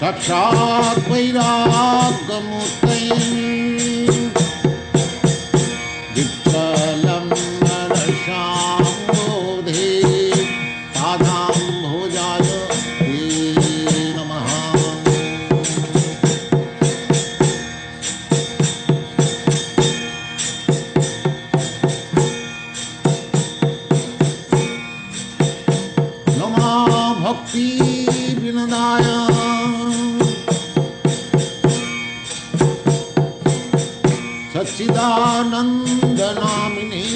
Sakshat Vairagyamutai Vippalam Narasham Bodhe Padam Bhojaya Te Namaha. Nama Bhakti Vinodaya Sachidanandanamini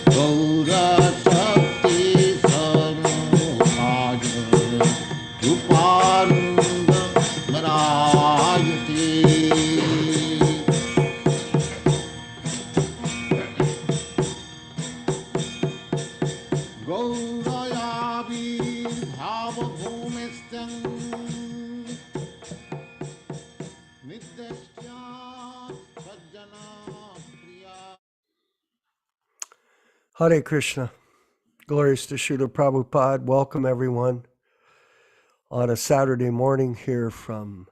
Gaura Shakti Sarvabhaja Rupananda Marayate. Gaurayavi Bhava Bhumistan Hare Krishna. Glorious to Srila Prabhupada. Welcome everyone on a Saturday morning here from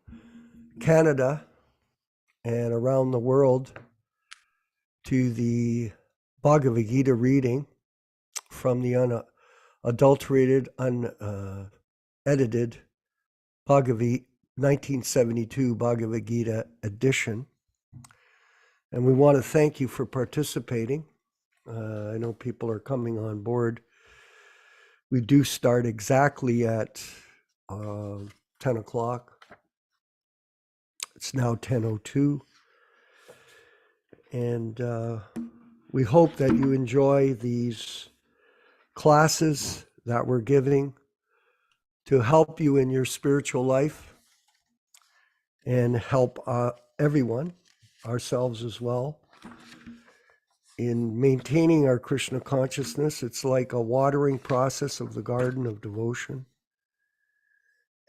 Canada and around the world to the Bhagavad-gita reading from the unadulterated, unedited 1972 Bhagavad-gita edition. And we want to thank you for participating. I know people are coming on board. We do start exactly at 10 o'clock. It's now 10:02. And we hope that you enjoy these classes that we're giving to help you in your spiritual life and help everyone, ourselves as well, in maintaining our Krishna consciousness. It's like a watering process of the garden of devotion.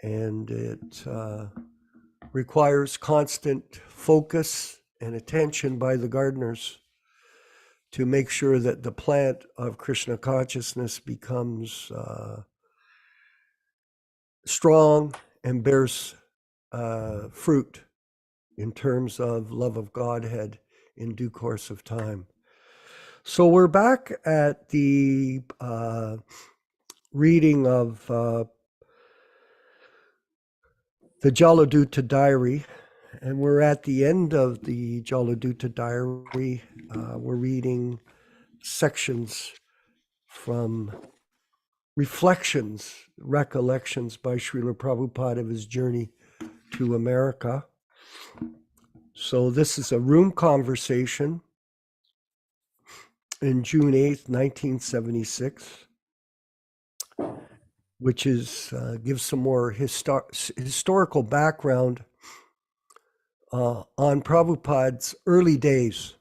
And it requires constant focus and attention by the gardeners to make sure that the plant of Krishna consciousness becomes strong and bears fruit in terms of love of Godhead in due course of time. So we're back at the reading of the Yaśodā diary, and we're at the end of the Yaśodā diary. We're reading sections from recollections by Srila Prabhupada of his journey to America. So this is a room conversation in June 8th, 1976, which is gives some more historical background on Prabhupada's early days.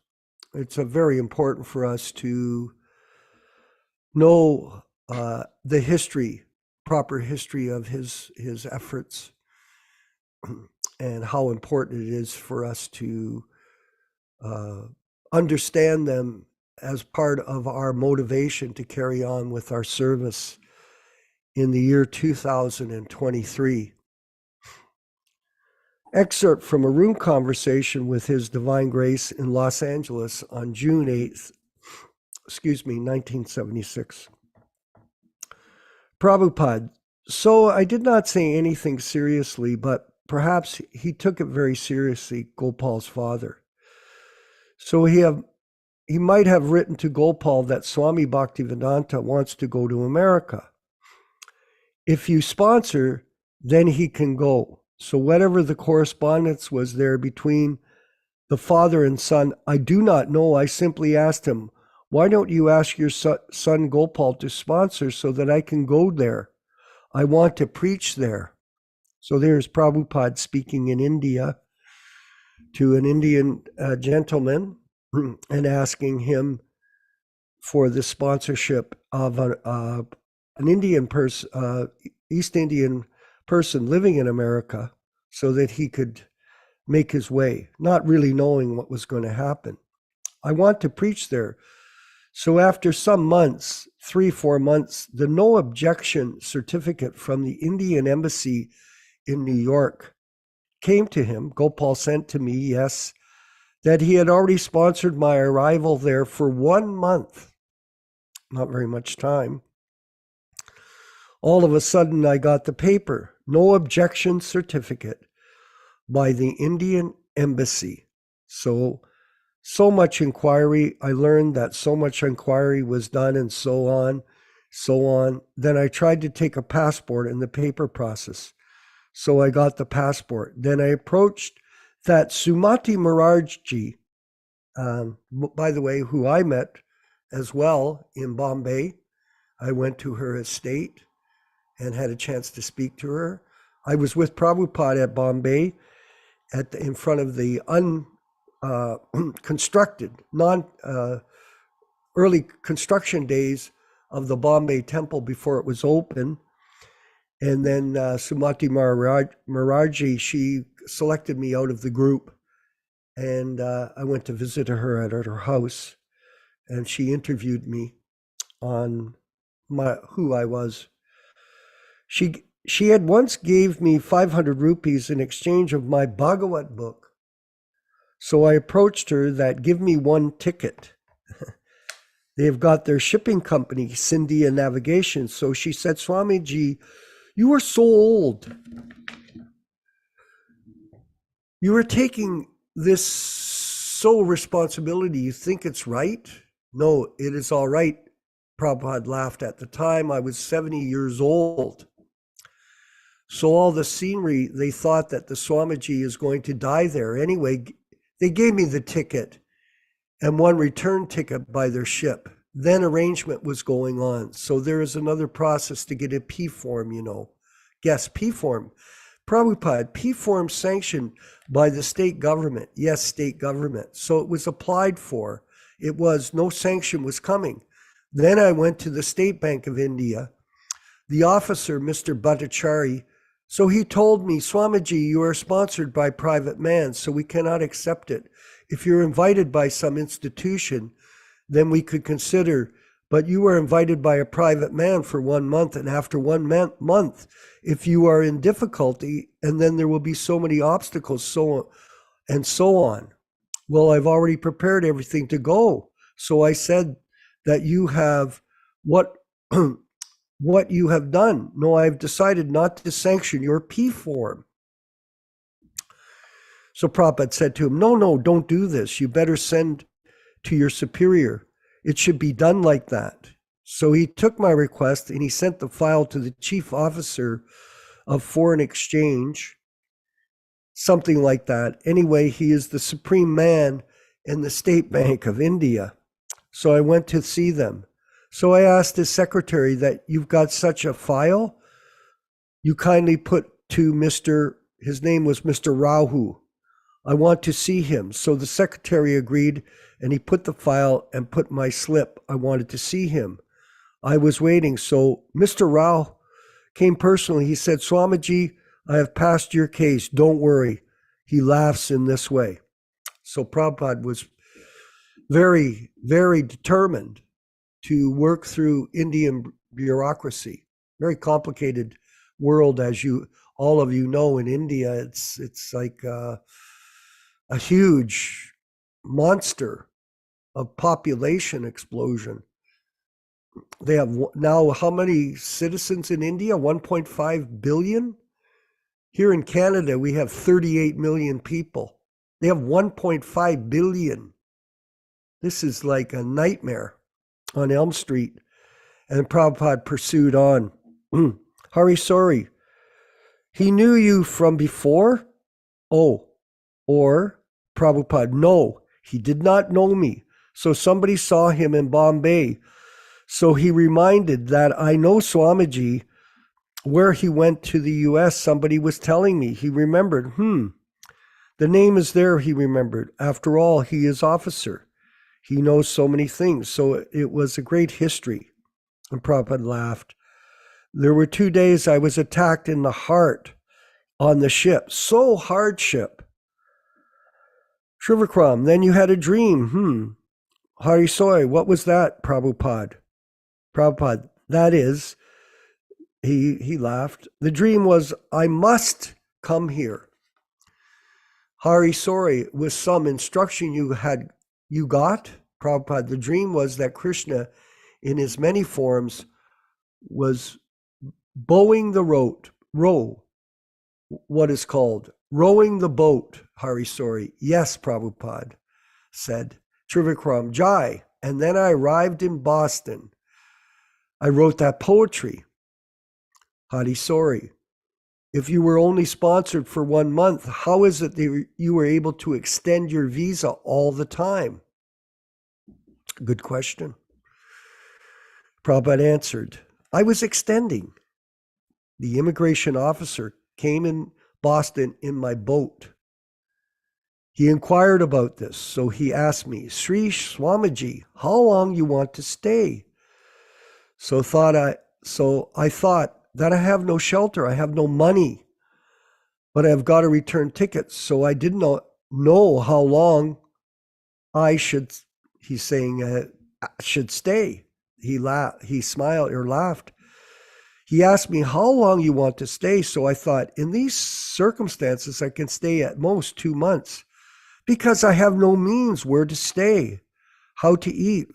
It's very important for us to know the proper history of his efforts, and how important it is for us to understand them as part of our motivation to carry on with our service in the year 2023. Excerpt from a room conversation with His Divine Grace in Los Angeles on June 8th, 1976. Prabhupada, so I did not say anything seriously, but perhaps he took it very seriously, Gopal's father. So he might have written to Gopal that Swami Bhaktivedanta wants to go to America. If you sponsor, then he can go. So whatever the correspondence was there between the father and son, I do not know. I simply asked him, why don't you ask your son Gopal to sponsor so that I can go there? I want to preach there. So there's Prabhupada speaking in India to an Indian gentleman and asking him for the sponsorship of an Indian person, East Indian person living in America, so that he could make his way, not really knowing what was going to happen. I want to preach there. So after some months, 3-4 months, the no objection certificate from the Indian Embassy in New York came to him. Gopal sent to me, yes, that he had already sponsored my arrival there for 1 month. Not very much time. All of a sudden, I got the paper, no objection certificate by the Indian Embassy. So much inquiry. I learned that so much inquiry was done and so on, so on. Then I tried to take a passport in the paper process. So I got the passport. Then I approached that Sumati Maharajji, by the way, who I met as well in Bombay. I went to her estate and had a chance to speak to her. I was with Prabhupada at Bombay in front of the constructed, early construction days of the Bombay temple before it was open. And then Sumati Maharajji, she selected me out of the group. And I went to visit her at her house. And she interviewed me on who I was. She had once gave me 500 rupees in exchange of my Bhagavad book. So I approached her that give me one ticket. They have got their shipping company, Scindia Navigation. So she said, Swamiji, you are so old. You are taking this sole responsibility. You think it's right? No, it is all right. Prabhupada laughed. At the time, I was 70 years old. So all the scenery, they thought that the Swamiji is going to die there. Anyway, they gave me the ticket and one return ticket by their ship. Then arrangement was going on. So there is another process to get a P form, Yes, P form. Prabhupada, P form sanctioned by the state government. Yes, state government. So it was applied for. It was, no sanction was coming. Then I went to the State Bank of India. The officer, Mr. Bhattacharya, so he told me, Swamiji, you are sponsored by private man, so we cannot accept it. If you're invited by some institution, then we could consider, but you are invited by a private man for 1 month, and after 1 month, if you are in difficulty, and then there will be so many obstacles, so on. Well, I've already prepared everything to go. So I said that you have what you have done. No, I've decided not to sanction your P form. So Prabhupada said to him, no, don't do this. You better send to your superior. It should be done like that. So he took my request and he sent the file to the chief officer of foreign exchange, something like that. Anyway, he is the supreme man in the State Bank of India. So I went to see them. So I asked his secretary that you've got such a file, you kindly put to his name was Mr. Rahu. I want to see him. So the secretary agreed and he put the file and put my slip. I wanted to see him. I was waiting. So Mr. Rao came personally. He said, Swamiji, I have passed your case. Don't worry. He laughs in this way. So Prabhupada was very, very determined to work through Indian bureaucracy. Very complicated world, as all of you know. In India, it's like a huge monster of population explosion. They have now how many citizens in India? 1.5 billion? Here in Canada, we have 38 million people. They have 1.5 billion. This is like a nightmare on Elm Street. And Prabhupada pursued on. Hari, sorry. He knew you from before? Oh, or Prabhupada, no, he did not know me. So somebody saw him in Bombay. So he reminded that I know Swamiji, where he went to the US, somebody was telling me. He remembered, the name is there, he remembered. After all, he is officer. He knows so many things. So it was a great history. And Prabhupada laughed. There were 2 days I was attacked in the heart on the ship. So hardship. Trivakram, then you had a dream. Hari Soy, what was that, Prabhupada? Prabhupada, that is, he laughed. The dream was, I must come here. Hari Soy, with some instruction you got? Prabhupada, the dream was that Krishna, in his many forms, was rowing what is called rowing the boat, Hari Soy. Yes, Prabhupada said. Trivikram Jai. And then I arrived in Boston. I wrote that poetry. Hari Soy. If you were only sponsored for 1 month, how is it that you were able to extend your visa all the time? Good question. Prabhupada answered, I was extending. The immigration officer came in Boston in my boat. He inquired about this, so he asked me, Sri Swamiji, how long you want to stay? So I thought that I have no shelter, I have no money, but I've got a return ticket, so I didn't know how long I should, he's saying, should stay. He smiled or laughed. He asked me how long you want to stay, so I thought, in these circumstances, I can stay at most 2 months, because I have no means where to stay, how to eat,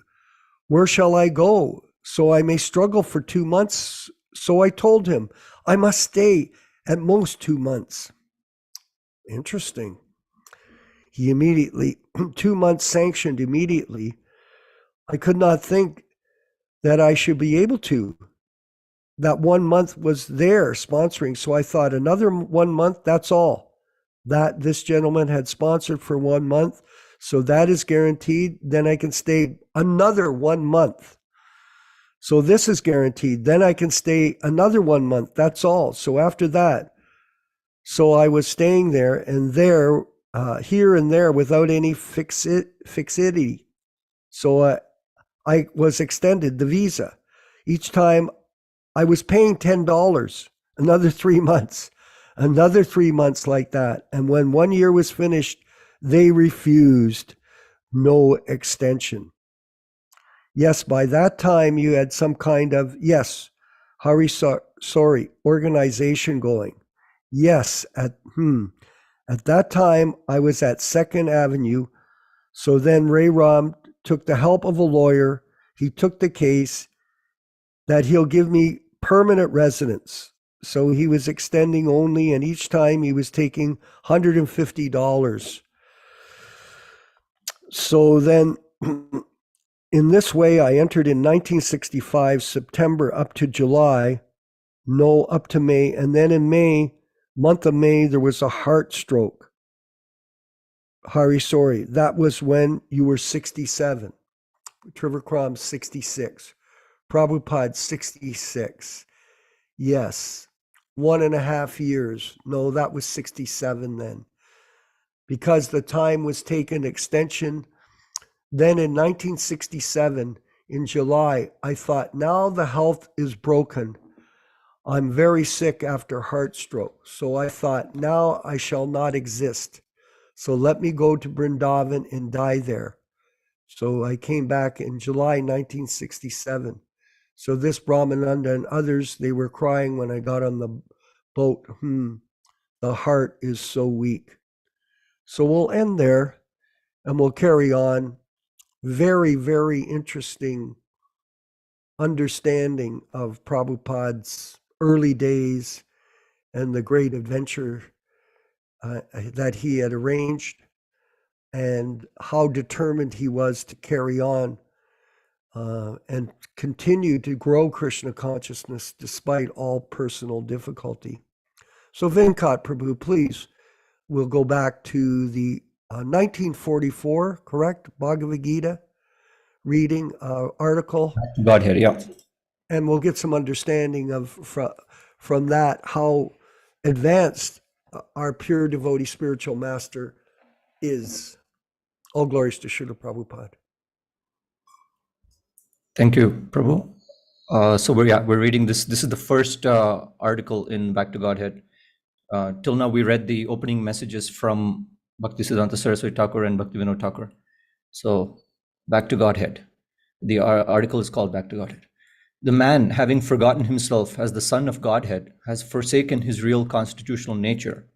where shall I go, so I may struggle for 2 months. So I told him, I must stay at most 2 months. Interesting. He immediately, 2 months sanctioned immediately. I could not think that I should be able to. That 1 month was there sponsoring. So I thought another 1 month, that's all. That this gentleman had sponsored for 1 month. So that is guaranteed. Then I can stay another 1 month. So this is guaranteed. Then I can stay another 1 month. That's all. So after that, so I was staying there and there, here and there without any fixity. So I was extended the visa. Each time I was paying $10, another 3 months, another 3 months like that. And when 1 year was finished, they refused no extension. Yes, by that time you had some kind of, yes, organization going. Yes, at that time I was at 2nd Avenue. So then Ray Ram took the help of a lawyer. He took the case that he'll give me permanent residence. So he was extending only, and each time he was taking $150. So then in this way, I entered in 1965, September up to July, no, up to May. And then in May, month of May, there was a heart stroke. Hari Soy, that was when you were 67. Trivikram, 66. Prabhupada, 66. Yes, 1.5 years. No, that was 67 then. Because the time was taken extension. Then in 1967, in July, I thought, now the health is broken. I'm very sick after heart stroke. So I thought, now I shall not exist. So let me go to Vrindavan and die there. So I came back in July 1967. So this Brahmananda and others, they were crying when I got on the boat. The heart is so weak. So we'll end there and we'll carry on. Very, very interesting understanding of Prabhupada's early days and the great adventure that he had arranged, and how determined he was to carry on and continue to grow Krishna consciousness despite all personal difficulty. So Venkat Prabhu, please, we'll go back to the 1944, correct? Bhagavad-gītā reading article. Godhead, yeah. And we'll get some understanding of from that how advanced our pure devotee spiritual master is. All glories to Srila Prabhupada. Thank you, Prabhu. So we're reading this. This is the first article in Back to Godhead. Till now, we read the opening messages from Bhaktisiddhanta Saraswati Thakur and Bhaktivinoda Thakur. So Back to Godhead. The article is called Back to Godhead. The man, having forgotten himself as the son of Godhead, has forsaken his real constitutional nature.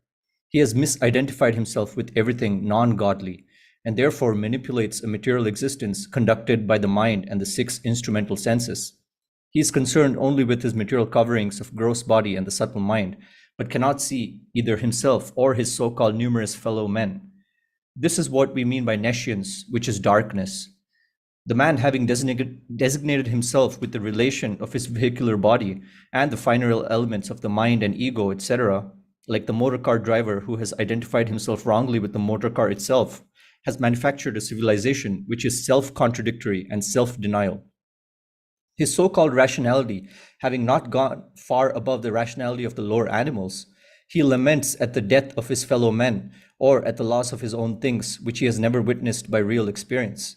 He has misidentified himself with everything non-godly, and therefore manipulates a material existence conducted by the mind and the 6 instrumental senses. He is concerned only with his material coverings of gross body and the subtle mind, but cannot see either himself or his so-called numerous fellow men. This is what we mean by nescience, which is darkness. The man, having designated himself with the relation of his vehicular body and the finer elements of the mind and ego, etc., like the motor car driver who has identified himself wrongly with the motor car itself, has manufactured a civilization which is self-contradictory and self-denial. His so-called rationality, having not gone far above the rationality of the lower animals, he laments at the death of his fellow men or at the loss of his own things, which he has never witnessed by real experience.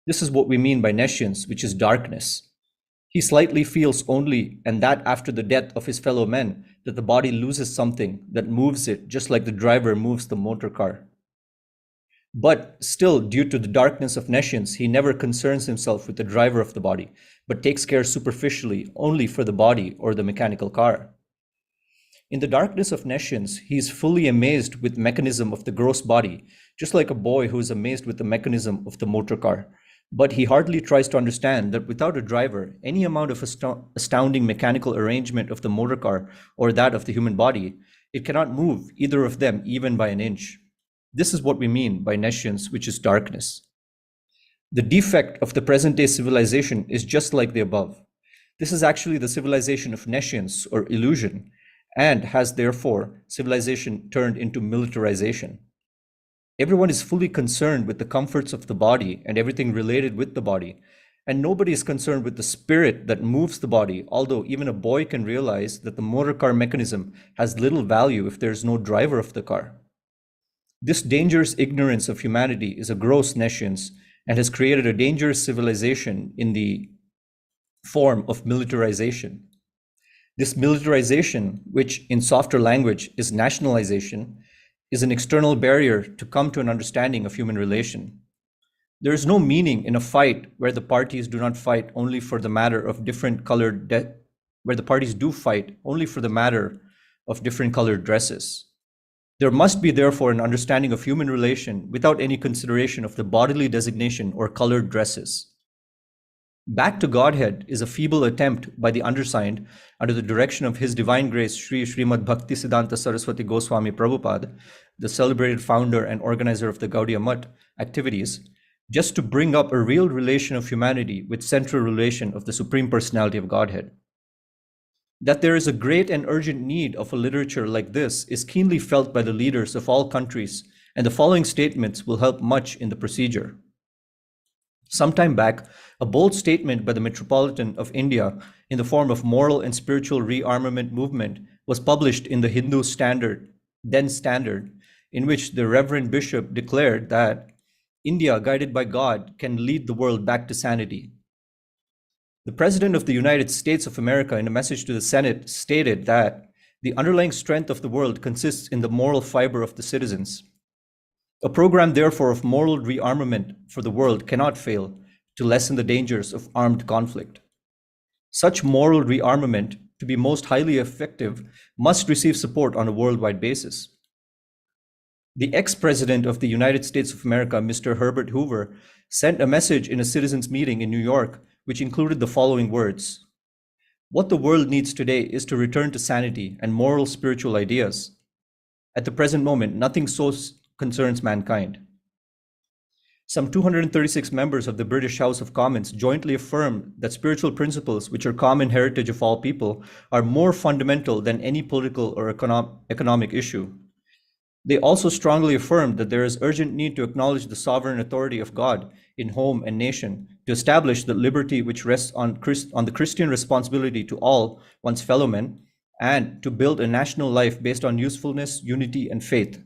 This is what we mean by nescience, which is darkness. He slightly feels only, and that after the death of his fellow men, that the body loses something that moves it, just like the driver moves the motor car. But still, due to the darkness of nescience, he never concerns himself with the driver of the body, but takes care superficially only for the body or the mechanical car. In the darkness of nescience, he is fully amazed with the mechanism of the gross body, just like a boy who is amazed with the mechanism of the motor car. But he hardly tries to understand that without a driver, any amount of astounding mechanical arrangement of the motor car or that of the human body, it cannot move either of them even by an inch. This is what we mean by nescience, which is darkness. The defect of the present-day civilization is just like the above. This is actually the civilization of nescience or illusion, and has therefore civilization turned into militarization. Everyone is fully concerned with the comforts of the body and everything related with the body, and nobody is concerned with the spirit that moves the body, although even a boy can realize that the motor car mechanism has little value if there is no driver of the car. This dangerous ignorance of humanity is a gross nescience and has created a dangerous civilization in the form of militarization. This militarization, which in softer language is nationalization, is an external barrier to come to an understanding of human relation. There is no meaning in a fight where the parties do not fight only for the matter of different colored where the parties do fight only for the matter of different colored dresses. There must be therefore an understanding of human relation without any consideration of the bodily designation or colored dresses. Back to Godhead is a feeble attempt by the undersigned, under the direction of His Divine Grace Srimad Bhaktisiddhanta Saraswati Goswami Prabhupāda, the celebrated founder and organizer of the Gaudiya Math activities, just to bring up a real relation of humanity with central relation of the Supreme Personality of Godhead. That there is a great and urgent need of a literature like this is keenly felt by the leaders of all countries, and the following statements will help much in the procedure. Some time back, a bold statement by the Metropolitan of India in the form of moral and spiritual rearmament movement was published in the Hindu Standard, in which the Reverend Bishop declared that India, guided by God, can lead the world back to sanity. The President of the United States of America, in a message to the Senate, stated that the underlying strength of the world consists in the moral fiber of the citizens. A program, therefore, of moral rearmament for the world cannot fail to lessen the dangers of armed conflict. Such moral rearmament, to be most highly effective, must receive support on a worldwide basis. The ex-president of the United States of America, Mr. Herbert Hoover, sent a message in a citizens' meeting in New York, which included the following words: "What the world needs today is to return to sanity and moral spiritual ideas. At the present moment, nothing so concerns mankind." Some 236 members of the British House of Commons jointly affirmed that spiritual principles, which are common heritage of all people, are more fundamental than any political or economic issue. They also strongly affirmed that there is urgent need to acknowledge the sovereign authority of God in home and nation, to establish the liberty which rests on the Christian responsibility to all one's fellow men, and to build a national life based on usefulness, unity, and faith.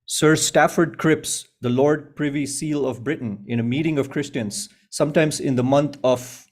Sir Stafford Cripps, the Lord Privy Seal of Britain, in a meeting of Christians, sometimes in the month of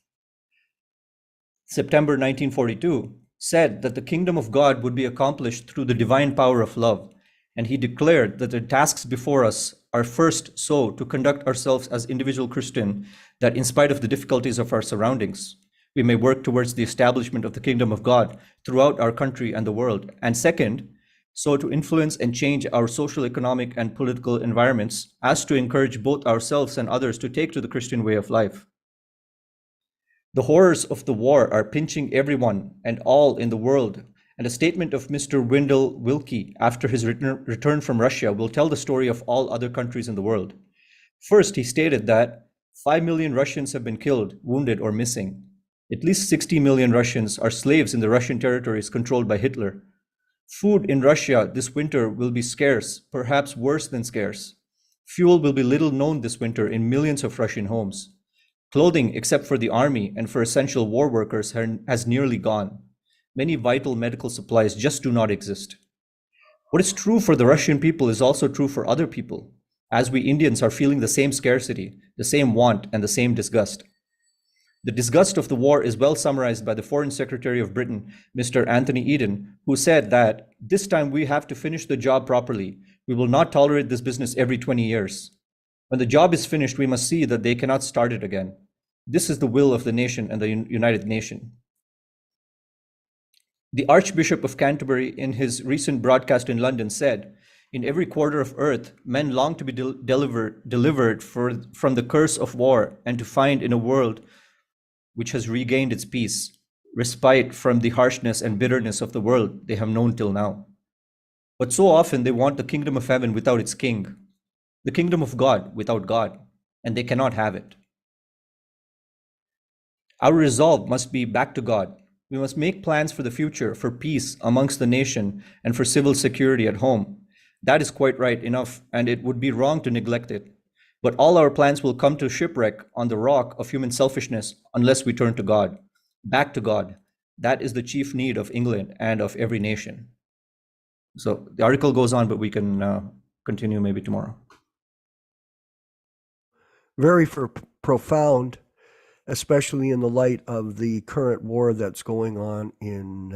September 1942, said that the kingdom of God would be accomplished through the divine power of love, and he declared that the tasks before us are first so to conduct ourselves as individual Christian that in spite of the difficulties of our surroundings, we may work towards the establishment of the kingdom of God throughout our country and the world. And second, so to influence and change our social, economic, and political environments as to encourage both ourselves and others to take to the Christian way of life. The horrors of the war are pinching everyone and all in the world, and a statement of Mr. Wendell Willkie after his return from Russia will tell the story of all other countries in the world. First, he stated that 5 million Russians have been killed, wounded, or missing. At least 60 million Russians are slaves in the Russian territories controlled by Hitler. Food in Russia this winter will be scarce, perhaps worse than scarce. Fuel will be little known this winter in millions of Russian homes. Clothing, except for the army and for essential war workers, has nearly gone. Many vital medical supplies just do not exist. What is true for the Russian people is also true for other people, as we Indians are feeling the same scarcity, the same want, and the same disgust. The disgust of the war is well summarized by the Foreign Secretary of Britain, Mr. Anthony Eden, who said that this time we have to finish the job properly. We will not tolerate this business every 20 years. When the job is finished, we must see that they cannot start it again. This is the will of the nation and the United Nation. The Archbishop of Canterbury, in his recent broadcast in London, said, "In every quarter of earth, men long to be delivered from the curse of war and to find in a world which has regained its peace, respite from the harshness and bitterness of the world they have known till now. But so often they want the kingdom of heaven without its king, the kingdom of God without God, and they cannot have it. Our resolve must be back to God. We must make plans for the future, for peace amongst the nation, and for civil security at home. That is quite right enough, and it would be wrong to neglect it. But all our plans will come to shipwreck on the rock of human selfishness unless we turn to God, back to God. That is the chief need of England and of every nation." So the article goes on, but we can continue maybe tomorrow. Very profound, especially in the light of the current war that's going on in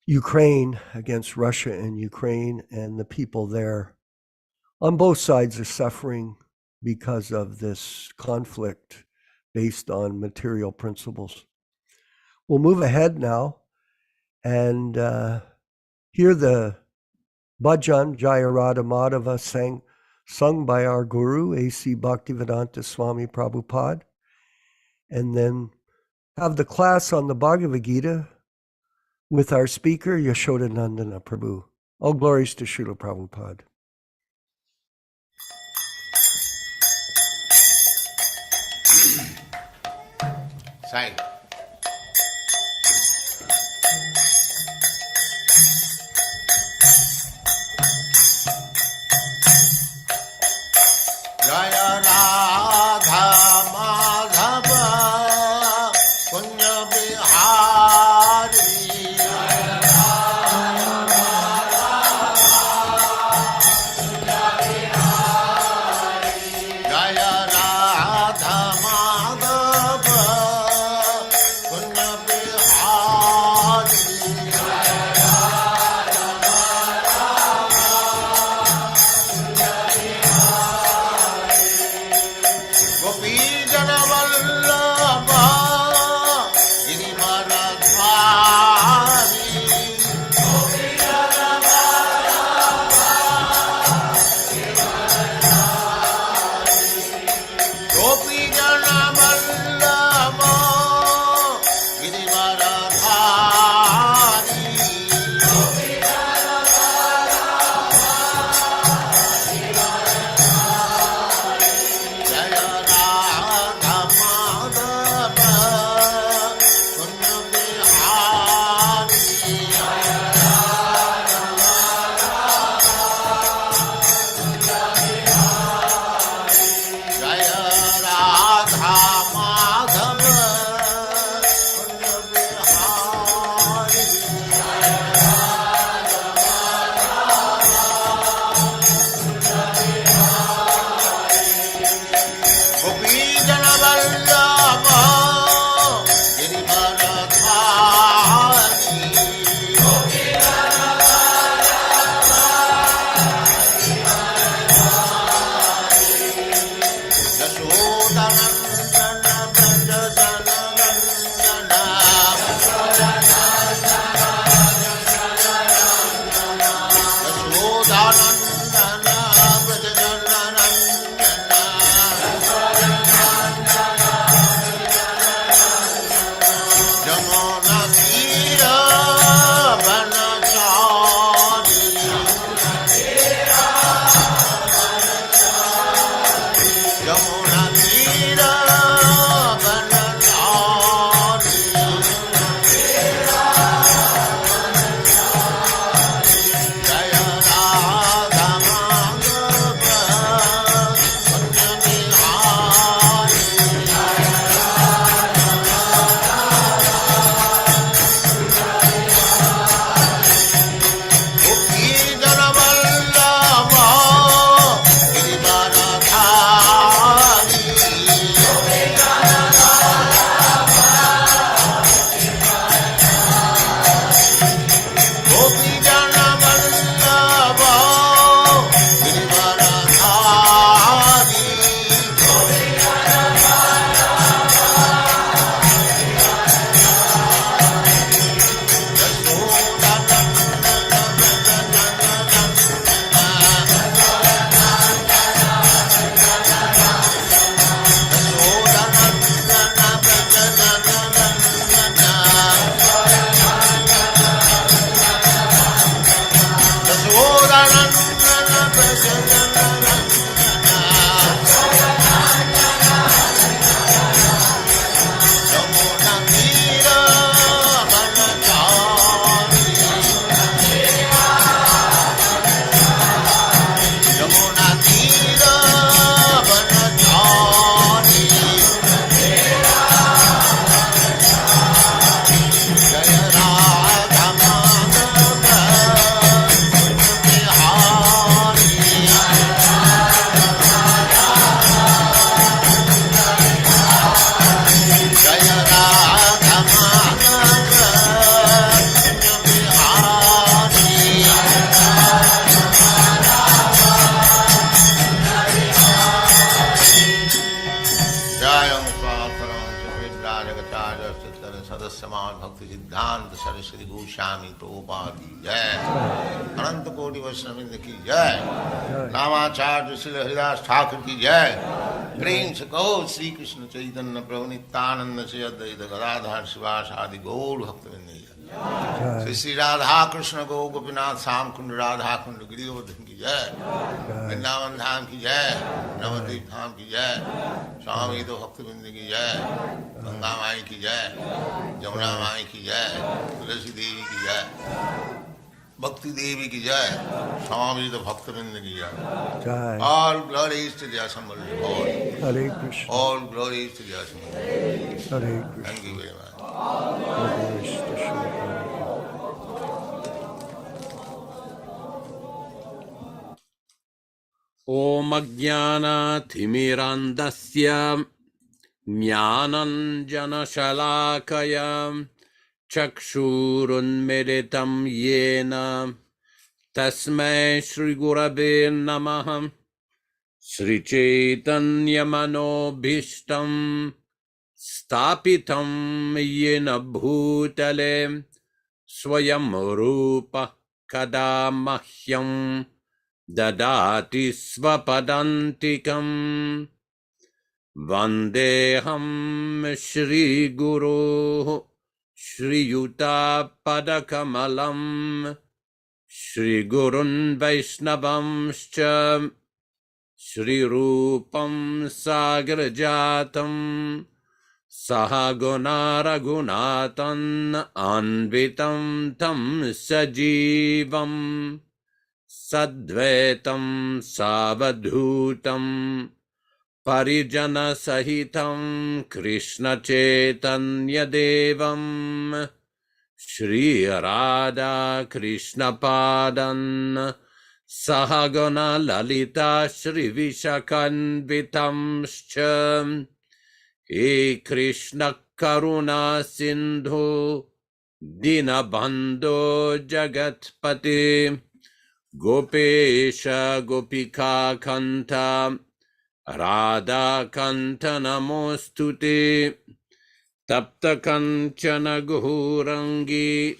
Ukraine, against Russia and Ukraine, and the people there on both sides are suffering because of this conflict based on material principles. We'll move ahead now and hear the bhajan Jaya Radha Madhava sung by our Guru, A.C. Bhaktivedanta Swami Prabhupāda, and then have the class on the Bhagavad-gītā with our speaker, Yaśodā-nandana Prabhu. All glories to Srila Prabhupada. Sai. Jaya Radha Madhava Punya Bihari. Jaya Radha Madhava Punya Bihari. Hare Krishna Sadasyaman Bhakti Siddhanta Saraswati Goswami Prabhupada ki jai. Ananta Koti Vaishnavindra ki jai. Yamaraj Srila Haridas Thakur ki jai. Prem se kaho Sri Krishna Chaitanya Prabhu Nityananda Sri Advaita Gadadhar Sivas Adi Gaur Bhaktivinoda ki jai. Sri Sri Radha Krishna Go Gopinath Sam Kund Radha Kund Giridharan ki jai. Vrindavan Dham ki jai. Navadvip Dham ki jai. Swami Bhaktivinoda ki jai. Ganga माई की जय, जमुना माई की जय, तुलसी देवी की जय, भक्ति देवी की जय, स्वामी तो भक्तवृंद की जय. All glories to the assembled Lord. Hare Krishna. All glories to the assembled Lord. Hare Krishna. Thank you very much. Hare Krishna. Om Ajnana Thimirandasya Jnananjana Shalakaya Chakshurunmeditam Yena Tasmai Shri Gurave Namaha Sri Chaitanya Manobhishtam Stapitam Yena Bhutale Swayam Rupa Kadamahyam Dadati Svapadantikam Vandeham Shri Guru Shri Yuta Padakamalam Shri Gurun Vaishnavamscha Shri Rupam Sagrajatam Sahaguna Raghunatan Anvitam Tam Sajivam Sadvetam Savadhutam Parijana Sahitam Krishna Chaitanya Devam Shri Radha Krishna Padan Sahagana Lalita Shri Vishakanvitamscha He Krishna Karuna Sindhu Dinabandho Jagatpati Gopesha Gopika Kanta Radha Kanta Namostute Tapta Kanchana Guhurangi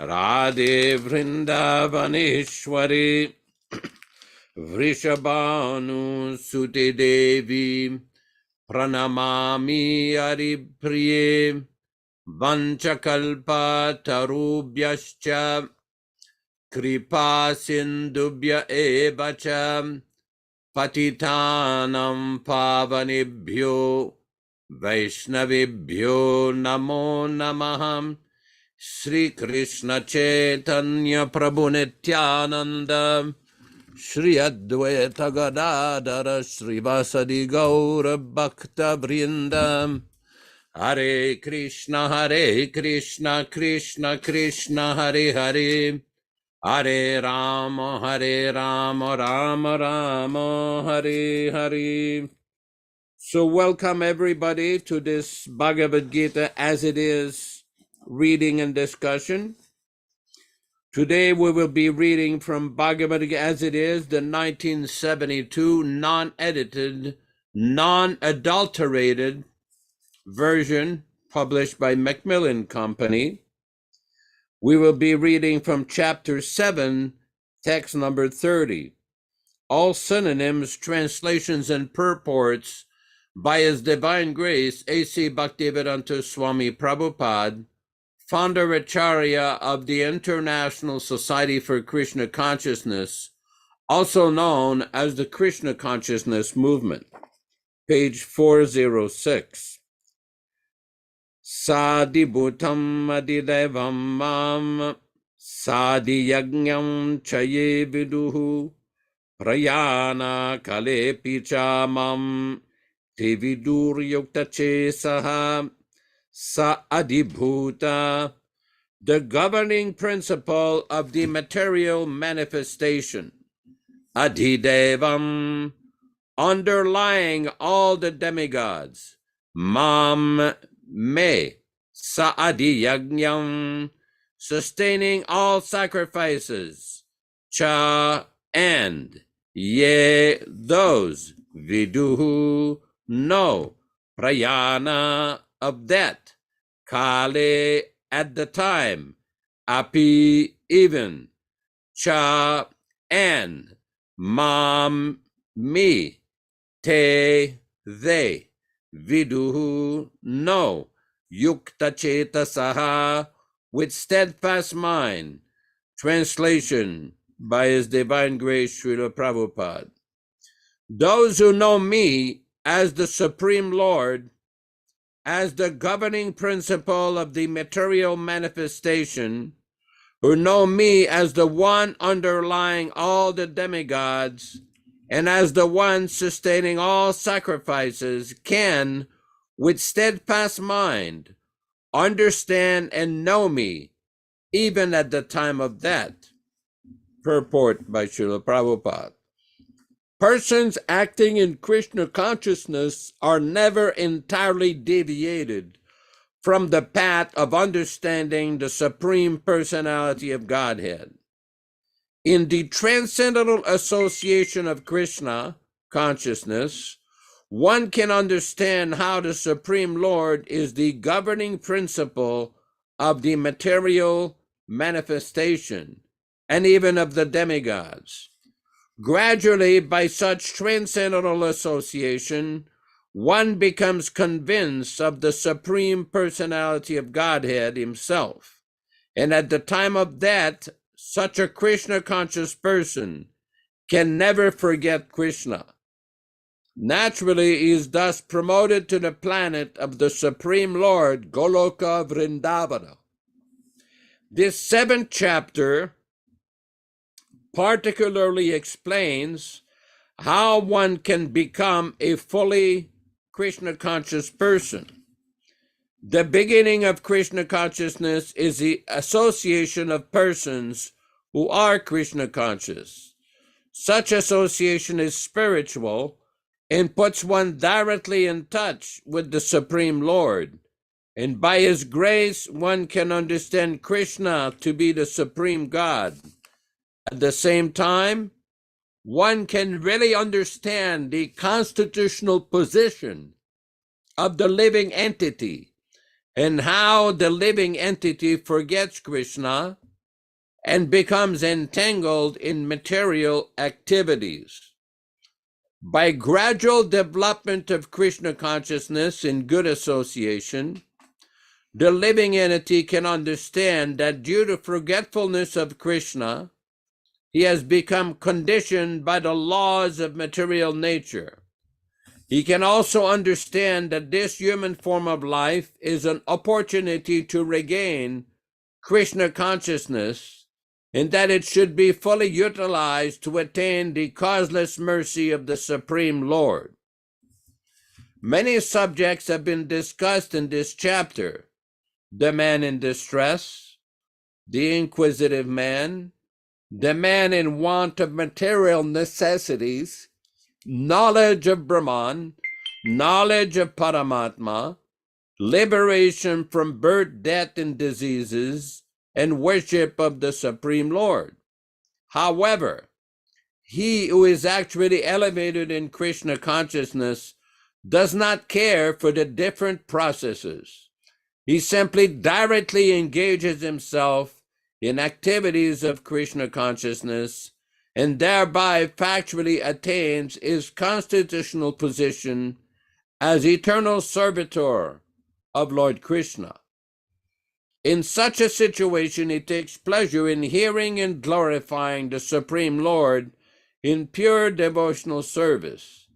Radhe Vrindavaneshwari Vrishabhanu Sute Devi Pranamami Haripriye Vanchakalpa Tarubhyascha Kripa Sindubhya Evacha Patitanam Pavanebhyo Vaishnavebhyo Namo Namaham Sri Krishna Chaitanya Prabhu Nityananda Shri Advaita Gadadhara Shri Vasadi Gaura Bhakta Vrindam Hare Krishna Krishna Krishna Hare Hare Hare Rama Rama Rama Hare Hare. So welcome everybody to this Bhagavad-gītā As It Is reading and discussion. Today we will be reading from Bhagavad-gītā As It Is, the 1972 non-edited, non-adulterated version published by Macmillan Company. We will be reading from chapter 7, text number 30. All synonyms, translations, and purports by His Divine Grace A.C. Bhaktivedanta Swami Prabhupāda, Founder-Ācārya of the International Society for Krishna Consciousness, also known as the Krishna Consciousness Movement. Page 406. Sadibhutam adidevam mam sadiyagnyam chaye viduhu prayana kale pichamam tevidur yuktache saha sa adibhuta. The governing principle of the material manifestation, adidevam, underlying all the demigods, mam, me, sa'adi yagnyam, sustaining all sacrifices, cha, and, ye, those, viduhu, no, prayana, of that, kale at the time, api even, cha and, mam me, te they, viduhu no, yukta chetasaha with steadfast mind. Translation by His Divine Grace Srila Prabhupada. Those who know me as the Supreme Lord, as the governing principle of the material manifestation, who know me as the one underlying all the demigods, and as the one sustaining all sacrifices, can, with steadfast mind, understand and know me, even at the time of that. Purport by Srila Prabhupada. Persons acting in Krishna consciousness are never entirely deviated from the path of understanding the Supreme Personality of Godhead. In the transcendental association of Krishna consciousness, one can understand how the Supreme Lord is the governing principle of the material manifestation and even of the demigods. Gradually, by such transcendental association, one becomes convinced of the Supreme Personality of Godhead Himself. And at the time of that, such a Krishna conscious person can never forget Krishna. Naturally, he is thus promoted to the planet of the Supreme Lord, Goloka Vrindavana. This 7th chapter particularly explains how one can become a fully Krishna conscious person. The beginning of Krishna consciousness is the association of persons who are Krishna conscious. Such association is spiritual and puts one directly in touch with the Supreme Lord. And by His grace, one can understand Krishna to be the Supreme God. At the same time, one can really understand the constitutional position of the living entity and how the living entity forgets Krishna and becomes entangled in material activities. By gradual development of Krishna consciousness in good association, the living entity can understand that due to forgetfulness of Krishna, he has become conditioned by the laws of material nature. He can also understand that this human form of life is an opportunity to regain Krishna consciousness, and that it should be fully utilized to attain the causeless mercy of the Supreme Lord. Many subjects have been discussed in this chapter: the man in distress, the inquisitive man, the man in want of material necessities, knowledge of Brahman, knowledge of Paramatma, liberation from birth, death, and diseases, and worship of the Supreme Lord. However, he who is actually elevated in Krishna consciousness does not care for the different processes. He simply directly engages himself in activities of Krishna consciousness and thereby factually attains his constitutional position as eternal servitor of Lord Krishna. In such a situation, he takes pleasure in hearing and glorifying the Supreme Lord in pure devotional service.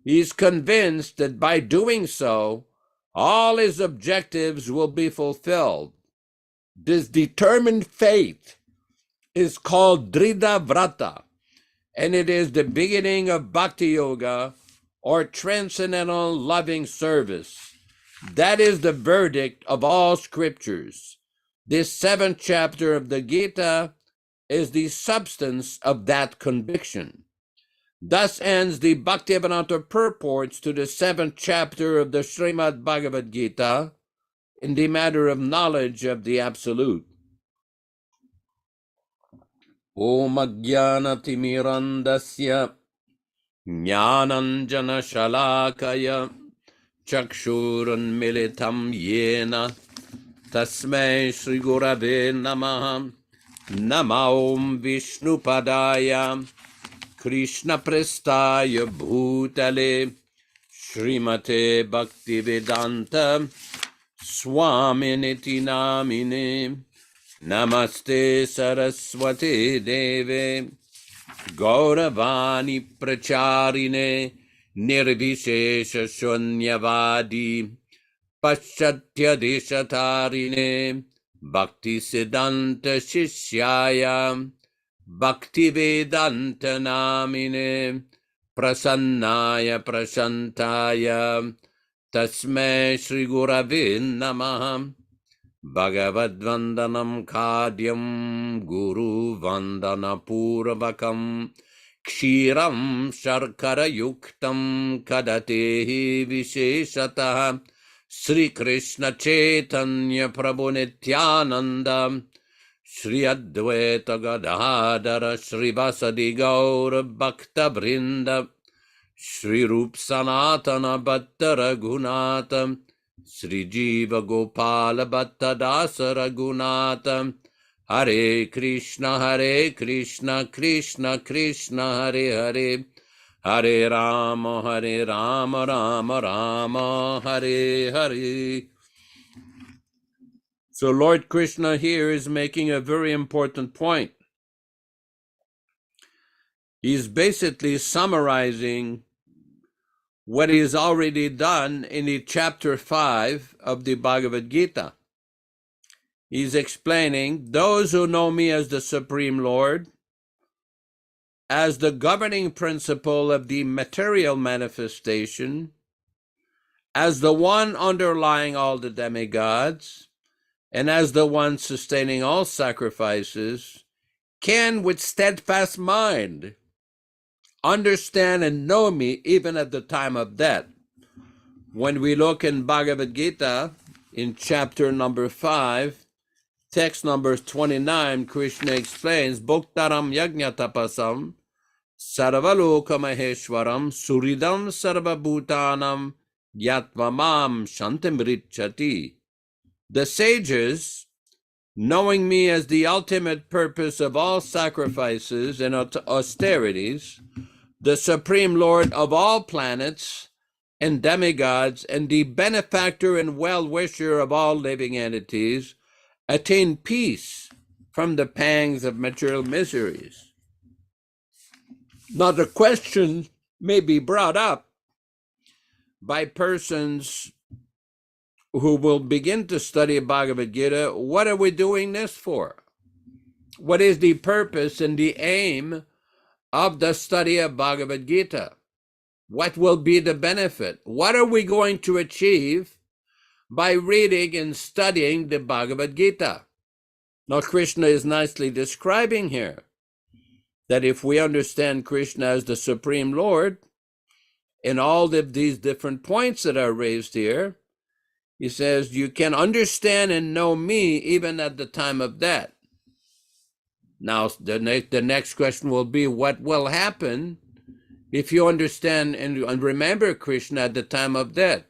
He is convinced that by doing so, all his objectives will be fulfilled. This determined faith is called Dhrida Vrata, and it is the beginning of Bhakti Yoga, or transcendental loving service. That is the verdict of all scriptures. This 7th chapter of the Gita is the substance of that conviction. Thus ends the Bhaktivedanta purports to the 7th chapter of the Srimad Bhagavad-gītā in the matter of knowledge of the Absolute. Om Ajnana Timirandasya Jnananjana Shalakaya Chakshurunmilitam yena tasmai Shri Gurave Namaha. Namo Om Vishnupadaya Krishna Prestaya Bhutale Srimate Bhaktivedanta Swami Namine. Namaste Saraswati Deve Gauravani Pracharine Nirvishesha Shunyavadi Paschatya Deshatarine Bhakti Siddhanta Shishyaya Bhaktivedanta Namine Prasannaya Prashantaya Tasmai Shri Gurave Namaha. Bhagavad-vandanam khadyam Guru Vandana Purvakam Kshiram Sharkara Yuktam Kadatehi Visheshataha Sri Krishna Chaitanya Prabhu Nityananda Shri Advaita Gadadhara Shri Vasadi Gaura Bhakta Vrinda Shri Rup Sanatana Bhatta Raghunata Sri Jiva Gopala Bhatta Dasa Raghunata. Hare Krishna Krishna Krishna Hare Hare, Hare Rama Rama Rama Hare Hare. So Lord Krishna here is making a very important point. He's basically summarizing what is already done in the chapter 5 of the Bhagavad-gita. He's explaining those who know me as the Supreme Lord, as the governing principle of the material manifestation, as the one underlying all the demigods, and as the one sustaining all sacrifices, can with steadfast mind understand and know me even at the time of death. When we look in Bhagavad-gita, in chapter number 5, text number 29, Krishna explains, Bhuktaram yajna tapasam sarvaloka maheshwaram suridam sarvabhutanam yatvamam shantimrichati. The sages, knowing me as the ultimate purpose of all sacrifices and austerities, the Supreme Lord of all planets and demigods, and the benefactor and well-wisher of all living entities, attain peace from the pangs of material miseries. Now the question may be brought up by persons who will begin to study Bhagavad-gita. What are we doing this for? What is the purpose and the aim of the study of Bhagavad-gita? What will be the benefit? What are we going to achieve by reading and studying the Bhagavad-gita? Now Krishna is nicely describing here that if we understand Krishna as the Supreme Lord, in all of these different points that are raised here, he says, you can understand and know me even at the time of death. Now, the next question will be, what will happen if you understand and remember Krishna at the time of death?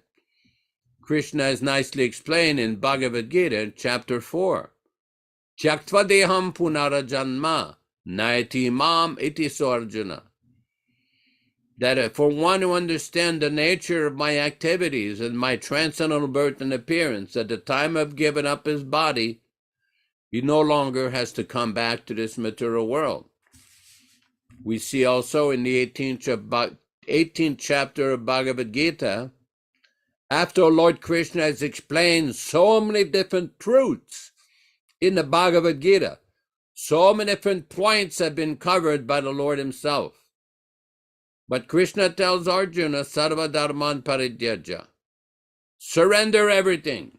Krishna is nicely explained in Bhagavad-gita, chapter 4. Tyaktva deham punarajanma naiti mam iti sarjana. That for one to understand the nature of my activities and my transcendental birth and appearance, at the time of giving up his body, he no longer has to come back to this material world. We see also in the 18th chapter of Bhagavad-gita, after Lord Krishna has explained so many different truths in the Bhagavad-gita, so many different points have been covered by the Lord himself. But Krishna tells Arjuna, Sarva Dharman Parityaja, surrender everything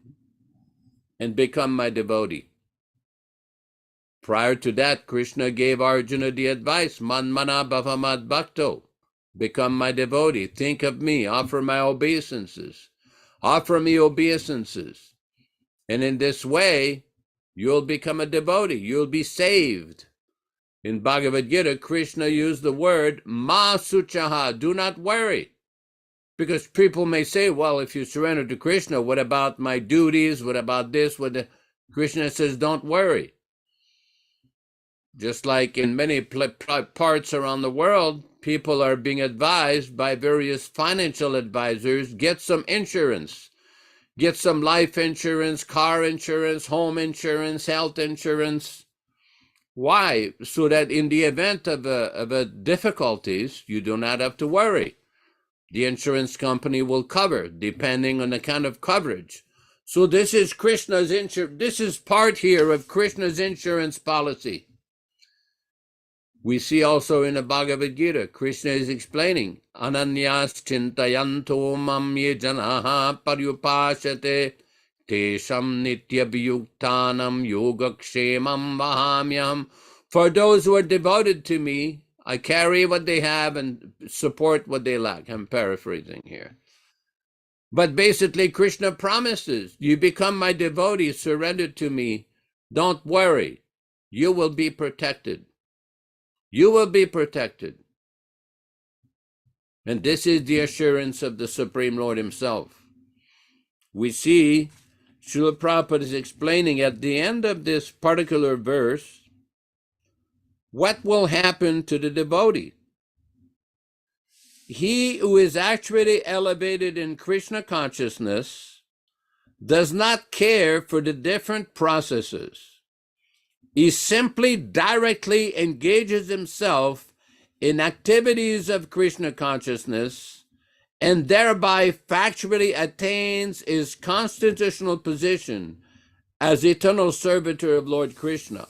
and become my devotee. Prior to that, Krishna gave Arjuna the advice, Manmana Bhavamad Bhakto, become my devotee, think of me, offer my obeisances, offer me obeisances. And in this way, you'll become a devotee, you'll be saved. In Bhagavad-gita, Krishna used the word ma suchaha, do not worry. Because people may say, well, if you surrender to Krishna, what about my duties? What about this? Krishna says, don't worry. Just like in many parts around the world, people are being advised by various financial advisors, get some insurance. Get some life insurance, car insurance, home insurance, health insurance. Why? So that in the event of a difficulties, you do not have to worry. The insurance company will cover, depending on the kind of coverage. So this is Krishna's this is part here of Krishna's insurance policy. We see also in the Bhagavad-gītā, Krishna is explaining, Ananyas chintayanto mam ye janaha paryupashate tesham nityabhyuktanam yogakshemam vahamyam. For those who are devoted to me, I carry what they have and support what they lack. I'm paraphrasing here. But basically, Krishna promises, you become my devotee, surrender to me, don't worry, you will be protected. You will be protected. And this is the assurance of the Supreme Lord himself. We see Srila Prabhupada is explaining at the end of this particular verse what will happen to the devotee. He who is actually elevated in Krishna consciousness does not care for the different processes. He simply directly engages himself in activities of Krishna consciousness and thereby factually attains his constitutional position as eternal servitor of Lord Krishna.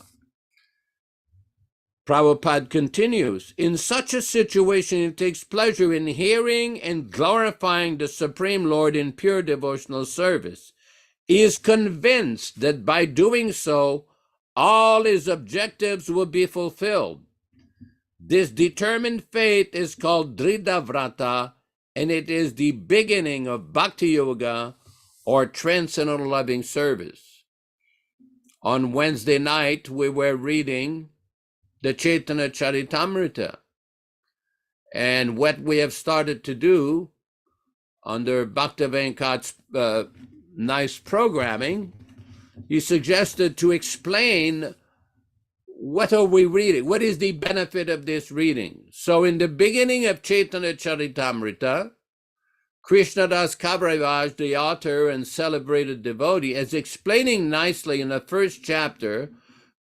Prabhupada continues, in such a situation, he takes pleasure in hearing and glorifying the Supreme Lord in pure devotional service. He is convinced that by doing so, all his objectives will be fulfilled. This determined faith is called Dridhavrata, and it is the beginning of Bhakti Yoga, or transcendental loving service. On Wednesday night, we were reading the Chaitanya Charitamrita, and what we have started to do under Bhaktivedanta nice programming, he suggested to explain what are we reading? What is the benefit of this reading? So in the beginning of Chaitanya Charitamrita, Krishnadas Kaviraj, the author and celebrated devotee, is explaining nicely in the first chapter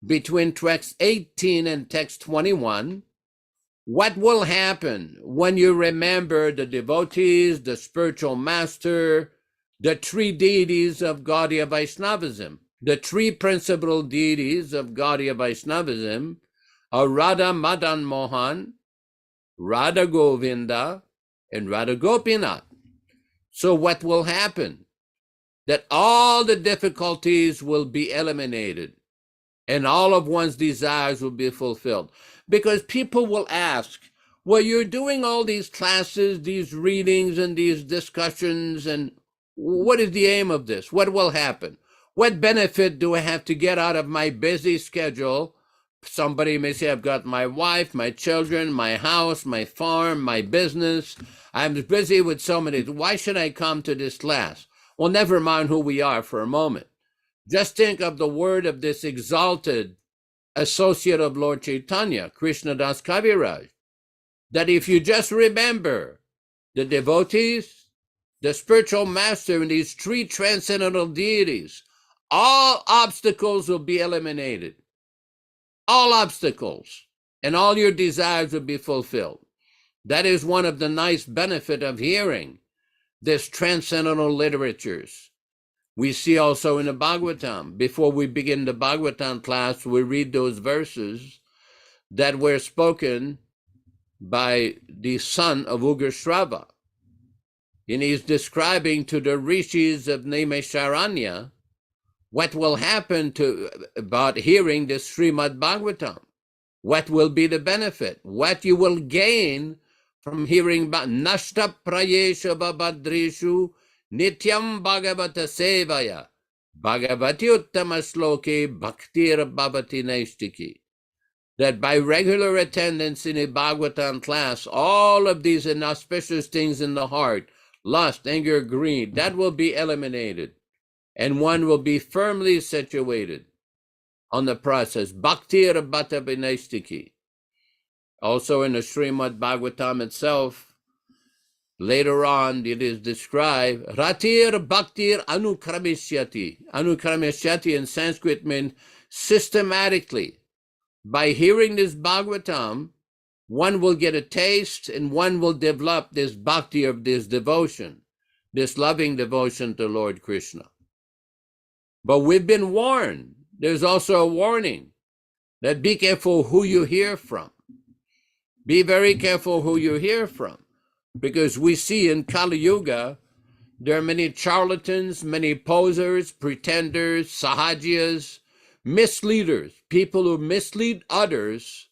between text 18 and text 21 what will happen when you remember the devotees, the spiritual master, the three deities of Gaudiya Vaishnavism. The three principal deities of Gaudiya Vaishnavism are Radha Madan Mohan, Radha Govinda, and Radha Gopinath. So what will happen? That all the difficulties will be eliminated and all of one's desires will be fulfilled. Because people will ask, well, you're doing all these classes, these readings, and these discussions, and what is the aim of this? What will happen? What benefit do I have to get out of my busy schedule? Somebody may say, I've got my wife, my children, my house, my farm, my business. I'm busy with so many. Why should I come to this class? Well, never mind who we are for a moment. Just think of the word of this exalted associate of Lord Chaitanya, Krishnadas Kaviraj, that if you just remember the devotees, the spiritual master, and these three transcendental deities, all obstacles will be eliminated. All obstacles, and all your desires will be fulfilled. That is one of the nice benefit of hearing this transcendental literatures. We see also in the Bhagavatam, before we begin the Bhagavatam class, we read those verses that were spoken by the son of Ugrashrava. And he's describing to the rishis of Naimisharanya what will happen about hearing this Srimad Bhagavatam. What will be the benefit? What you will gain from hearing Nashta Prayesha Babadrishu Nityam Bhagavata Sevaya Bhagavati Uttama Sloke Bhaktir Bhavati Naistiki. That by regular attendance in a Bhagavatam class, all of these inauspicious things in the heart, lust, anger, greed, that will be eliminated. And one will be firmly situated on the process. Bhaktir bhata vinastiki. Also in the Srimad Bhagavatam itself, later on it is described, Ratir bhaktir anukramishyati. Anukramishyati in Sanskrit means systematically. By hearing this Bhagavatam, one will get a taste and one will develop this bhakti of this devotion, this loving devotion to Lord Krishna. But we've been warned. There's also a warning that be careful who you hear from. Be very careful who you hear from, because we see in Kali Yuga, there are many charlatans, many posers, pretenders, sahajias, misleaders, people who mislead others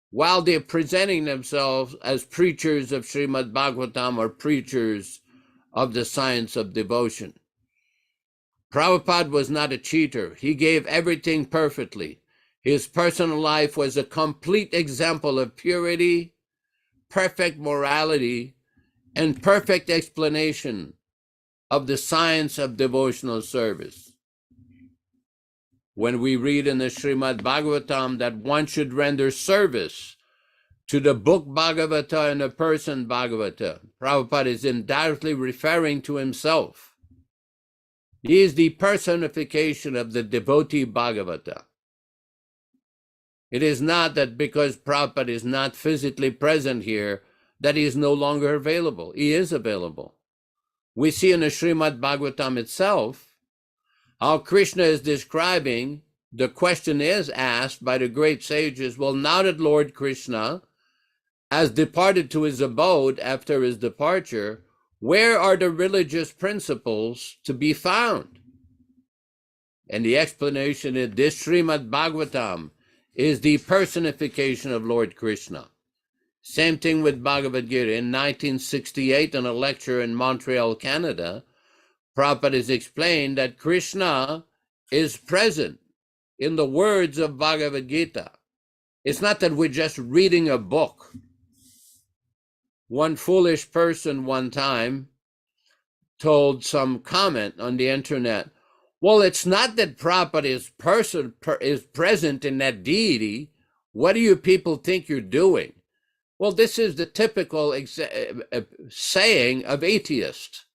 while they're presenting themselves as preachers of Srimad Bhagavatam or preachers of the science of devotion. Prabhupada was not a cheater. He gave everything perfectly. His personal life was a complete example of purity, perfect morality, and perfect explanation of the science of devotional service. When we read in the Srimad Bhagavatam that one should render service to the book Bhagavata and the person Bhagavata, Prabhupada is indirectly referring to himself. He is the personification of the devotee Bhagavata. It is not that because Prabhupada is not physically present here, that he is no longer available. He is available. We see in the Srimad Bhagavatam itself how Krishna is describing, the question is asked by the great sages, well, now that Lord Krishna has departed to his abode after his departure, where are the religious principles to be found? And the explanation is this Srimad Bhagavatam is the personification of Lord Krishna. Same thing with Bhagavad-gītā. In 1968, in a lecture in Montreal, Canada, Prabhupada has explained that Krishna is present in the words of Bhagavad-gītā. It's not that we're just reading a book. One foolish person one time told some comment on the internet, well, it's not that Prabhupada is present in that deity. What do you people think you're doing? Well, this is the typical saying of atheists,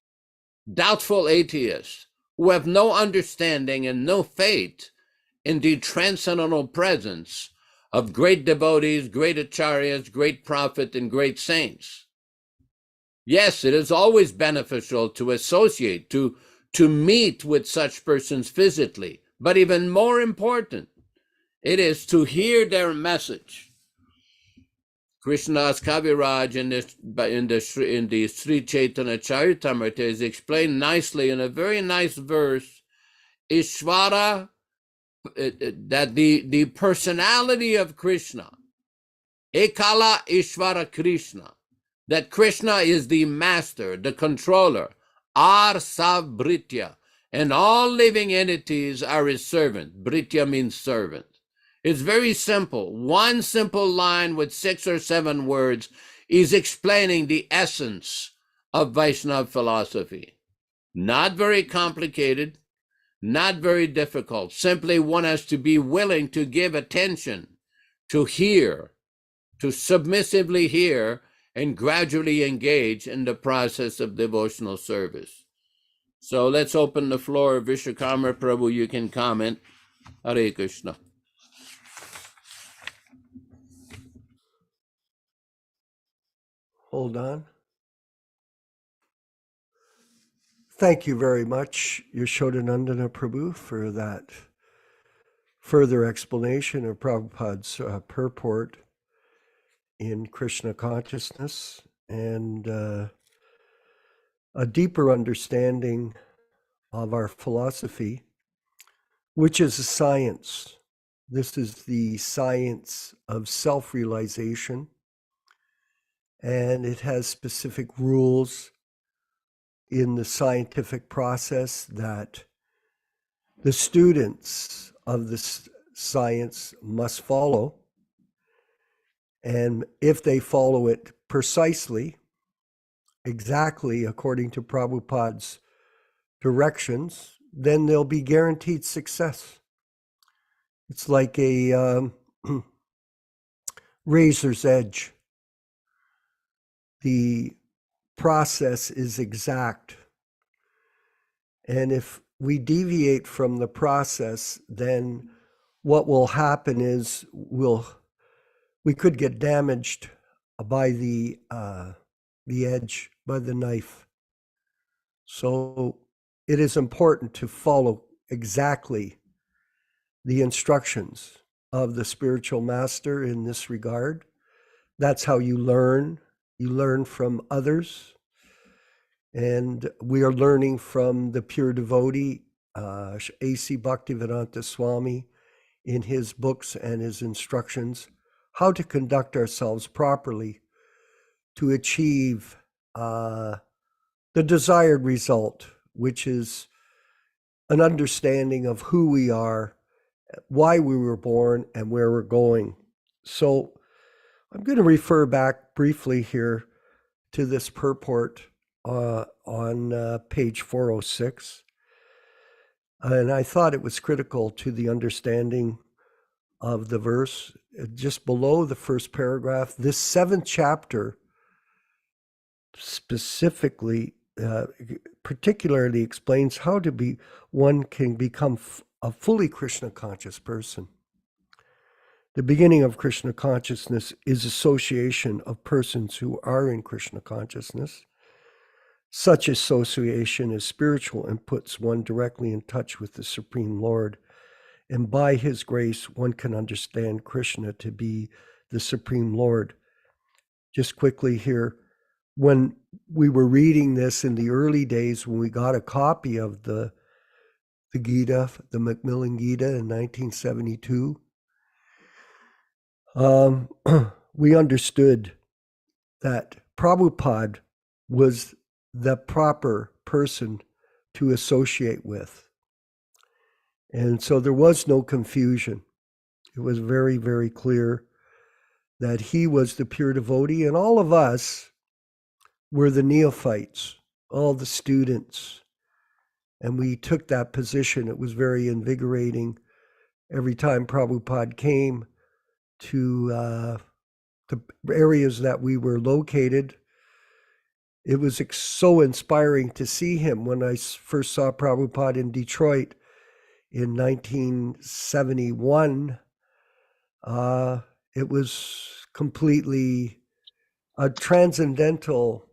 doubtful atheists, who have no understanding and no faith in the transcendental presence of great devotees, great acharyas, great prophets, and great saints. Yes, it is always beneficial to associate, to meet with such persons physically, but even more important, it is to hear their message. Krishnadas Kaviraj in the Sri Chaitanya Charitamrita is explained nicely in a very nice verse, Ishvara, that the personality of Krishna, Ekala Ishvara Krishna, that Krishna is the master, the controller, Arsav Britya, and all living entities are his servant. Britya means servant. It's very simple. One simple line with 6 or 7 words is explaining the essence of Vaishnava philosophy. Not very complicated, not very difficult. Simply one has to be willing to give attention, to hear, to submissively hear, and gradually engage in the process of devotional service. So let's open the floor. Vishwakarma Prabhu, you can comment. Hare Krishna. Hold on. Thank you very much, Yaśodā-nandana Prabhu, for that further explanation of Prabhupada's purport in Krishna Consciousness and a deeper understanding of our philosophy, which is a science. This is the science of self-realization, and it has specific rules in the scientific process that the students of this science must follow. And if they follow it precisely exactly according to Prabhupada's directions, then they'll be guaranteed success. It's like a razor's edge. The process is exact. And if we deviate from the process, then what will happen is we could get damaged by the edge, by the knife. So it is important to follow exactly the instructions of the spiritual master in this regard. That's how you learn. You learn from others. And we are learning from the pure devotee, A.C. Bhaktivedanta Swami, in his books and his instructions, how to conduct ourselves properly to achieve the desired result, which is an understanding of who we are, why we were born, and where we're going. So I'm going to refer back briefly here to this purport on page 406. And I thought it was critical to the understanding of the verse. Just below the first paragraph, this 7th chapter specifically, particularly explains how one can become a fully Krishna conscious person. The beginning of Krishna consciousness is association of persons who are in Krishna consciousness. Such association is spiritual and puts one directly in touch with the Supreme Lord. And by his grace, one can understand Krishna to be the Supreme Lord. Just quickly here, when we were reading this in the early days, when we got a copy of the Gita, the Macmillan Gita in 1972, we understood that Prabhupada was the proper person to associate with. And so there was no confusion. It was very, very clear that he was the pure devotee, and all of us were the neophytes, all the students. And we took that position. It was very invigorating. Every time Prabhupada came to the areas that we were located, it was so inspiring to see him. When I first saw Prabhupada in Detroit in 1971, it was completely a transcendental,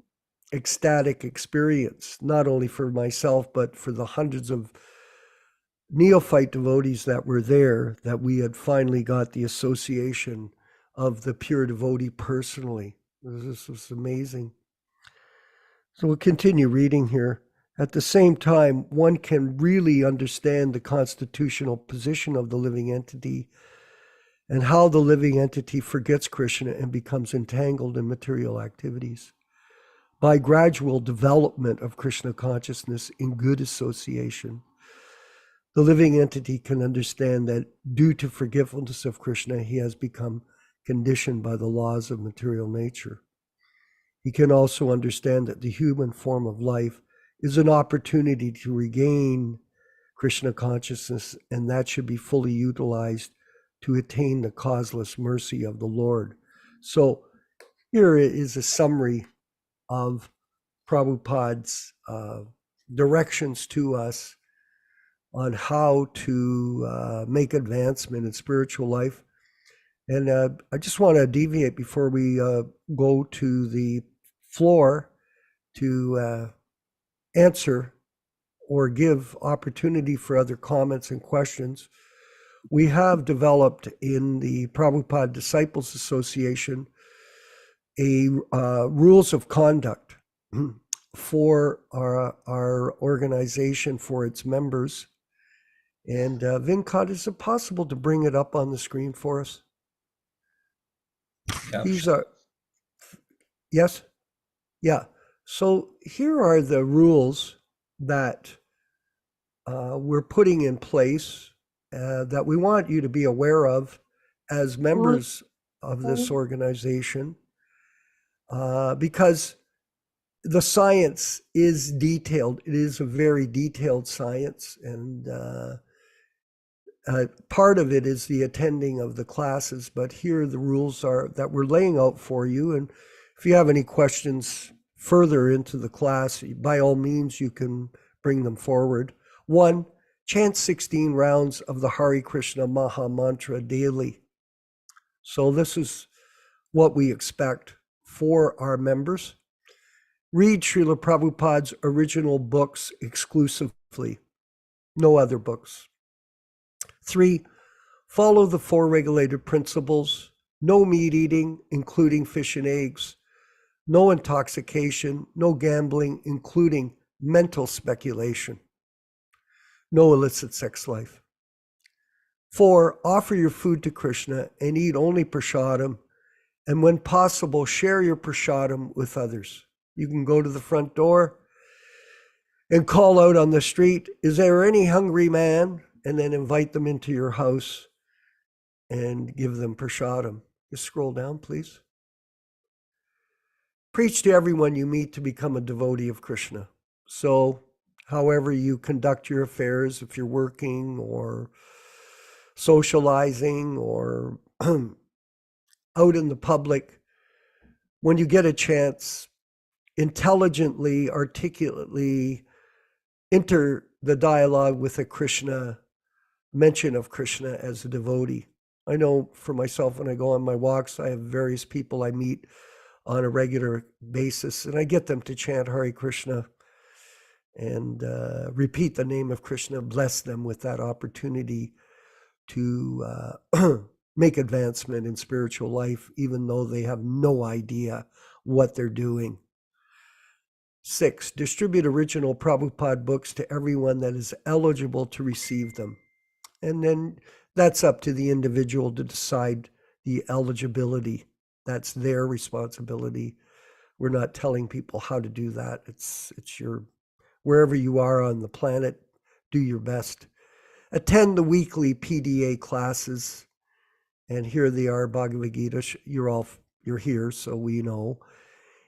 ecstatic experience, not only for myself, but for the hundreds of neophyte devotees that were there, that we had finally got the association of the pure devotee personally. This was amazing. So we'll continue reading here. At the same time, one can really understand the constitutional position of the living entity and how the living entity forgets Krishna and becomes entangled in material activities. By gradual development of Krishna consciousness in good association, the living entity can understand that due to forgetfulness of Krishna, he has become conditioned by the laws of material nature. He can also understand that the human form of life is an opportunity to regain Krishna consciousness, and that should be fully utilized to attain the causeless mercy of the Lord. So here is a summary of Prabhupada's directions to us on how to make advancement in spiritual life. And I just want to deviate before we go to the floor to answer or give opportunity for other comments and questions. We have developed in the Prabhupada Disciples Association a rules of conduct for our organization, for its members. And Vinod, is it possible to bring it up on the screen for us? Yeah, These sure. are, yes? Yeah. So here are the rules that we're putting in place that we want you to be aware of as members of this organization, because the science is detailed. It is a very detailed science, and part of it is the attending of the classes, but here the rules are that we're laying out for you. And if you have any questions further into the class, by all means, you can bring them forward. 1, chant 16 rounds of the Hare Krishna Maha Mantra daily. So this is what we expect for our members. Read Srila Prabhupada's original books exclusively, no other books. 3, follow the 4 regulated principles: no meat eating, including fish and eggs, no intoxication, no gambling, including mental speculation, no illicit sex life. 4, offer your food to Krishna and eat only prasadam, and when possible, share your prasadam with others. You can go to the front door and call out on the street, "Is there any hungry man?" and then invite them into your house and give them prasadam. Just scroll down, please. Preach to everyone you meet to become a devotee of Krishna. So however you conduct your affairs, if you're working or socializing or out in the public, when you get a chance, intelligently, articulately enter the dialogue with a Krishna, mention of Krishna as a devotee. I know for myself, when I go on my walks, I have various people I meet on a regular basis, and I get them to chant Hare Krishna and repeat the name of Krishna, bless them with that opportunity to make advancement in spiritual life, even though they have no idea what they're doing. 6, distribute original Prabhupada books to everyone that is eligible to receive them. And then that's up to the individual to decide the eligibility. That's their responsibility. We're not telling people how to do that. It's your, wherever you are on the planet, do your best. Attend the weekly PDA classes. And here they are, Bhagavad-gītā. You're here, so we know.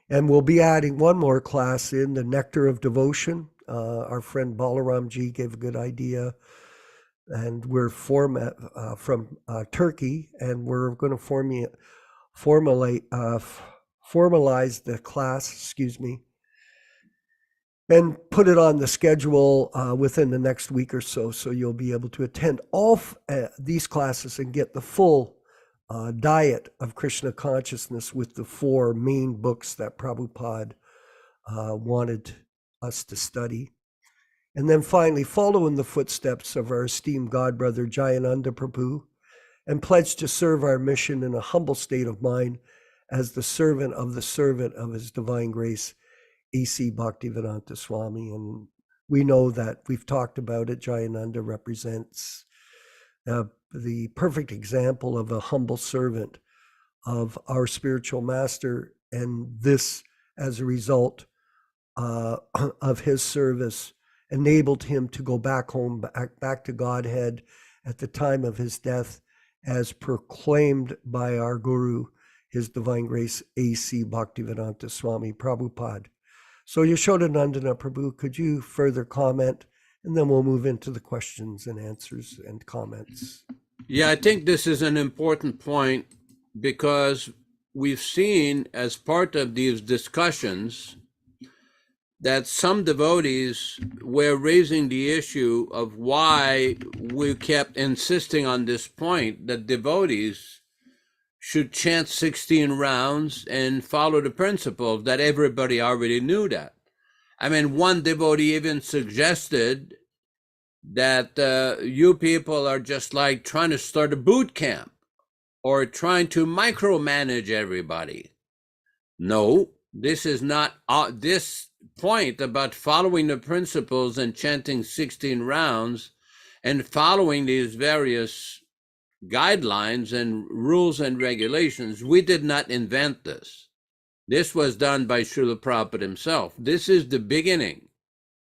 And we'll be adding one more class in, the Nectar of Devotion. Our friend Balaramji gave a good idea. And we're from Turkey, and we're going to formalize the class, and put it on the schedule within the next week or so. So you'll be able to attend all these classes and get the full diet of Krishna consciousness with the 4 main books that Prabhupada wanted us to study. And then finally, follow in the footsteps of our esteemed godbrother Jayananda Prabhu and pledge to serve our mission in a humble state of mind as the servant of His Divine Grace A.C. Bhaktivedanta Swami. And we know that we've talked about it. Jayananda represents the perfect example of a humble servant of our spiritual master. And this, as a result of his service, enabled him to go back home, back to Godhead at the time of his death, as proclaimed by our Guru, His Divine Grace A.C. Bhaktivedanta Swami Prabhupāda. So Yaśodā-nandana Prabhu, could you further comment? And then we'll move into the questions and answers and comments. Yeah, I think this is an important point, because we've seen as part of these discussions that some devotees were raising the issue of why we kept insisting on this point that devotees should chant 16 rounds and follow the principles, that everybody already knew that. I mean, one devotee even suggested that you people are just like trying to start a boot camp or trying to micromanage everybody. No, this is not this point about following the principles and chanting 16 rounds and following these various guidelines and rules and regulations. We did not invent this. This was done by Srila Prabhupada himself. This is the beginning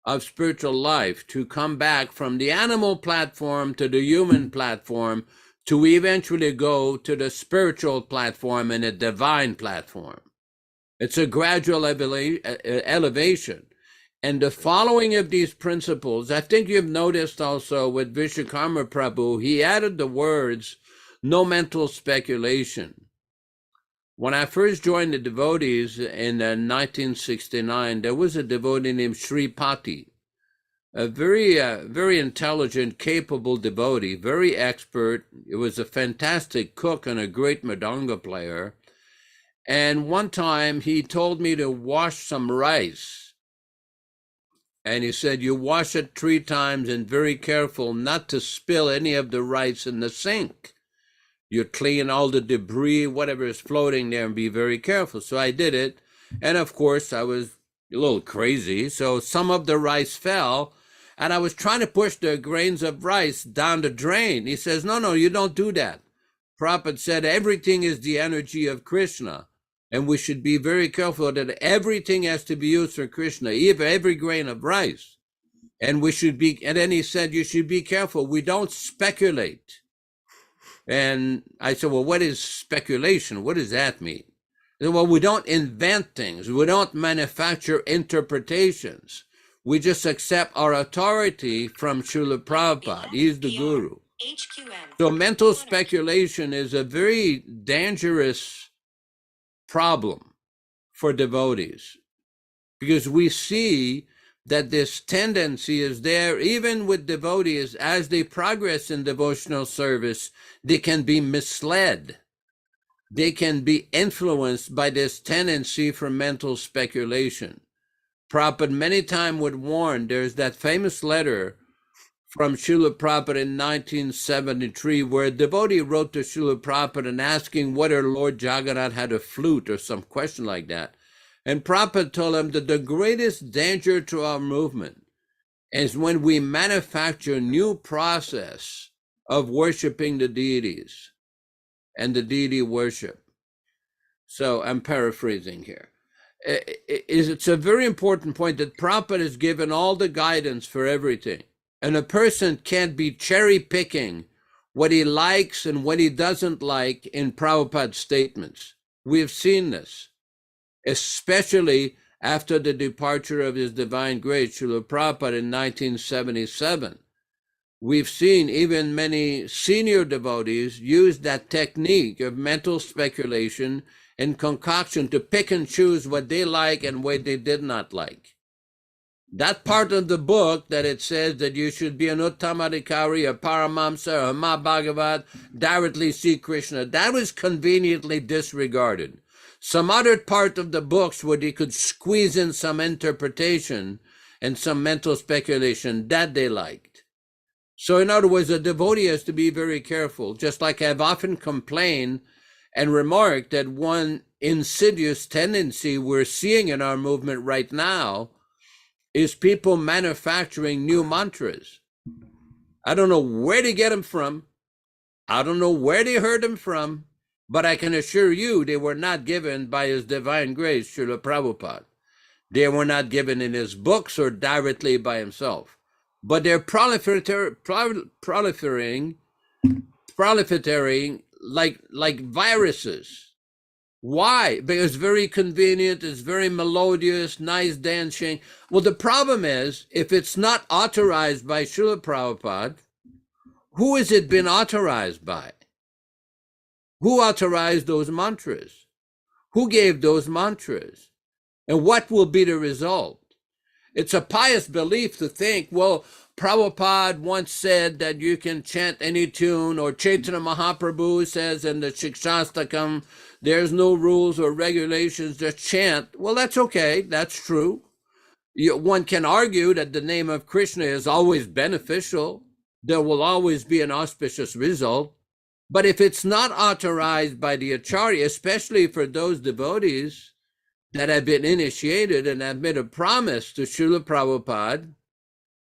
of spiritual life, to come back from the animal platform to the human platform, to eventually go to the spiritual platform and a divine platform. It's a gradual elevation. And the following of these principles, I think you've noticed also with Vishwakarma Prabhu, he added the words, no mental speculation. When I first joined the devotees in 1969, there was a devotee named Sri Pati, a very intelligent, capable devotee, very expert. It was a fantastic cook and a great mridanga player. And one time he told me to wash some rice. And he said, you wash it 3 times and very careful not to spill any of the rice in the sink. You clean all the debris, whatever is floating there, and be very careful. So I did it. And of course, I was a little crazy. So some of the rice fell, and I was trying to push the grains of rice down the drain. He says, no, you don't do that. Prabhupada said, everything is the energy of Krishna. And we should be very careful that everything has to be used for Krishna, even every grain of rice. And then he said, you should be careful. We don't speculate. And I said, well, what is speculation? What does that mean? He said, well, we don't invent things. We don't manufacture interpretations. We just accept our authority from Srila Prabhupada. He's the guru. So mental speculation is a very dangerous problem for devotees, because we see that this tendency is there even with devotees. As they progress in devotional service, they can be misled. They can be influenced by this tendency for mental speculation. Prabhupada many times would warn. There's that famous letter from Srila Prabhupada in 1973, where a devotee wrote to Srila Prabhupada and asking whether Lord Jagannath had a flute or some question like that. And Prabhupada told him that the greatest danger to our movement is when we manufacture new process of worshiping the deities and the deity worship. So I'm paraphrasing here. It's a very important point that Prabhupada has given all the guidance for everything. And a person can't be cherry picking what he likes and what he doesn't like in Prabhupada's statements. We've seen this, especially after the departure of His Divine Grace, Srila Prabhupada, in 1977. We've seen even many senior devotees use that technique of mental speculation and concoction to pick and choose what they like and what they did not like. That part of the book that it says that you should be an Uttamadhikari, a Paramamsa, or a Mahabhagavat, directly see Krishna, that was conveniently disregarded. Some other part of the books where they could squeeze in some interpretation and some mental speculation, that they liked. So in other words, a devotee has to be very careful. Just like I've often complained and remarked that one insidious tendency we're seeing in our movement right now is people manufacturing new mantras. I don't know where they get them from. I don't know where they heard them from, but I can assure you they were not given by His Divine Grace, Srila Prabhupada. They were not given in his books or directly by himself. But they're proliferating like viruses. Why? Because it's very convenient, it's very melodious, nice dancing. Well, the problem is, if it's not authorized by Srila Prabhupada, who has it been authorized by? Who authorized those mantras? Who gave those mantras? And what will be the result? It's a pious belief to think, well, Prabhupada once said that you can chant any tune, or Chaitanya Mahaprabhu says in the Shikshastakam, there's no rules or regulations, just chant. Well, that's okay, that's true. One can argue that the name of Krishna is always beneficial. There will always be an auspicious result. But if it's not authorized by the Acharya, especially for those devotees that have been initiated and have made a promise to Srila Prabhupada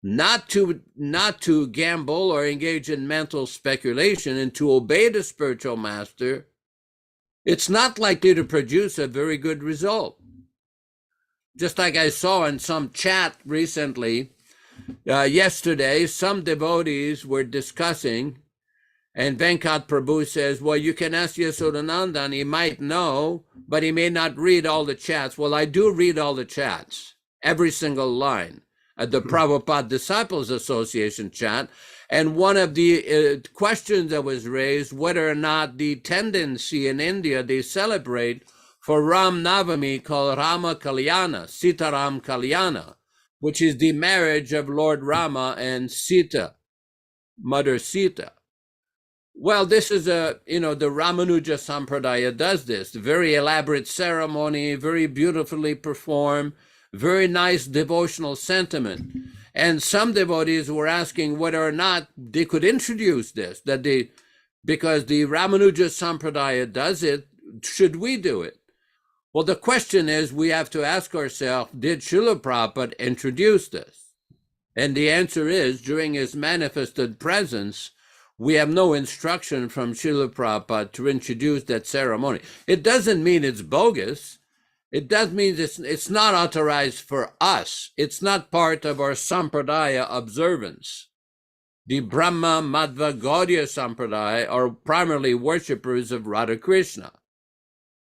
not to gamble or engage in mental speculation and to obey the spiritual master, it's not likely to produce a very good result. Just like I saw in some chat recently, yesterday, some devotees were discussing And Venkat Prabhu says, well, you can ask Yasoda-nandan, he might know, but he may not read all the chats. Well, I do read all the chats, every single line at the Prabhupada Disciples Association chat. And one of the questions that was raised, whether or not the tendency in India, they celebrate for Ram Navami called Rama Kalyana, Sita Ram Kalyana, which is the marriage of Lord Rama and Sita, Mother Sita. Well, this is the Ramanuja Sampradaya does this. Very elaborate ceremony, very beautifully performed, very nice devotional sentiment. And some devotees were asking whether or not they could introduce this, because the Ramanuja Sampradaya does it, should we do it? Well, the question is, we have to ask ourselves, did Srila Prabhupada introduce this? And the answer is, during his manifested presence, we have no instruction from Srila Prabhupada to introduce that ceremony. It doesn't mean it's bogus. It does mean it's not authorized for us. It's not part of our Sampradaya observance. The Brahma, Madhva, Gaudiya Sampradaya are primarily worshippers of Radha Krishna.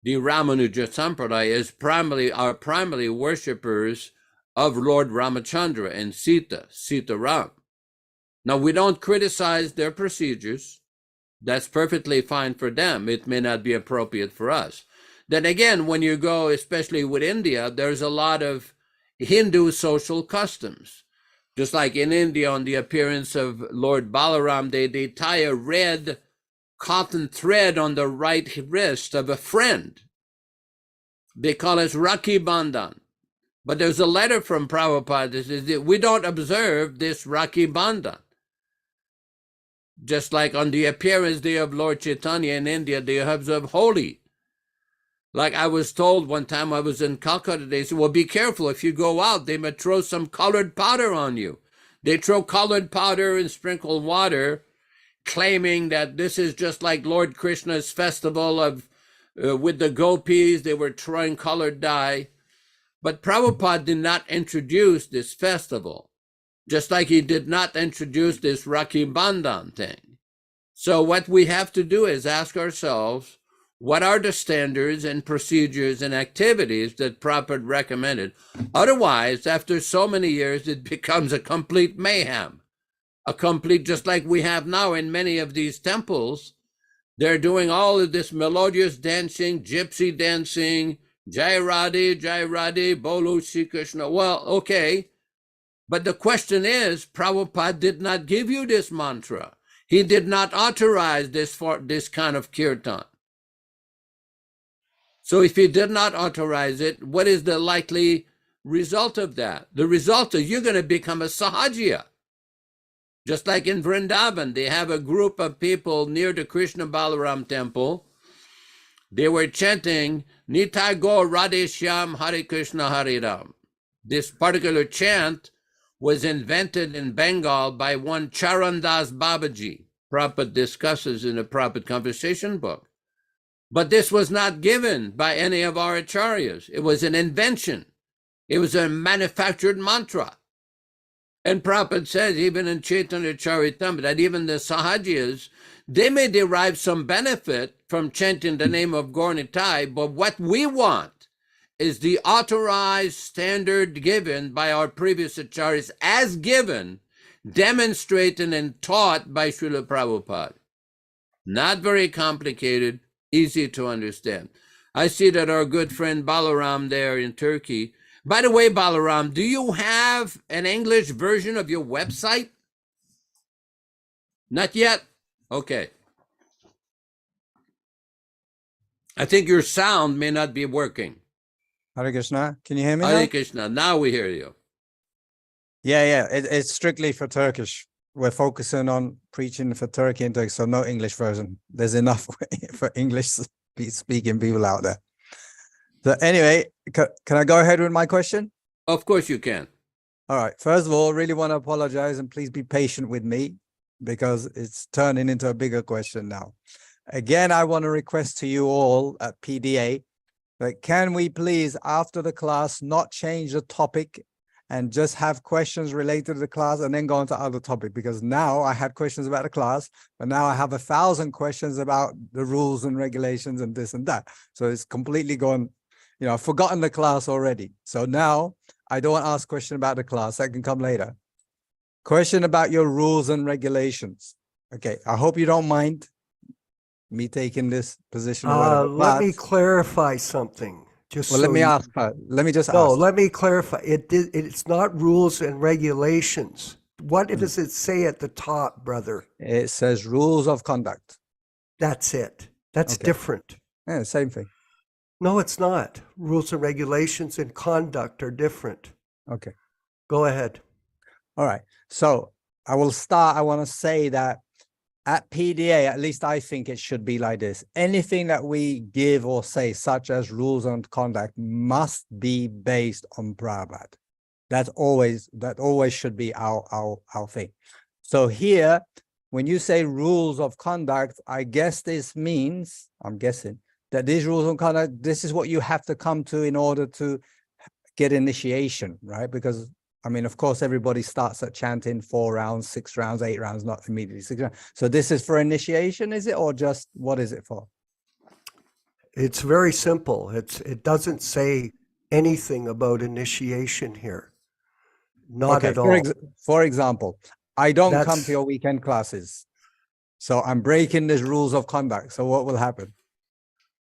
The Ramanuja Sampradaya are primarily worshippers of Lord Ramachandra and Sita Ram. Now, we don't criticize their procedures. That's perfectly fine for them. It may not be appropriate for us. Then again, when you go, especially with India, there's a lot of Hindu social customs. Just like in India, on the appearance of Lord Balaram, they tie a red cotton thread on the right wrist of a friend. They call it Rakhi Bandhan. But there's a letter from Prabhupada that says that we don't observe this Rakhi Bandhan. Just like on the appearance day of Lord Chaitanya in India, they observe Holi. Like I was told one time I was in Calcutta, they said, well, be careful. If you go out, they might throw some colored powder on you. They throw colored powder and sprinkle water, claiming that this is just like Lord Krishna's festival of with the gopis. They were throwing colored dye. But Prabhupada did not introduce this festival, just like he did not introduce this Rakhi Bandhan thing. So what we have to do is ask ourselves, what are the standards and procedures and activities that Prabhupada recommended? Otherwise, after so many years, it becomes a complete mayhem. Just like we have now in many of these temples, they're doing all of this melodious dancing, gypsy dancing, Jai Radhe, Bolo Shri Krishna. Well, okay. But the question is, Prabhupada did not give you this mantra. He did not authorize this kind of kirtan. So if he did not authorize it, what is the likely result of that? The result is you're going to become a sahajiya. Just like in Vrindavan, they have a group of people near the Krishna Balaram temple. They were chanting, Nitai Gaur Radhe Shyam Hare Krishna Hare Ram. This particular chant was invented in Bengal by one Charandas Babaji. Prabhupada discusses in a Prabhupada conversation book. But this was not given by any of our acharyas. It was an invention. It was a manufactured mantra. And Prabhupada says, even in Chaitanya Charitamrita, that even the sahajiyas, they may derive some benefit from chanting the name of Gaur Nitai, but what we want is the authorized standard given by our previous acharyas as given, demonstrated and taught by Srila Prabhupada. Not very complicated, easy to understand. I see that our good friend Balaram there in Turkey. By the way, Balaram, do you have an English version of your website? Not yet? Okay. I think your sound may not be working. Hare Krishna, can you hear me? Hare Krishna, now we hear you. Yeah. It's strictly for Turkish. We're focusing on preaching for Turkey and Turkey, so no English version. There's enough for English speaking people out there. So anyway, can I go ahead with my question? Of course you can. All right. First of all, really want to apologize and please be patient with me because it's turning into a bigger question now. Again, I want to request to you all at PDA that can we please, after the class, not change the topic and just have questions related to the class and then go on to other topic, because now I had questions about the class, but now I have 1,000 questions about the rules and regulations and this and that. So it's completely gone, you know, I've forgotten the class already. So now I don't want to ask a question about the class. That can come later. Question about your rules and regulations. Okay, I hope you don't mind me taking this position or whatever. Let me clarify something. Just Well, so let me you- ask her. Let me just No, ask. let me clarify. It's not rules and regulations. What does it say at the top, brother? It says rules of conduct. That's it. That's Okay. different. Yeah, same thing. No, it's not. Rules and regulations and conduct are different. Okay. Go ahead. All right. So I will start. I want to say that at PDA, at least I think it should be like this. Anything that we give or say, such as rules and conduct, must be based on Prabhupada. That always should be our thing. So here, when you say rules of conduct, I guess this means, I'm guessing, that these rules of conduct, this is what you have to come to in order to get initiation, right? Because, I mean, of course, everybody starts at chanting 4 rounds, 6 rounds, 8 rounds, not immediately 6 rounds. So this is for initiation, is it? Or just, what is it for? It's very simple. It doesn't say anything about initiation here. Not Okay, at all. for example, I don't come That's- to your weekend classes. So I'm breaking these rules of conduct. So what will happen?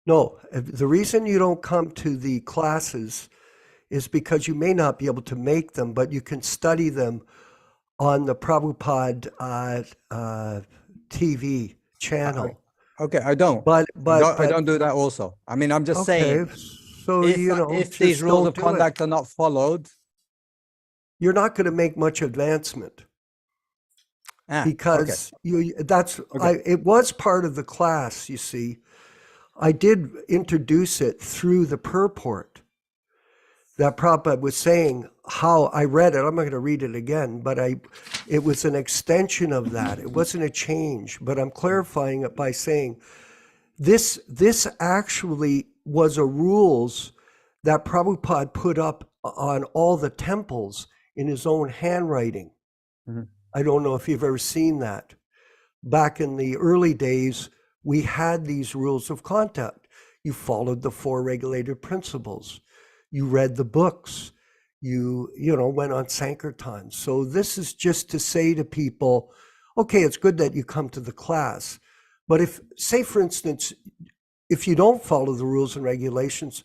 No, the reason you don't come to the classes is because you may not be able to make them, but you can study them on the Prabhupada TV channel. Okay, I don't. But I don't do that also. I mean, I'm just saying, okay, so if these just rules don't of do conduct it. are not followed, You're not going to make much advancement because it was part of the class, you see. I did introduce it through the purport that Prabhupada was saying how I read it. I'm not going to read it again, but it was an extension of that. It wasn't a change, but I'm clarifying it by saying this actually was a rules that Prabhupada put up on all the temples in his own handwriting. Mhm. I don't know if you've ever seen that. Back in the early days, we had these rules of conduct. You followed the 4 regulated principles. You read the books. You went on Sankirtan. So this is just to say to people, okay, it's good that you come to the class. But if, say for instance, if you don't follow the rules and regulations,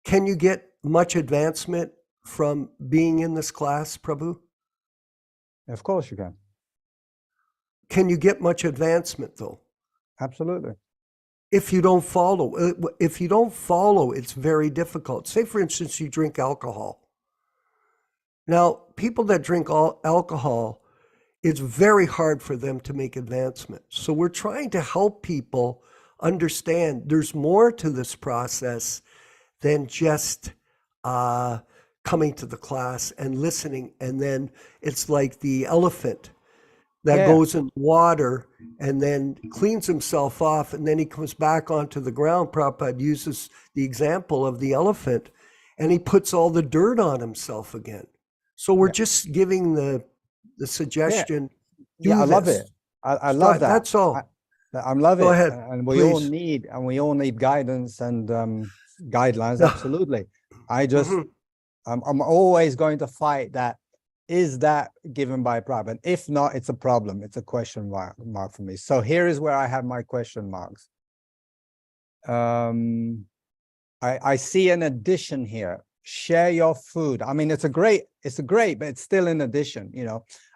can you get much advancement from being in this class, Prabhu? of course you can. Can you get much advancement though? Absolutely. If you don't follow, it's very difficult. Say, for instance, you drink alcohol. Now, people that drink alcohol, it's very hard for them to make advancement. So we're trying to help people understand there's more to this process than just coming to the class and listening. And then it's like the elephant that goes in water and then cleans himself off, and then he comes back onto the ground. Prabhupada uses the example of the elephant, and he puts all the dirt on himself again. So we're just giving the suggestion. I love it. I love that. That's all. I love Go it. ahead, And we all please. need guidance and guidelines. Yeah. Absolutely. I just, Mhm. I'm always going to fight that. Is that given by Prabhupada? If not, it's a problem. It's a question mark for me. So here is where I have my question marks. I see an addition here. Share your food. I mean, it's a great, but it's still an addition.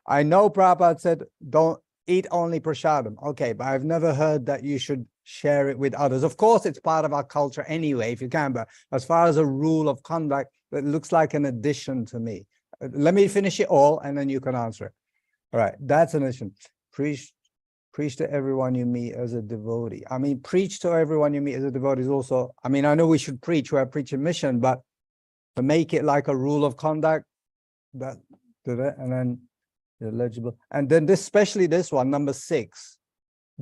I know Prabhupada said, don't eat only prasadam. Okay, but I've never heard that you should share it with others. Of course, it's part of our culture anyway, if you can, but as far as a rule of conduct, it looks like an addition to me. Let me finish it all and then you can answer it. All right, that's an addition. Preach to everyone you meet as a devotee. I mean, preach to everyone you meet as a devotee is also, I mean, I know we should preach, we're preaching mission, but to make it like a rule of conduct, and then legible. And then this, especially this one, number 6,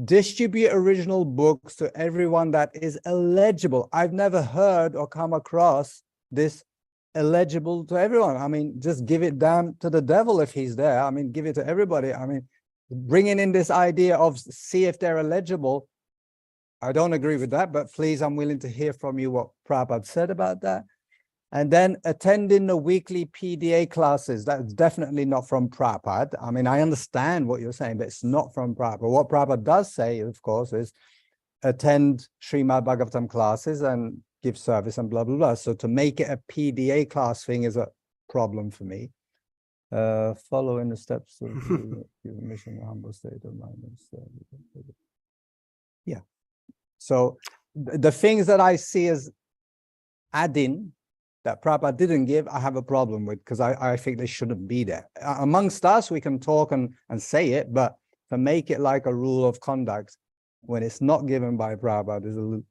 distribute original books to everyone that is eligible. I've never heard or come across this illegible to everyone. I mean, just give it down to the devil if he's there. I mean, give it to everybody. I mean, bringing in this idea of see if they're illegible, I don't agree with that, but please, I'm willing to hear from you what Prabhupada said about that. And then attending the weekly PDA classes, that's definitely not from Prabhupada. I mean, I understand what you're saying, but it's not from Prabhupada. What Prabhupada does say, of course, is attend Srimad Bhagavatam classes and give service and blah, blah, blah. So to make it a PDA class thing is a problem for me. Follow in the steps of the mission, humble state of mind. Yeah. So the things that I see as adding that Prabhupada didn't give, I have a problem with, because I think they shouldn't be there. Amongst us, we can talk and say it, but to make it like a rule of conduct when it's not given by Prabhupada is I'm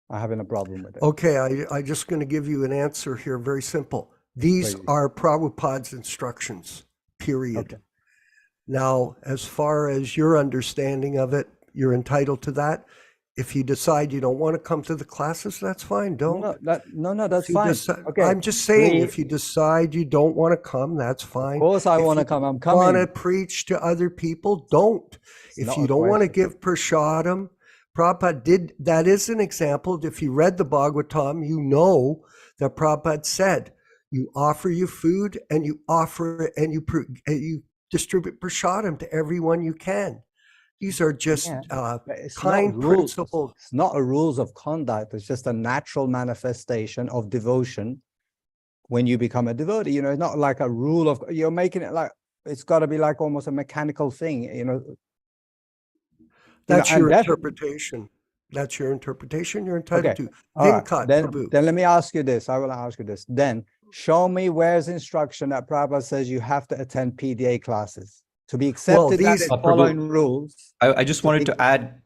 having a problem with it. Okay, I'm just going to give you an answer here, very simple. These are Prabhupada's instructions, period. Okay. Now, as far as your understanding of it, you're entitled to that. If you decide you don't want to come to the classes, that's fine. Don't. No, that's fine. Okay. I'm just saying, if you decide you don't want to come, that's fine. Of course I want to come. I'm coming. Want to preach to other people? Don't. If you don't want to give prasadam, Prabhupada did. That is an example. If you read the Bhagavatam, you know that Prabhupada said, you offer your food and you offer and you distribute prasadam to everyone you can. These are just kind principles. It's not a rules of conduct. It's just a natural manifestation of devotion when you become a devotee. You know, it's not like a rule of, you're making it like, it's got to be like almost a mechanical thing, you know. That's your interpretation. That's your interpretation. You're entitled to. Then let me ask you this. I will ask you this. Then show me where's instruction that Prabhupada says you have to attend PDA classes. To be accepted, that is following rules. I just wanted to add,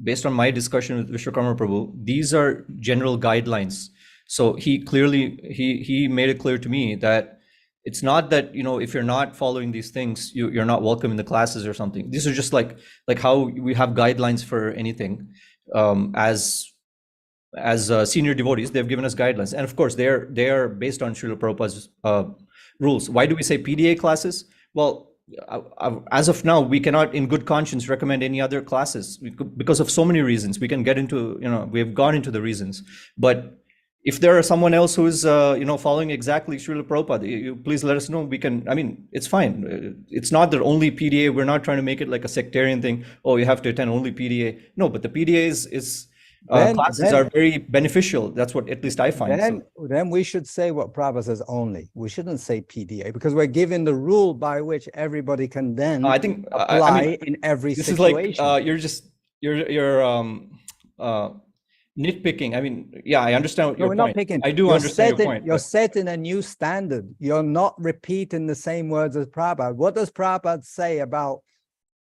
based on my discussion with Vishwakarma Prabhu, these are general guidelines. So he clearly, he made it clear to me that it's not that, you know, if you're not following these things, you're not welcome in the classes or something. These are just like how we have guidelines for anything. As senior devotees, they've given us guidelines. And of course, they are based on Srila Prabhupada's rules. Why do we say PDA classes? Well, as of now, we cannot in good conscience recommend any other classes because of so many reasons. We can get into, you know, we've gone into the reasons. But if there are someone else who is, you know, following exactly Srila Prabhupada, please let us know. We can, I mean, it's fine. It's not that only PDA, we're not trying to make it like a sectarian thing. Oh, you have to attend only PDA. No, but the PDA is classes are very beneficial. That's what at least I find. Then we should say what Prabhupada says only. We shouldn't say PDA because we're given the rule by which everybody can then apply in every situation. Is like you're nitpicking. I mean, yeah, I understand what your point. We're not picking. I do understand your point. You're setting a new standard. You're not repeating the same words as Prabhupada. What does Prabhupada say about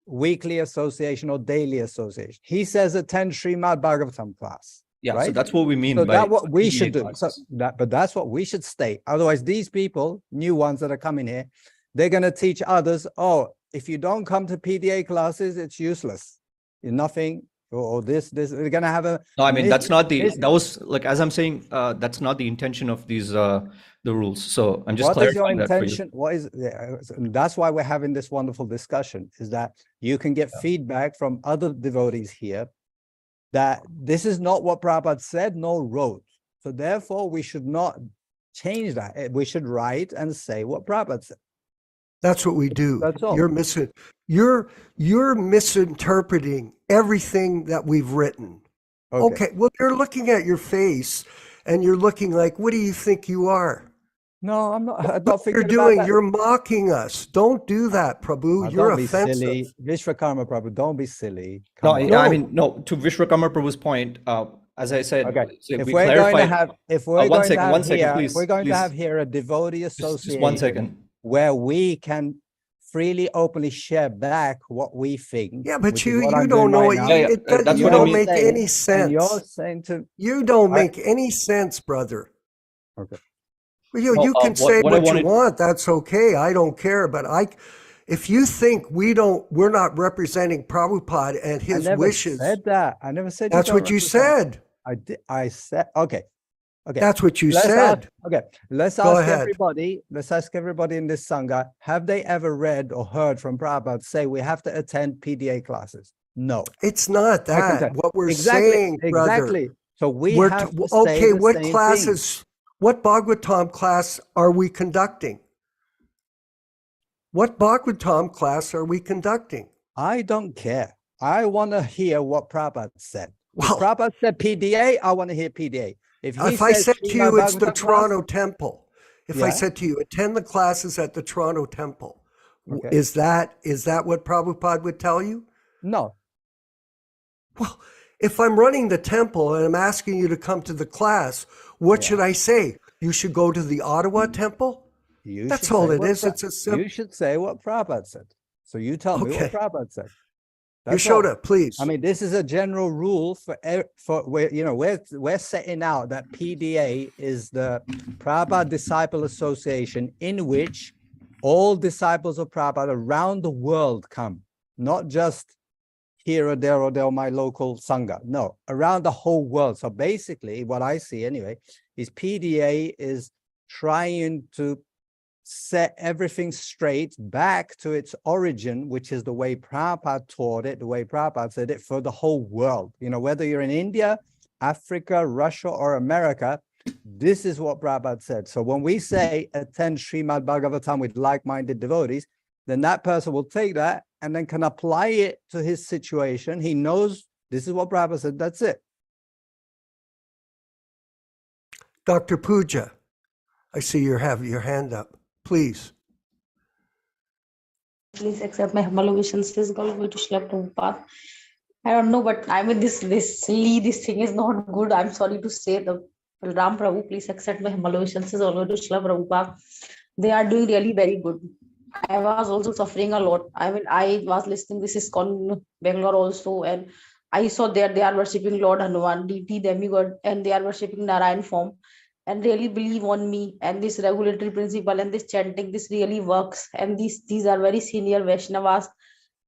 weekly association or daily association? He says attend Srimad Bhagavatam class. Yeah, right? So that's what we mean by that's what we should do. But that's what we should state. Otherwise, these people, new ones that are coming here, they're going to teach others, oh, if you don't come to PDA classes, it's useless. You're nothing. Or this, we're going to have a... No, I mean, that's not the... That was, like, as I'm saying, that's not the intention of these, the rules. So I'm just clarifying that for you. What is... That's why we're having this wonderful discussion, is that you can get feedback from other devotees here that this is not what Prabhupada said nor wrote. So therefore, we should not change that. We should write and say what Prabhupada said. That's what we do. That's all. You're misinterpreting everything that we've written. Okay. Well, you're looking at your face and you're looking like, what do you think you are? No, I'm not. I'm not you're doing. That. You're mocking us. Don't do that, Prabhu. You're offensive. Silly. Vishwakarma Prabhu, don't be silly. I mean, no. To Vishwakarma Prabhu's point, as I said, if we're going to have here a devotee association, just 1 second, where we can freely, openly share back what we think. Yeah, but you don't know it. You don't make any sense. You're saying you don't make any sense, brother. Okay. Well, you can say what you want. That's okay. I don't care. But if you think we're not representing Prabhupada and his wishes. I never said that. I never said that's what you said. I said, okay. Okay. That's what you Let's said. Let's Go ask ahead. everybody. Let's ask everybody in this sangha: have they ever read or heard from Prabhupada say we have to attend PDA classes? No. It's not I can that. tell. What we're Exactly. saying, brother. Exactly. So we We're have to say okay. the What same classes? What Bhagavatam class are we conducting? What Bhagavatam class are we conducting? I don't care. I want to hear what Prabhupada said. Well, If Prabhupada said PDA, I want to hear PDA. If he if I says said to you Srimad it's the Bhagavatam Toronto class, Temple, if I Yeah. said to you attend the classes at the Toronto Temple, Okay. is that what Prabhupada would tell you? no. Well, if I'm running the temple and I'm asking you to come to the class, what Yeah. should I say? You should go to the Ottawa Temple? You That's should all say it what is. It's a simple. You should say what Prabhupada said. So you tell me what Okay. Prabhupada said. That's all. Yasoda, please. I mean, this is a general rule for where we're setting out that PDA is the Prabhupada Disciples Association, in which all disciples of Prabhupada around the world come, not just here or there, my local sangha. No, around the whole world. So basically, what I see anyway is PDA is trying to set everything straight back to its origin, which is the way Prabhupada taught it, the way Prabhupada said it for the whole world. You know, whether you're in India, Africa, Russia, or America, this is what Prabhupada said. So when we say attend Srimad Bhagavatam with like-minded devotees, then that person will take that and then can apply it to his situation. He knows this is what Prabhupada said. That's it. Dr. Puja, I see you have your hand up. Please. Please accept my humble obeisances. Glory to Srila Prabhupada. I don't know, but I mean, this thing is not good. I'm sorry to say. The Ram Prabhu, please accept my humble obeisances. Glory to Srila Prabhupada. They are doing really very good. I was also suffering a lot. I mean, I was listening. This is called Bangalore also, and I saw there they are worshipping Lord Hanuman, deity demigod, and they are worshipping Narayan form. And really believe on me and this regulatory principle and this chanting, this really works. And these are very senior Vaishnavas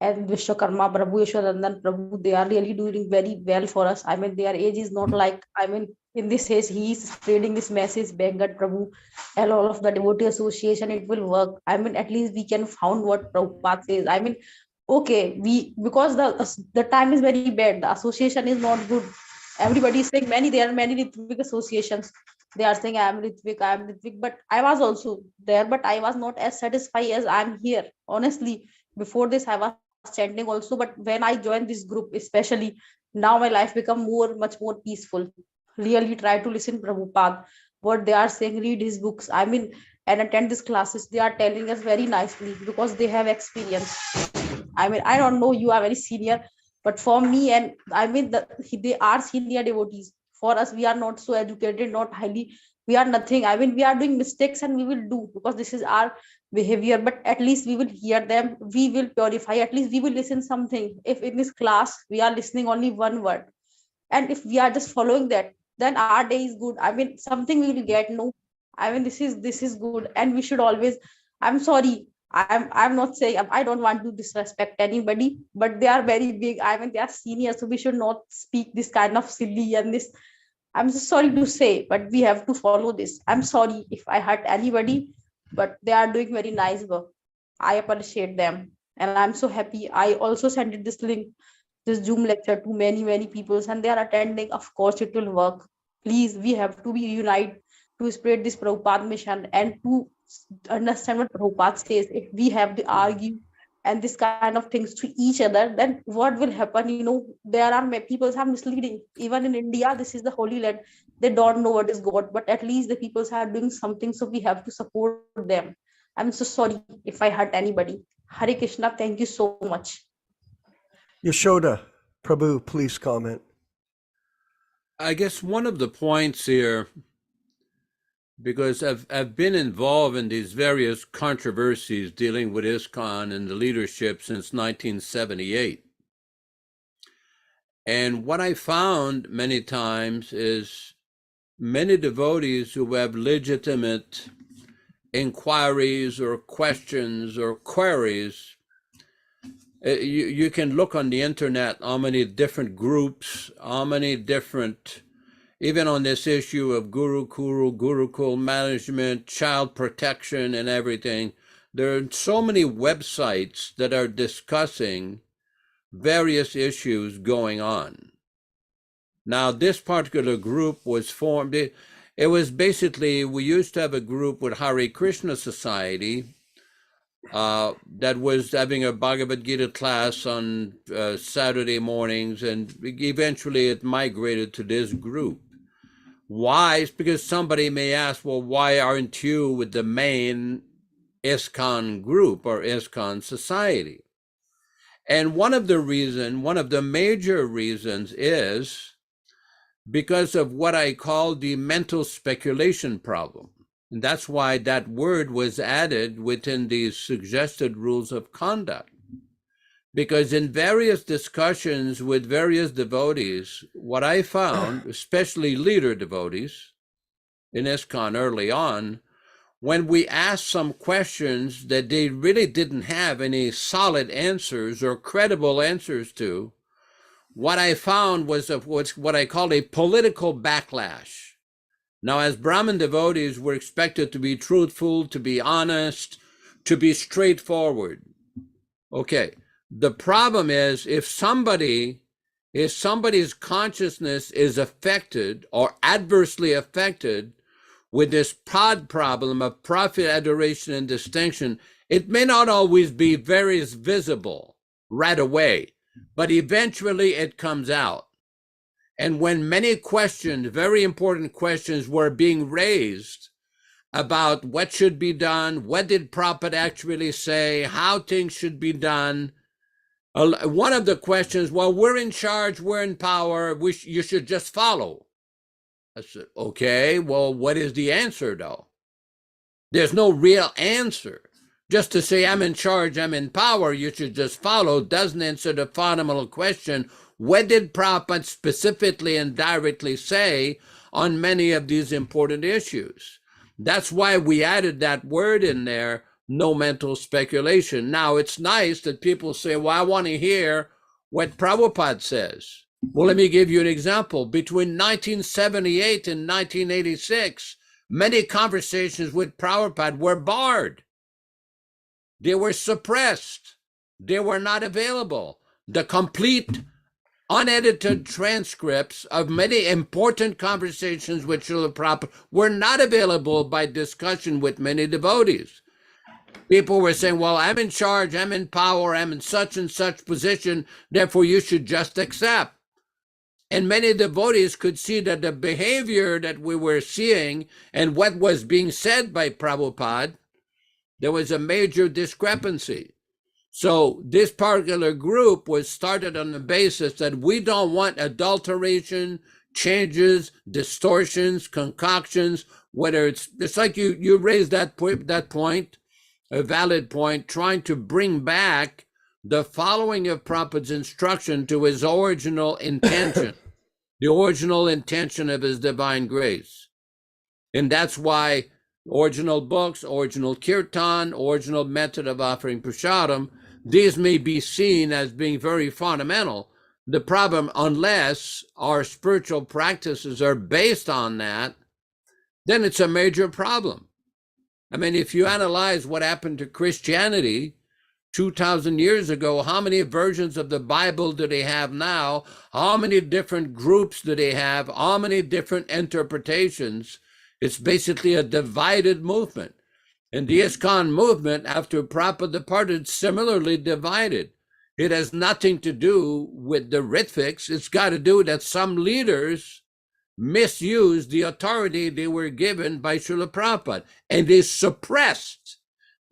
and Vishwakarma Prabhu, Yaśodā-nandana Prabhu. They are really doing very well for us. I mean, their age is not like, I mean, in this age, he is spreading this message, Bhagavad Prabhu, and all of the devotee association, it will work. I mean, at least we can found what Prabhupada says. I mean, okay, because the time is very bad, the association is not good. Everybody is saying there are many Ritvik associations. They are saying I am Ritvik, but I was also there, but I was not as satisfied as I'm here. Honestly, before this, I was chanting also, but when I joined this group, especially now my life become much more peaceful. Really try to listen Prabhupada, what they are saying, read his books. I mean, and attend these classes. They are telling us very nicely because they have experience. I mean, I don't know, you are very senior, but for me, and I mean, they are senior devotees. For us, we are not so educated, not highly, we are nothing. I mean, we are doing mistakes and we will do because this is our behavior, but at least we will hear them, we will purify, at least we will listen something. If in this class, we are listening only one word, and if we are just following that, then our day is good. I mean, something we will get, no, I mean, this is good, and we should always, I'm sorry, I'm not saying, I don't want to disrespect anybody, but they are very big. I mean, they are senior, so we should not speak this kind of silly and this. I'm so sorry to say, but we have to follow this. I'm sorry if I hurt anybody, but they are doing very nice work. I appreciate them, and I'm so happy. I also sent this link, this Zoom lecture to many people, and they are attending. Of course, it will work. Please, we have to be united to spread this Prabhupada mission and to understand what Prabhupada says. If we have to argue and this kind of things to each other, then what will happen? You know, there are people are misleading. Even in India, this is the holy land. They don't know what is God, but at least the people are doing something, so we have to support them. I'm so sorry if I hurt anybody. Hare Krishna, thank you so much. Yasoda, Prabhu, please comment. I guess one of the points here, because I've been involved in these various controversies dealing with ISKCON and the leadership since 1978. And what I found many times is many devotees who have legitimate inquiries or questions or queries. You can look on the internet how many different groups, how many different even on this issue of Gurukul management, child protection, and everything. There are so many websites that are discussing various issues going on. Now, this particular group was formed. It was basically, we used to have a group with Hare Krishna Society that was having a Bhagavad-gita class on Saturday mornings, and eventually it migrated to this group. Why? It's because somebody may ask, well, why aren't you with the main ISKCON group or ISKCON society? And one of the major reasons is because of what I call the mental speculation problem. And that's why that word was added within these suggested rules of conduct. Because in various discussions with various devotees, what I found, especially leader devotees in ISKCON early on, when we asked some questions that they really didn't have any solid answers or credible answers to, what I found was what I call a political backlash. Now, as Brahmin devotees, we're expected to be truthful, to be honest, to be straightforward. Okay, the problem is if somebody's consciousness is affected or adversely affected with this pod problem of profit, adoration, and distinction, it may not always be very visible right away, but eventually it comes out. And when many questions, very important questions, were being raised about what should be done, what did Prabhupada actually say, how things should be done, one of the questions, well, we're in charge, we're in power, you should just follow. I said, okay, well, what is the answer, though? There's no real answer. Just to say, I'm in charge, I'm in power, you should just follow, doesn't answer the fundamental question, what did Prabhupada specifically and directly say on many of these important issues? That's why we added that word in there, no mental speculation. Now, it's nice that people say, well, I want to hear what Prabhupada says. Well, let me give you an example. Between 1978 and 1986, many conversations with Prabhupada were barred. They were suppressed. They were not available. The complete unedited transcripts of many important conversations with Srila Prabhupada were not available by discussion with many devotees. People were saying, well, I'm in charge, I'm in power, I'm in such and such position, therefore you should just accept. And many devotees could see that the behavior that we were seeing and what was being said by Prabhupada, there was a major discrepancy. So this particular group was started on the basis that we don't want adulteration, changes, distortions, concoctions, whether it's like you raised that point, a valid point, trying to bring back the following of Prabhupada's instruction to his original intention, the original intention of his divine grace. And that's why original books, original kirtan, original method of offering prasadam, these may be seen as being very fundamental. The problem, unless our spiritual practices are based on that, then it's a major problem. I mean, if you analyze what happened to Christianity 2,000 years ago, how many versions of the Bible do they have now? How many different groups do they have? How many different interpretations? It's basically a divided movement. And the ISKCON movement, after Prabhupada departed, similarly divided. It has nothing to do with the Ritviks. It's got to do that some leaders misused the authority they were given by Srila Prabhupada. And they suppressed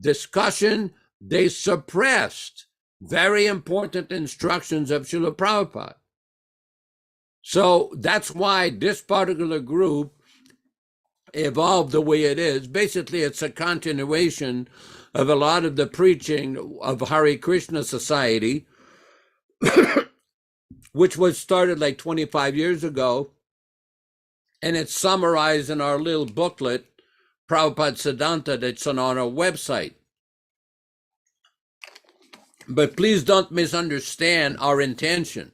discussion. They suppressed very important instructions of Srila Prabhupada. So that's why this particular group evolved the way it is. Basically, it's a continuation of a lot of the preaching of Hare Krishna Society, which was started like 25 years ago. And it's summarized in our little booklet, Prabhupada Siddhanta, that's on our website. But please don't misunderstand our intention.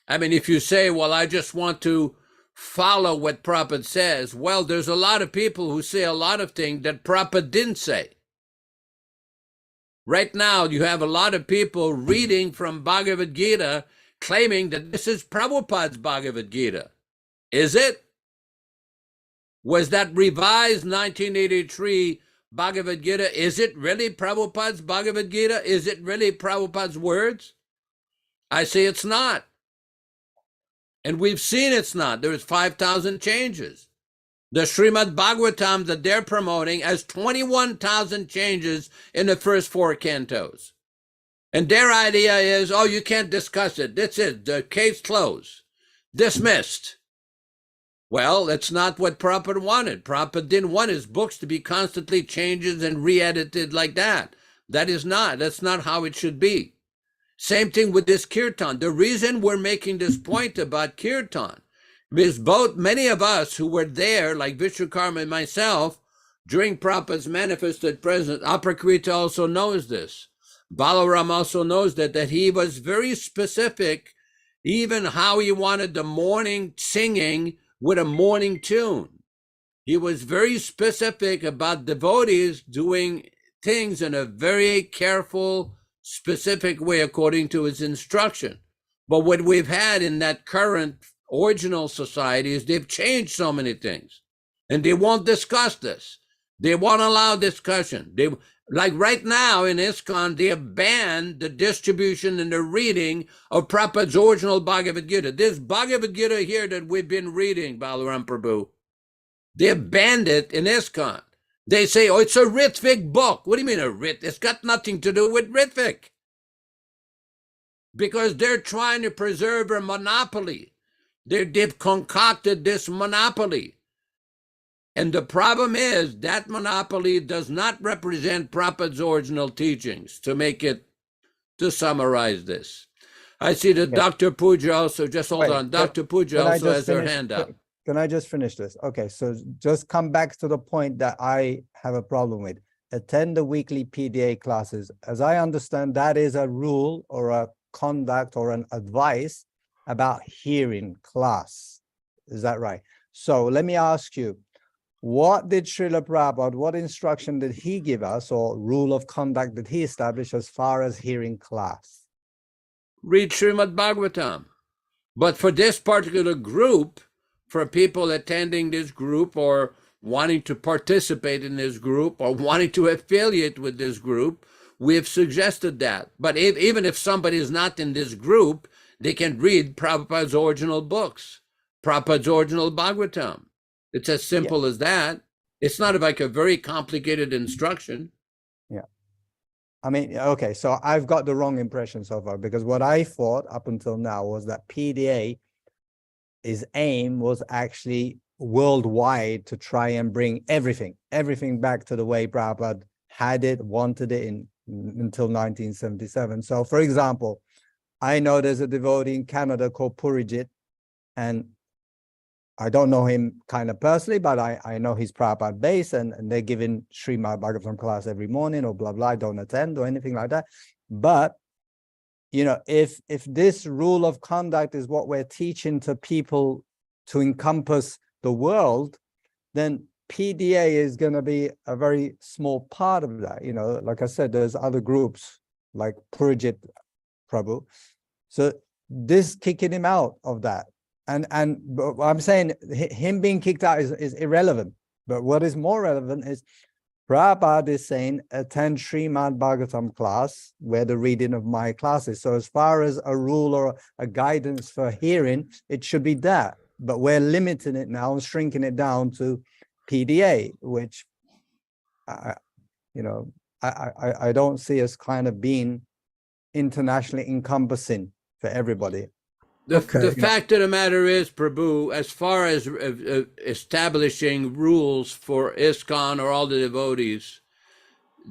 I mean, if you say, well, I just want to follow what Prabhupada says. Well, there's a lot of people who say a lot of things that Prabhupada didn't say. Right now, you have a lot of people reading from Bhagavad-gita claiming that this is Prabhupada's Bhagavad-gita. Is it? Was that revised 1983 Bhagavad-gita? Is it really Prabhupada's Bhagavad-gita? Is it really Prabhupada's words? I say it's not. And we've seen it's not. There's 5,000 changes. The Srimad Bhagavatam that they're promoting has 21,000 changes in the first 4 cantos. And their idea is, oh, you can't discuss it. That's it. The case closed. Dismissed. Well, that's not what Prabhupada wanted. Prabhupada didn't want his books to be constantly changed and re-edited like that. That's not how it should be. Same thing with this Kirtan. The reason we're making this point about Kirtan is many of us who were there, like Vishwakarma and myself, during Prabhupada's manifested presence, Aprakrita also knows this. Balaram also knows that he was very specific, even how he wanted the morning singing with a morning tune. He was very specific about devotees doing things in a very careful, specific way according to his instruction. But what we've had in that current original society is they've changed so many things, and they won't discuss this. They won't allow discussion. Like right now in ISKCON, they have banned the distribution and the reading of Prabhupada's original Bhagavad-gita. This Bhagavad-gita here that we've been reading, Balaram Prabhu, they have banned it in ISKCON. They say, oh, it's a Ritvik book. What do you mean a Rit? It's got nothing to do with Ritvik. Because they're trying to preserve a monopoly. They've concocted this monopoly. And the problem is that monopoly does not represent Prabhupada's original teachings, to summarize this. I see that Dr. Puja also, just hold on, Dr. Puja also has her hand up. Can I just finish this? Okay, so just come back to the point that I have a problem with. Attend the weekly PDA classes. As I understand, that is a rule or a conduct or an advice about hearing class. Is that right? So let me ask you, what did Srila Prabhupada, what instruction did he give us or rule of conduct did he establish as far as hearing class? Read Srimad Bhagavatam. But for this particular group, for people attending this group or wanting to participate in this group or wanting to affiliate with this group, we have suggested that. But even if somebody is not in this group, they can read Prabhupada's original books, Prabhupada's original Bhagavatam. It's as simple as that. It's not like a very complicated instruction. Yeah. I mean, okay, so I've got the wrong impression so far, because what I thought up until now was that PDA, his aim was actually worldwide to try and bring everything back to the way Prabhupada had it, wanted it until 1977. So for example, I know there's a devotee in Canada called Purijit, and I don't know him kind of personally, but I know he's Prabhupada base, and they're giving Srimad Bhagavatam class every morning or blah, blah. I don't attend or anything like that. But, you know, if this rule of conduct is what we're teaching to people to encompass the world, then PDA is going to be a very small part of that. You know, like I said, there's other groups like Purijit Prabhu. So this kicking him out of that. And I'm saying him being kicked out is irrelevant. But what is more relevant is Prabhupada is saying attend Srimad Bhagavatam class where the reading of my class is. So as far as a rule or a guidance for hearing, it should be that. But we're limiting it now and shrinking it down to PDA, which I don't see as kind of being internationally encompassing for everybody. The fact of the matter is, Prabhu, as far as establishing rules for ISKCON or all the devotees,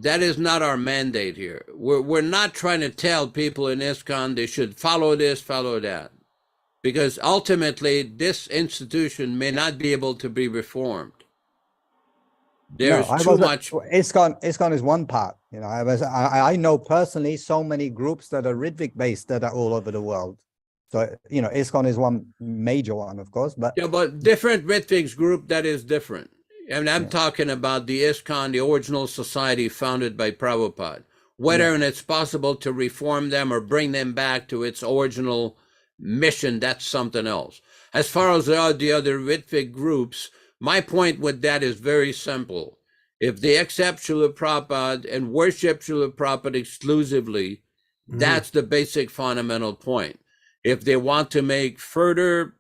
that is not our mandate here. We're not trying to tell people in ISKCON they should follow this, follow that, because ultimately this institution may not be able to be reformed. There's too much. ISKCON is one part. You know, I know personally so many groups that are Ritvik based that are all over the world. So, ISKCON is one major one, of course, but Yeah, but different Ritviks group, that is different. And I'm talking about the ISKCON, the original society founded by Prabhupada. Whether it's possible to reform them or bring them back to its original mission, that's something else. As far as the other Ritvik groups, my point with that is very simple. If they accept Srila Prabhupada and worship Srila Prabhupada exclusively, that's the basic fundamental point. If they want to make further,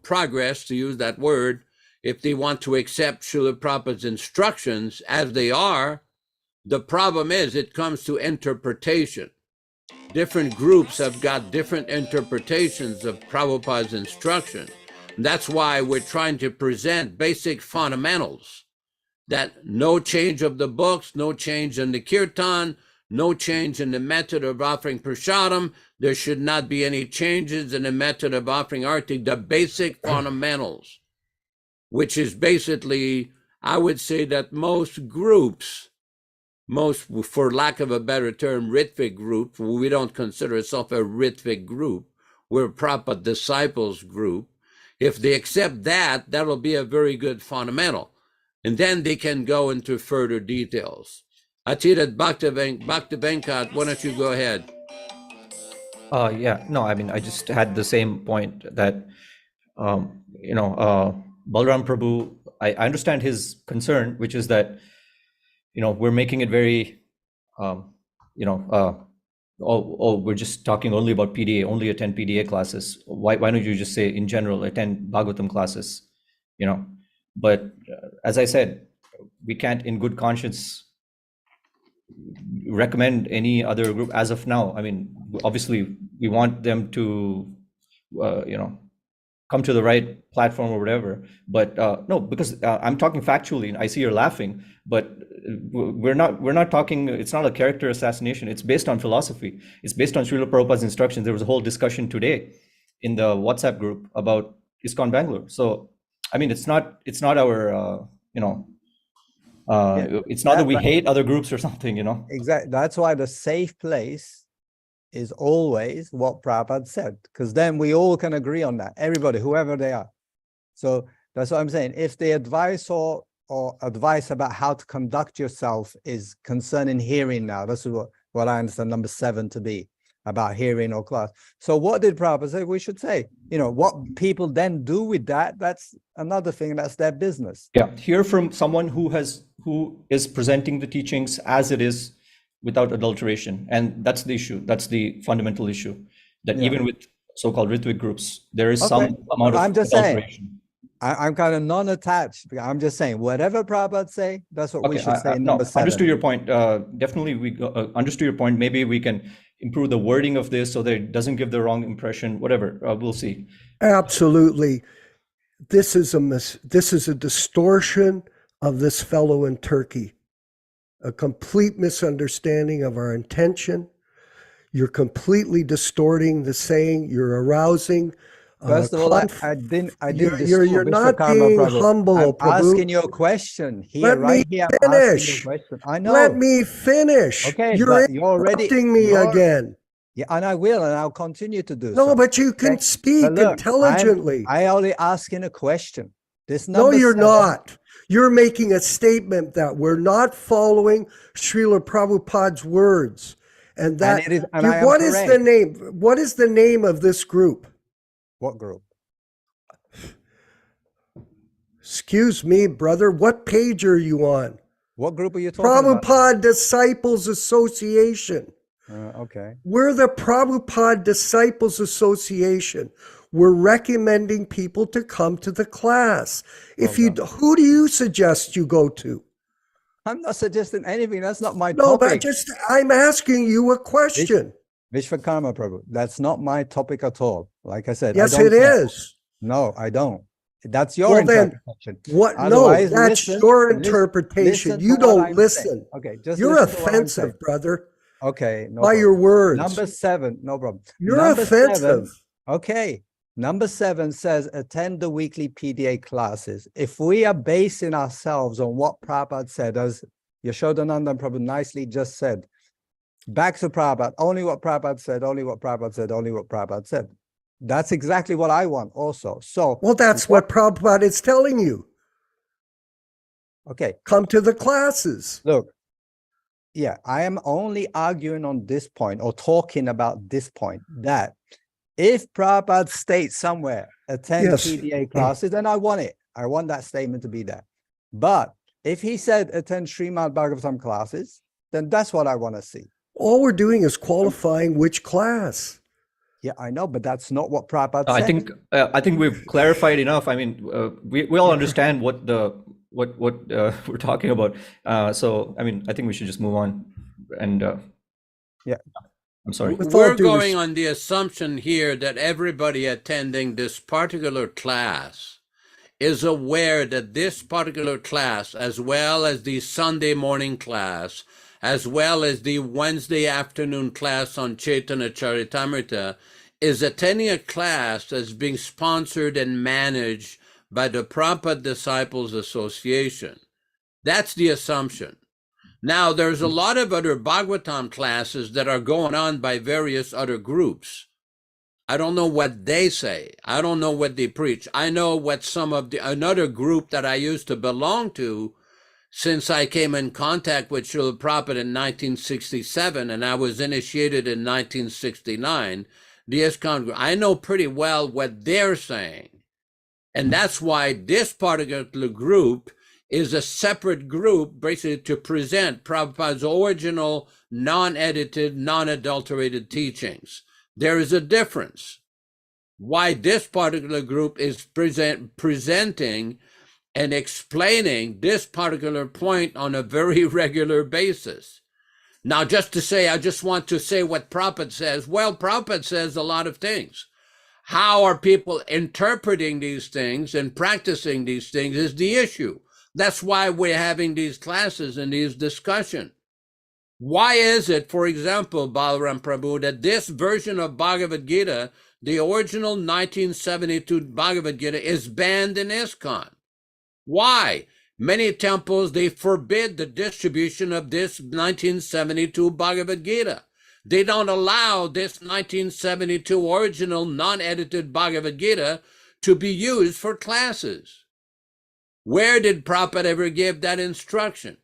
progress, to use that word, if they want to accept Srila Prabhupada's instructions as they are, the problem is it comes to interpretation. Different groups have got different interpretations of Prabhupada's instruction. That's why we're trying to present basic fundamentals, that no change of the books, no change in the Kirtan, no change in the method of offering prasadam. There should not be any changes in the method of offering arti, the basic fundamentals, which is basically, I would say that most groups, for lack of a better term, Ritvik group, we don't consider ourselves a Ritvik group, we're a Prabhupada Disciples group. If they accept that, that'll be a very good fundamental. And then they can go into further details. Atirat Bhaktivenkat, why don't you go ahead? No, I mean, I just had the same point that, Balaram Prabhu, I understand his concern, which is that, we're making it very, we're just talking only about PDA, only attend PDA classes. Why don't you just say in general, attend Bhagavatam classes, But as I said, we can't in good conscience recommend any other group as of now. I mean, obviously we want them to, come to the right platform or whatever, but no, because I'm talking factually, and I see you're laughing, but we're not talking, it's not a character assassination. It's based on philosophy. It's based on Srila Prabhupada's instructions. There was a whole discussion today in the WhatsApp group about ISKCON Bangalore. So, I mean, it's not our, it's not that we hate other groups or something, Exactly. That's why the safe place is always what Prabhupada said, because then we all can agree on that, everybody, whoever they are. So that's what I'm saying. If the advice or advice about how to conduct yourself is concerning hearing now, that's what I understand number 7 to be, about hearing or class. So what did Prabhupada say we should say? What people then do with that, that's another thing, that's their business. Yeah, hear from someone who is presenting the teachings as it is, without adulteration. And that's the issue. That's the fundamental issue, that even with so-called Ritvik groups, there is some amount of adulteration. I'm kind of non-attached. I'm just saying, whatever Prabhupada say, that's what we should say in number 7. Understood your point. Definitely, we understood your point. Maybe we can improve the wording of this so that it doesn't give the wrong impression, whatever. We'll see. Absolutely. This is a distortion of this fellow in Turkey. A complete misunderstanding of our intention. You're completely distorting the saying. You're arousing. First of all, I didn't. You're not being humble, I'm Prabhu. asking you a question here, Let right me here. finish. I know. Let me finish. Okay, you're but you're already interrupting me again. Yeah, and I will, and I'll continue to do No, so. but you can speak But look, intelligently. I only asking a question. This No, number you're 7, not. You're making a statement that we're not following Srila Prabhupada's words. And that what is the name? What is the name of this group? What group? Excuse me, brother. What page are you on? What group are you talking about? Prabhupada Disciples Association. Okay. We're the Prabhupada Disciples Association. We're recommending people to come to the class. Who do you suggest you go to? I'm not suggesting anything. That's not my No, topic. but I'm asking you a question. Vishwakarma Prabhu, that's not my topic at all. Like I said, Yes, I don't it is. No, I don't. That's your interpretation. What? Otherwise, no, that's your interpretation. Listen You don't listen. saying. Okay, just You're listen to what I'm offensive, saying. brother. Okay, no By problem. your words. Number 7, no problem. You're Number offensive. 7, okay. Number 7 says attend the weekly PDA classes. If we are basing ourselves on what Prabhupada said, as Yaśodā-nandana Prabhu nicely just said, back to Prabhupada, only what Prabhupada said, only what Prabhupada said, only what Prabhupada said. That's exactly what I want also. So, Well, that's what Prabhupada is telling you. okay, Come to the classes. look, yeah, I am only arguing on this point or talking about this point, that if Prabhupada states somewhere, attend Yes. PDA classes, then I want it. I want that statement to be there. But if he said attend Srimad Bhagavatam classes, then that's what I want to see. All we're doing is qualifying which class. Yeah, I know, but that's not what Prabhupada said. I think we've clarified enough. I mean, we all understand what we're talking about. So I mean, I think we should just move on. And Yeah. I'm sorry. With all We're due going on the assumption here that everybody attending this particular class is aware that this particular class, as well as the Sunday morning class, as well as the Wednesday afternoon class on Chaitanya Charitamrita, is attending a class that's being sponsored and managed by the Prabhupada Disciples Association. That's the assumption. Now, there's a lot of other Bhagavatam classes that are going on by various other groups. I don't know what they say. I don't know what they preach. I know what another group that I used to belong to, since I came in contact with Srila Prabhupada in 1967, and I was initiated in 1969, the ISKCON group. I know pretty well what they're saying. And that's why this particular group is a separate group, basically to present Prabhupada's original, non-edited, non-adulterated teachings. There is a difference. Why this particular group is presenting and explaining this particular point on a very regular basis. Now, just to say, I just want to say what Prabhupada says. Well, Prabhupada says a lot of things. How are people interpreting these things and practicing these things is the issue. That's why we're having these classes and these discussions. Why is it, for example, Balaram Prabhu, that this version of Bhagavad-gita, the original 1972 Bhagavad-gita, is banned in ISKCON? Why? Many temples, they forbid the distribution of this 1972 Bhagavad-gita. They don't allow this 1972 original non-edited Bhagavad-gita to be used for classes. Where did Prabhupada ever give that instruction?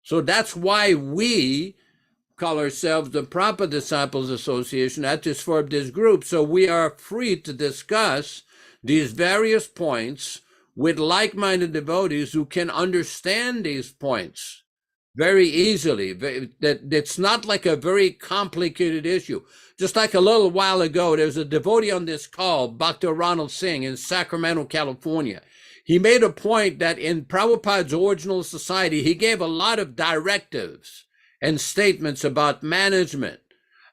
So that's why we call ourselves the Prabhupada Disciples Association, that is for this group. So we are free to discuss these various points with like-minded devotees who can understand these points very easily. That it's not like a very complicated issue. Just like a little while ago, there's a devotee on this call, Dr. Ronald Singh in Sacramento, California. He made a point that in Prabhupada's original society, he gave a lot of directives and statements about management,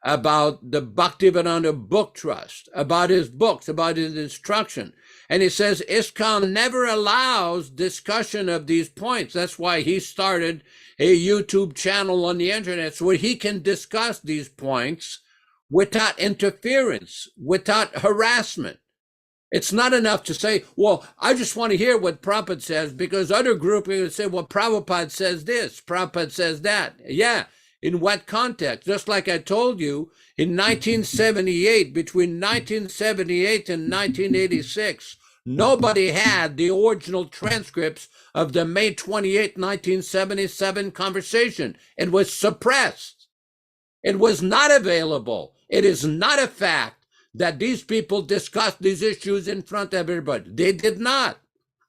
about the Bhaktivedanta Book Trust, about his books, about his instruction. And he says ISKCON never allows discussion of these points. That's why he started a YouTube channel on the internet so he can discuss these points without interference, without harassment. It's not enough to say, well, I just want to hear what Prabhupada says, because other groups are going to say, well, Prabhupada says this, Prabhupada says that. Yeah, in what context? Just like I told you, in 1978, between 1978 and 1986, nobody had the original transcripts of the May 28, 1977 conversation. It was suppressed. It was not available. It is not a fact that these people discussed these issues in front of everybody. They did not.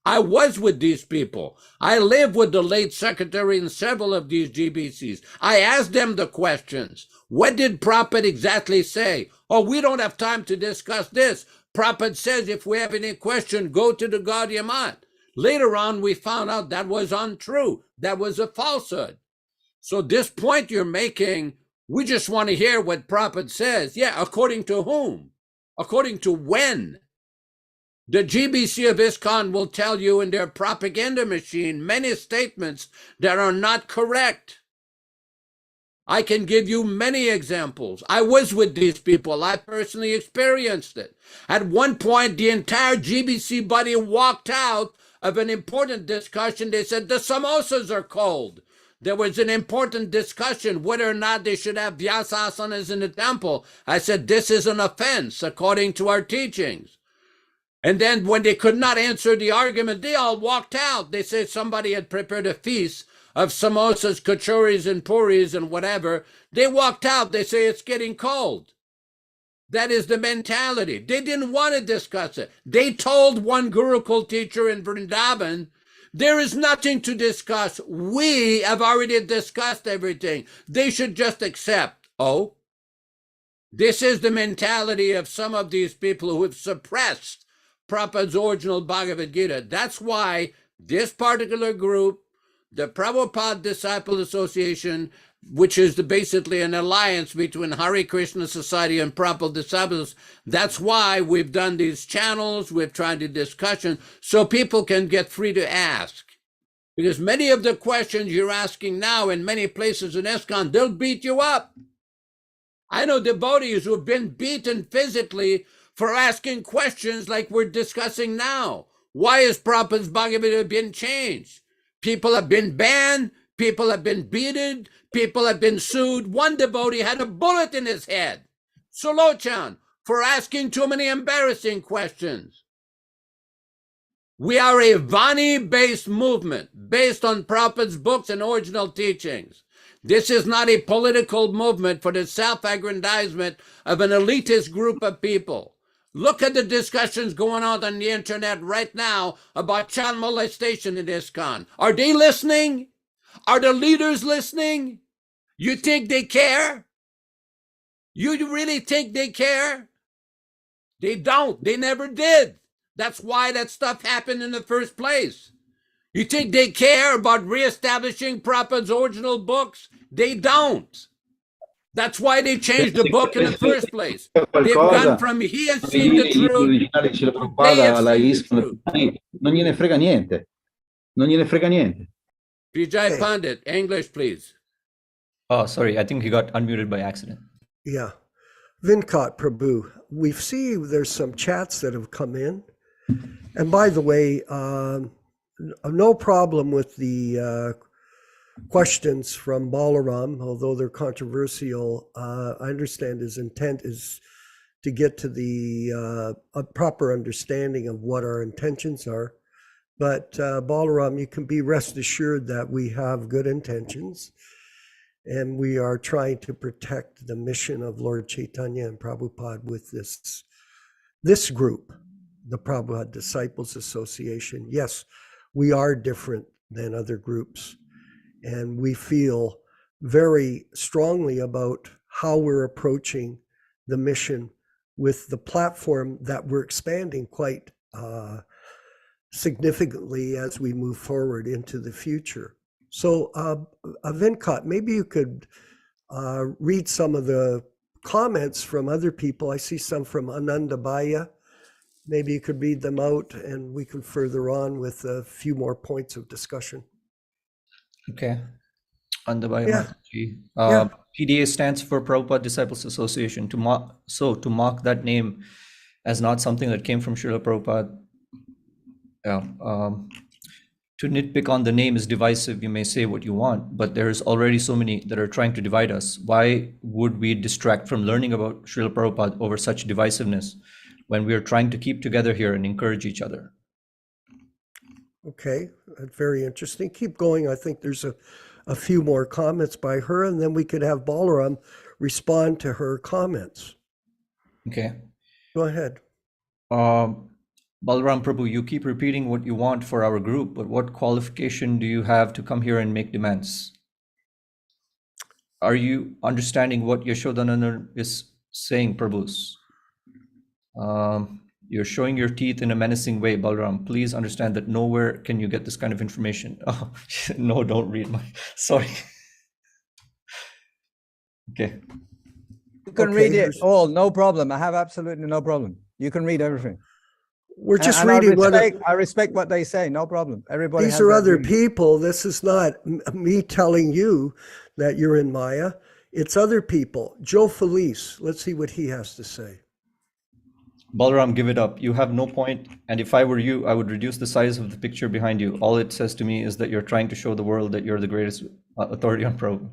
I was with these people. I lived with the late secretary in several of these GBCs. I asked them the questions. What did Prabhupada exactly say? Oh, we don't have time to discuss this. Prabhupada says if we have any question, go to the Gaudiya Math. Later on, we found out that was untrue. That was a falsehood. So this point you're making, we just want to hear what Prabhupada says. Yeah, according to whom? According to when? The GBC of ISKCON will tell you in their propaganda machine many statements that are not correct. I can give you many examples. I was with these people. I personally experienced it. At one point, the entire GBC body walked out of an important discussion. They said, the samosas are cold. there was an important discussion whether or not they should have Vyasasanas in the temple. I said, this is an offense according to our teachings. And then when they could not answer the argument, they all walked out. They said somebody had prepared a feast of samosas, kachoris, and puris and whatever. They walked out. They say it's getting cold. That is the mentality. They didn't want to discuss it. They told one Gurukul teacher in Vrindavan, there is nothing to discuss. We have already discussed everything. They should just accept. Oh, this is the mentality of some of these people who have suppressed Prabhupada's original Bhagavad-gita. That's why this particular group, the Prabhupada Disciples Association, which is basically an alliance between Hare Krishna Society and Prabhupada Disciples, that's why we've done these channels, we've tried the discussion, so people can get free to ask. Because many of the questions you're asking now in many places in ISKCON, they'll beat you up. I know devotees who have been beaten physically for asking questions like we're discussing now. Why is Prabhupada's Bhagavad-gita been changed? People have been banned, people have been beaten, people have been sued. One devotee had a bullet in his head, Sulochan, for asking too many embarrassing questions. We are a Vani-based movement based on Prabhupada's books and original teachings. This is not a political movement for the self-aggrandizement of an elitist group of people. Look at the discussions going on the internet right now about child molestation in ISKCON. Are they listening? Are the leaders listening? You think they care? You really think they care? They don't. They never did. That's why that stuff happened in the first place. You think they care about reestablishing Prabhupada's original books? They don't. That's why they changed the book in the first place. They've gone from he has seen the truth. They have seen the truth. Non gliene frega niente. Non gliene frega niente. Vijay Pandit, English, please. Oh, sorry. I think he got unmuted by accident. Yeah. Vinkat Prabhu, we see there's some chats that have come in. And by the way, no problem with the questions from Balaram, although they're controversial. I understand his intent is to get to the a proper understanding of what our intentions are. But Balaram, you can be rest assured that we have good intentions, and we are trying to protect the mission of Lord Chaitanya and Prabhupada with this group, the Prabhupada Disciples Association. Yes, we are different than other groups, and we feel very strongly about how we're approaching the mission with the platform that we're expanding quite significantly as we move forward into the future. So Venkat, maybe you could read some of the comments from other people. I see some from Ananda Baya. Maybe you could read them out and we can further on with a few more points of discussion. Okay. Ananda Baya. Yeah. PDA stands for Prabhupada Disciples Association. To mark that name as not something that came from Srila Prabhupada, to nitpick on the name is divisive. You may say what you want, but there's already so many that are trying to divide us. Why would we distract from learning about Srila Prabhupada over such divisiveness when we are trying to keep together here and encourage each other? Okay, that's very interesting. Keep going. I think there's a few more comments by her, and then we could have Balaram respond to her comments. Okay. Go ahead. Balaram Prabhu, you keep repeating what you want for our group, but what qualification do you have to come here and make demands? Are you understanding what Yaśodā-nandana is saying, Prabhus? You're showing your teeth in a menacing way, Balaram. Please understand that nowhere can you get this kind of information. Oh, no, don't read my, sorry. Okay. You can read it all, no problem. I have absolutely no problem. You can read everything. We're just And reading I respect what they say, no problem. Everybody. These has are their other views. people. This is not me telling you that you're in Maya. It's other people. Joe Felice, let's see what he has to say. Balaram, give it up. You have no point. And if I were you, I would reduce the size of the picture behind you. All it says to me is that you're trying to show the world that you're the greatest authority on Prabhu.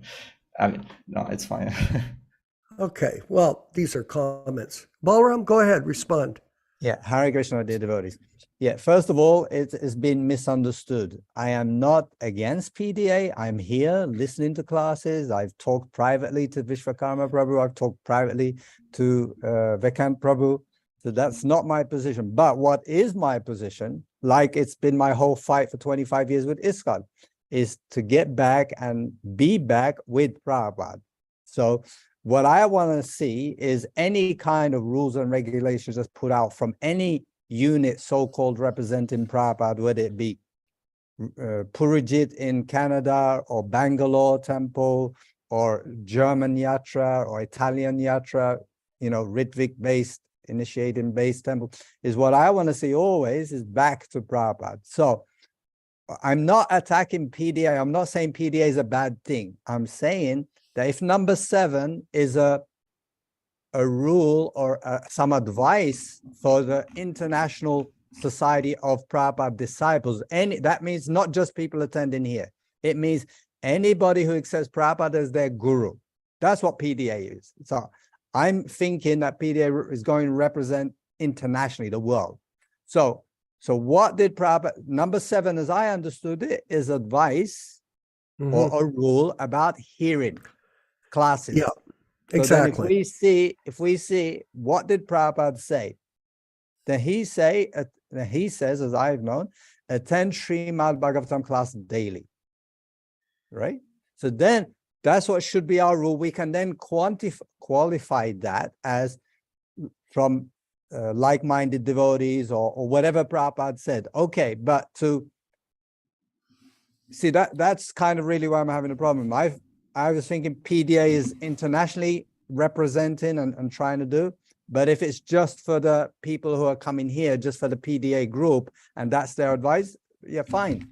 I mean, no, it's fine. Okay, well, these are comments. Balaram, go ahead, respond. Yeah, Hare Krishna, dear devotees. Yeah, first of all, it has been misunderstood. I am not against PDA. I'm here listening to classes. I've talked privately to Vishwakarma Prabhu. I've talked privately to Vekant Prabhu. So that's not my position. But what is my position, like it's been my whole fight for 25 years with ISKCON, is to get back and be back with Prabhupada. So what I want to see is any kind of rules and regulations that's put out from any unit so-called representing Prabhupada, whether it be Purijit in Canada or Bangalore Temple or German Yatra or Italian Yatra, you know, Ritvik-based, initiating-based temple, is what I want to see always is back to Prabhupada. So I'm not attacking PDA. I'm not saying PDA is a bad thing. I'm saying that if number 7 is a rule or some advice for the International Society of Prabhupada Disciples, that means not just people attending here. It means anybody who accepts Prabhupada as their guru. That's what PDA is. So I'm thinking that PDA is going to represent internationally the world. So what did Prabhupada, number 7, as I understood it, is advice or a rule about hearing classes. Yeah, so exactly. Then if we see what did Prabhupada say, then he says, as I've known, attend Srimad Bhagavatam class daily, right? So then that's what should be our rule. We can then qualify that as from like-minded devotees or whatever Prabhupada said. Okay, but to see that's kind of really why I'm having a problem. I was thinking PDA is internationally representing and trying to do, but if it's just for the people who are coming here, just for the PDA group, and that's their advice, yeah, fine.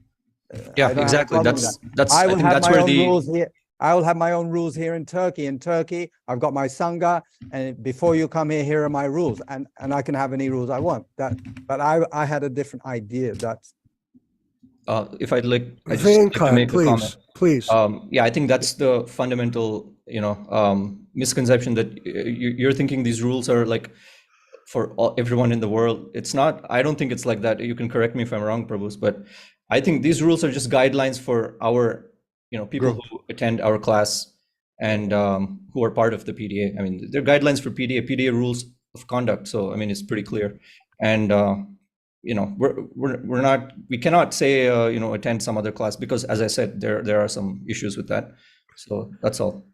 Yeah, exactly. That's I will have my own rules the here. I will have my own rules here in Turkey. In Turkey, I've got my Sangha, and before you come here are my rules, and I can have any rules I want. But I had a different idea. That's if I'd like, I just like to make a comment. Please. Yeah, I think that's the fundamental, misconception that you're thinking these rules are like for everyone in the world. It's not. I don't think it's like that. You can correct me if I'm wrong, Prabhus, but I think these rules are just guidelines for our, people who attend our class and who are part of the PDA. I mean, they're guidelines for PDA rules of conduct. So I mean, it's pretty clear, and we cannot say attend some other class, because as I said, there are some issues with that. So that's all.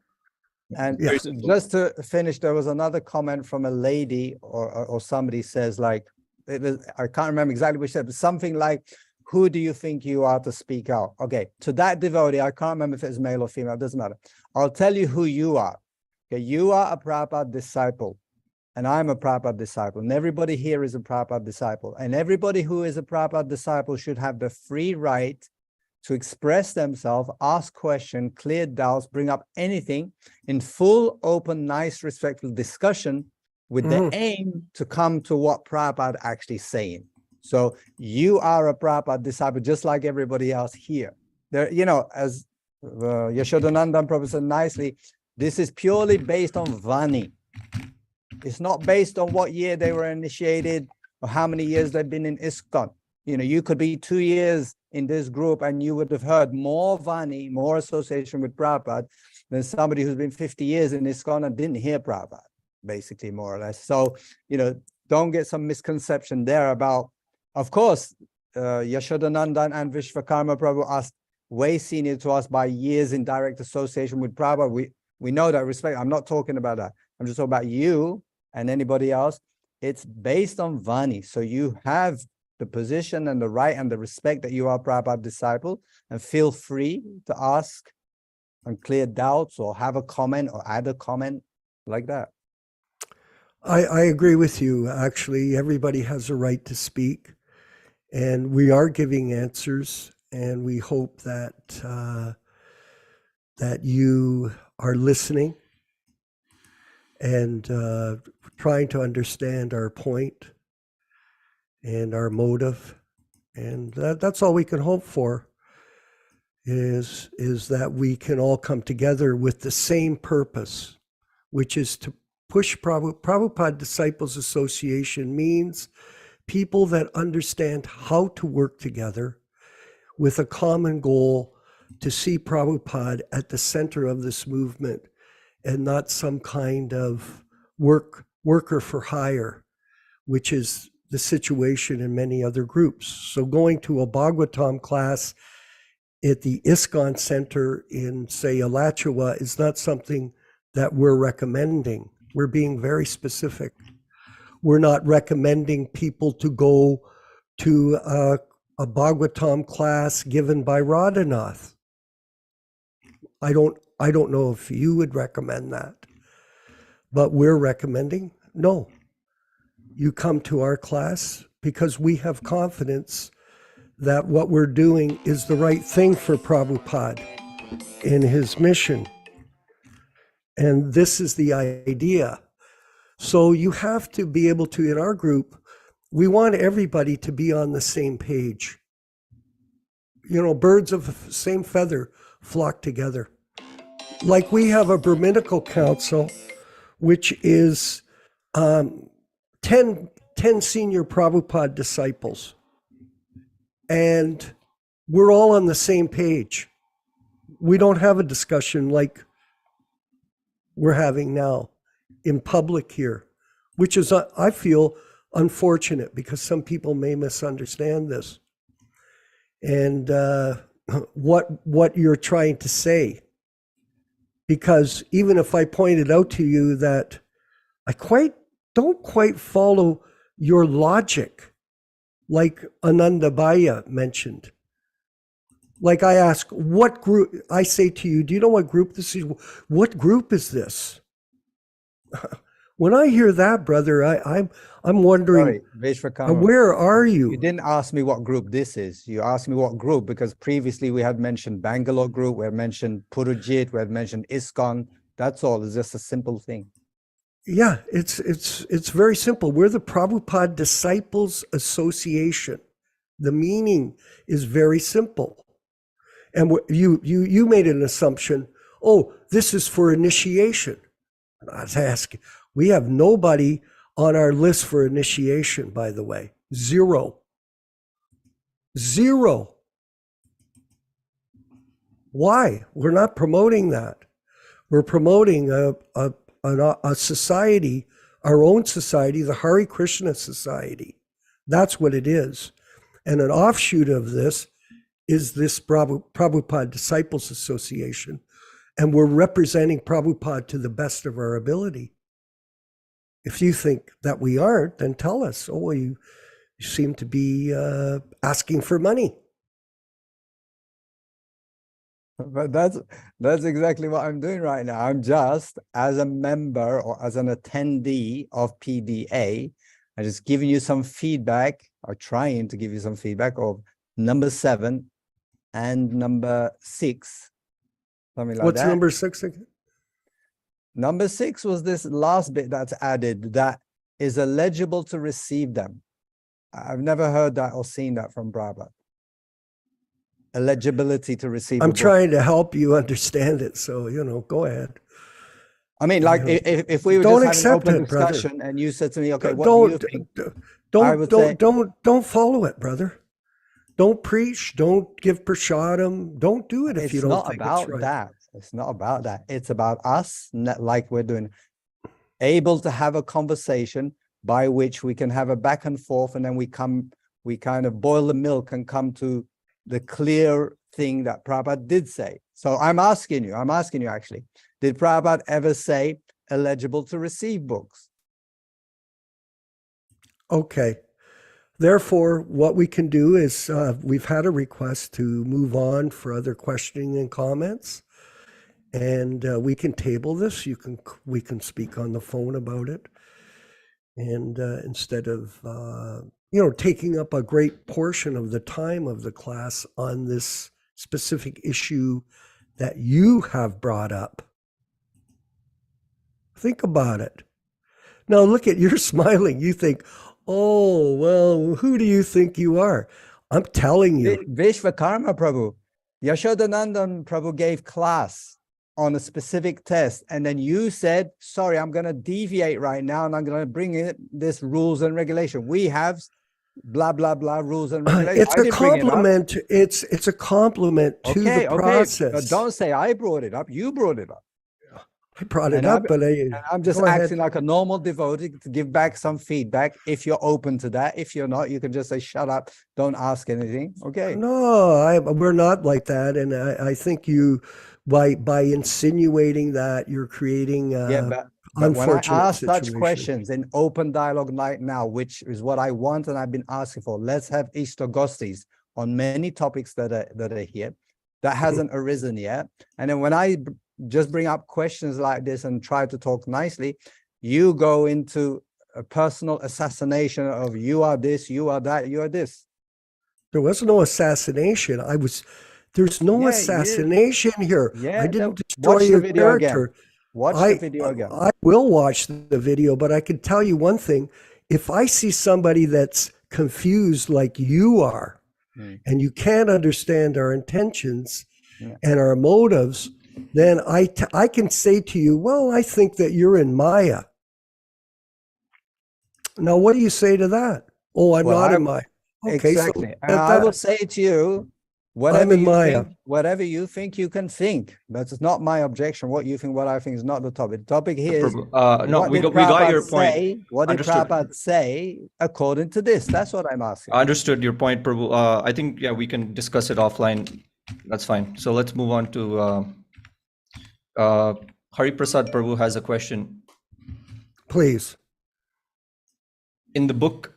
And just to finish, there was another comment from a lady or somebody says, like, I can't remember exactly what she said, but something like, who do you think you are to speak out? Okay, to that devotee, I can't remember if it's male or female, it doesn't matter. I'll tell you who you are. Okay, you are a Prabhupada disciple, and I'm a Prabhupada disciple, and everybody here is a Prabhupada disciple, and everybody who is a Prabhupada disciple should have the free right to express themselves, ask questions, clear doubts, bring up anything in full, open, nice, respectful discussion with the aim to come to what Prabhupada actually saying. So you are a Prabhupada disciple, just like everybody else here. There, as Yaśodā-nandana Prabhu said nicely, this is purely based on Vani. It's not based on what year they were initiated or how many years they've been in ISKCON. You could be 2 years in this group and you would have heard more Vani, more association with Prabhupada than somebody who's been 50 years in ISKCON and didn't hear Prabhupada, basically, more or less. So, don't get some misconception there about, of course, Yaśodā-nandana and Vishwakarma Prabhu are way senior to us by years in direct association with Prabhupada. We know that respect. I'm not talking about that. I'm just talking about you and anybody else. It's based on Vani. So you have the position and the right and the respect that you are a Prabhupada disciple, and feel free to ask and clear doubts or have a comment or add a comment like that. I agree with you. Actually, everybody has a right to speak, and we are giving answers, and we hope that that you are listening and trying to understand our point and our motive, and that's all we can hope for. is that we can all come together with the same purpose, which is to push Prabhupada Disciples Association means people that understand how to work together with a common goal to see Prabhupada at the center of this movement and not some kind of worker for hire, which is the situation in many other groups. So going to a Bhagavatam class at the ISKCON Center in, say, Alachua is not something that we're recommending. We're being very specific. We're not recommending people to go to a Bhagavatam class given by Radhanath. I don't know if you would recommend that, but we're recommending, no. You come to our class because we have confidence that what we're doing is the right thing for Prabhupada in his mission. And this is the idea. So you have to be able to, in our group, we want everybody to be on the same page. You know, birds of the same feather flock together. Like we have a Brahminical council, which is 10 senior Prabhupada disciples. And we're all on the same page. We don't have a discussion like we're having now in public here, which is, I feel, unfortunate because some people may misunderstand this and what you're trying to say. Because even if I pointed out to you that I don't quite follow your logic, like Anandabhaya mentioned. Like I ask, what group, I say to you, do you know what group this is? What group is this? When I hear that, brother, I'm wondering, where are you? You didn't ask me what group this is. You asked me what group, because previously we had mentioned Bangalore group, we had mentioned Purujit, we had mentioned ISKCON. That's all. It's just a simple thing. Yeah, it's very simple. We're the Prabhupada Disciples Association. The meaning is very simple. And you made an assumption, oh, this is for initiation. And I was asking, we have nobody on our list for initiation, by the way. Zero. Why? We're not promoting that. We're promoting a society, our own society, the Hare Krishna Society. That's what it is. And an offshoot of this is this Prabhupada Disciples Association. And we're representing Prabhupada to the best of our ability. If you think that we aren't, then tell us. Oh, you seem to be asking for money. But that's exactly what I'm doing right now. I'm just, as a member or as an attendee of PDA, I'm just giving you some feedback, or trying to give you some feedback of number 7 and number 6. Something like What's that. number 6 again? Number 6 was this last bit that's added, that is eligible to receive them. I've never heard that or seen that from Prabhupada. Eligibility to receive. I'm trying to help you understand it, so go ahead. I mean, like if we were don't just having accept an open it, brother. discussion and you said to me, okay, what do you think? Don't follow it, brother. Don't preach. Don't give prasadam. Don't do it if you don't think it's right. It's not about that. It's not about that. It's about us, like we're doing, able to have a conversation by which we can have a back and forth, and then we kind of boil the milk and come to the clear thing that Prabhupada did say. So I'm asking you actually, did Prabhupada ever say eligible to receive books? Okay. Therefore, what we can do is we've had a request to move on for other questioning and comments, and we can table this. We can speak on the phone about it, and instead of taking up a great portion of the time of the class on this specific issue that you have brought up. Think about it. Now look at, you're smiling. You think, oh, well, who do you think you are? I'm telling you. Vishvakarma Prabhu. Yaśodā-nandana Prabhu gave class on a specific test, and then you said, sorry, I'm going to deviate right now, and I'm going to bring in this rules and regulation. We have blah, blah, blah, rules and regulations. It's a compliment. It's a compliment to the process. But don't say I brought it up. You brought it up. I brought it up, but I'm just acting like a normal devotee to give back some feedback. If you're open to that, if you're not, you can just say, shut up, don't ask anything. Okay. No, we're not like that. And I think you, by insinuating that, you're creating but when I ask such questions in open dialogue right now, which is what I want and I've been asking for, let's have Istagostis on many topics that are here. That hasn't arisen yet. And then when I just bring up questions like this and try to talk nicely, you go into a personal assassination of you are this, you are that, you are this. There was no assassination. There's no assassination here. Yeah, I didn't destroy your character. Again. Watch the video again. I will watch the video, but I can tell you one thing. If I see somebody that's confused like you are, and you can't understand our intentions and our motives, then I can say to you, well, I think that you're in Maya. Now, what do you say to that? Oh, I'm not in Maya. Okay, exactly. So I will say to you, whatever you think you can think. That's not my objection. What you think, what I think is not the topic. The topic here is, we got your point. What did Prabhupada say according to this? That's what I'm asking. I understood your point, Prabhu. I think, we can discuss it offline. That's fine. So let's move on to Hari Prasad Prabhu has a question. Please. In the book,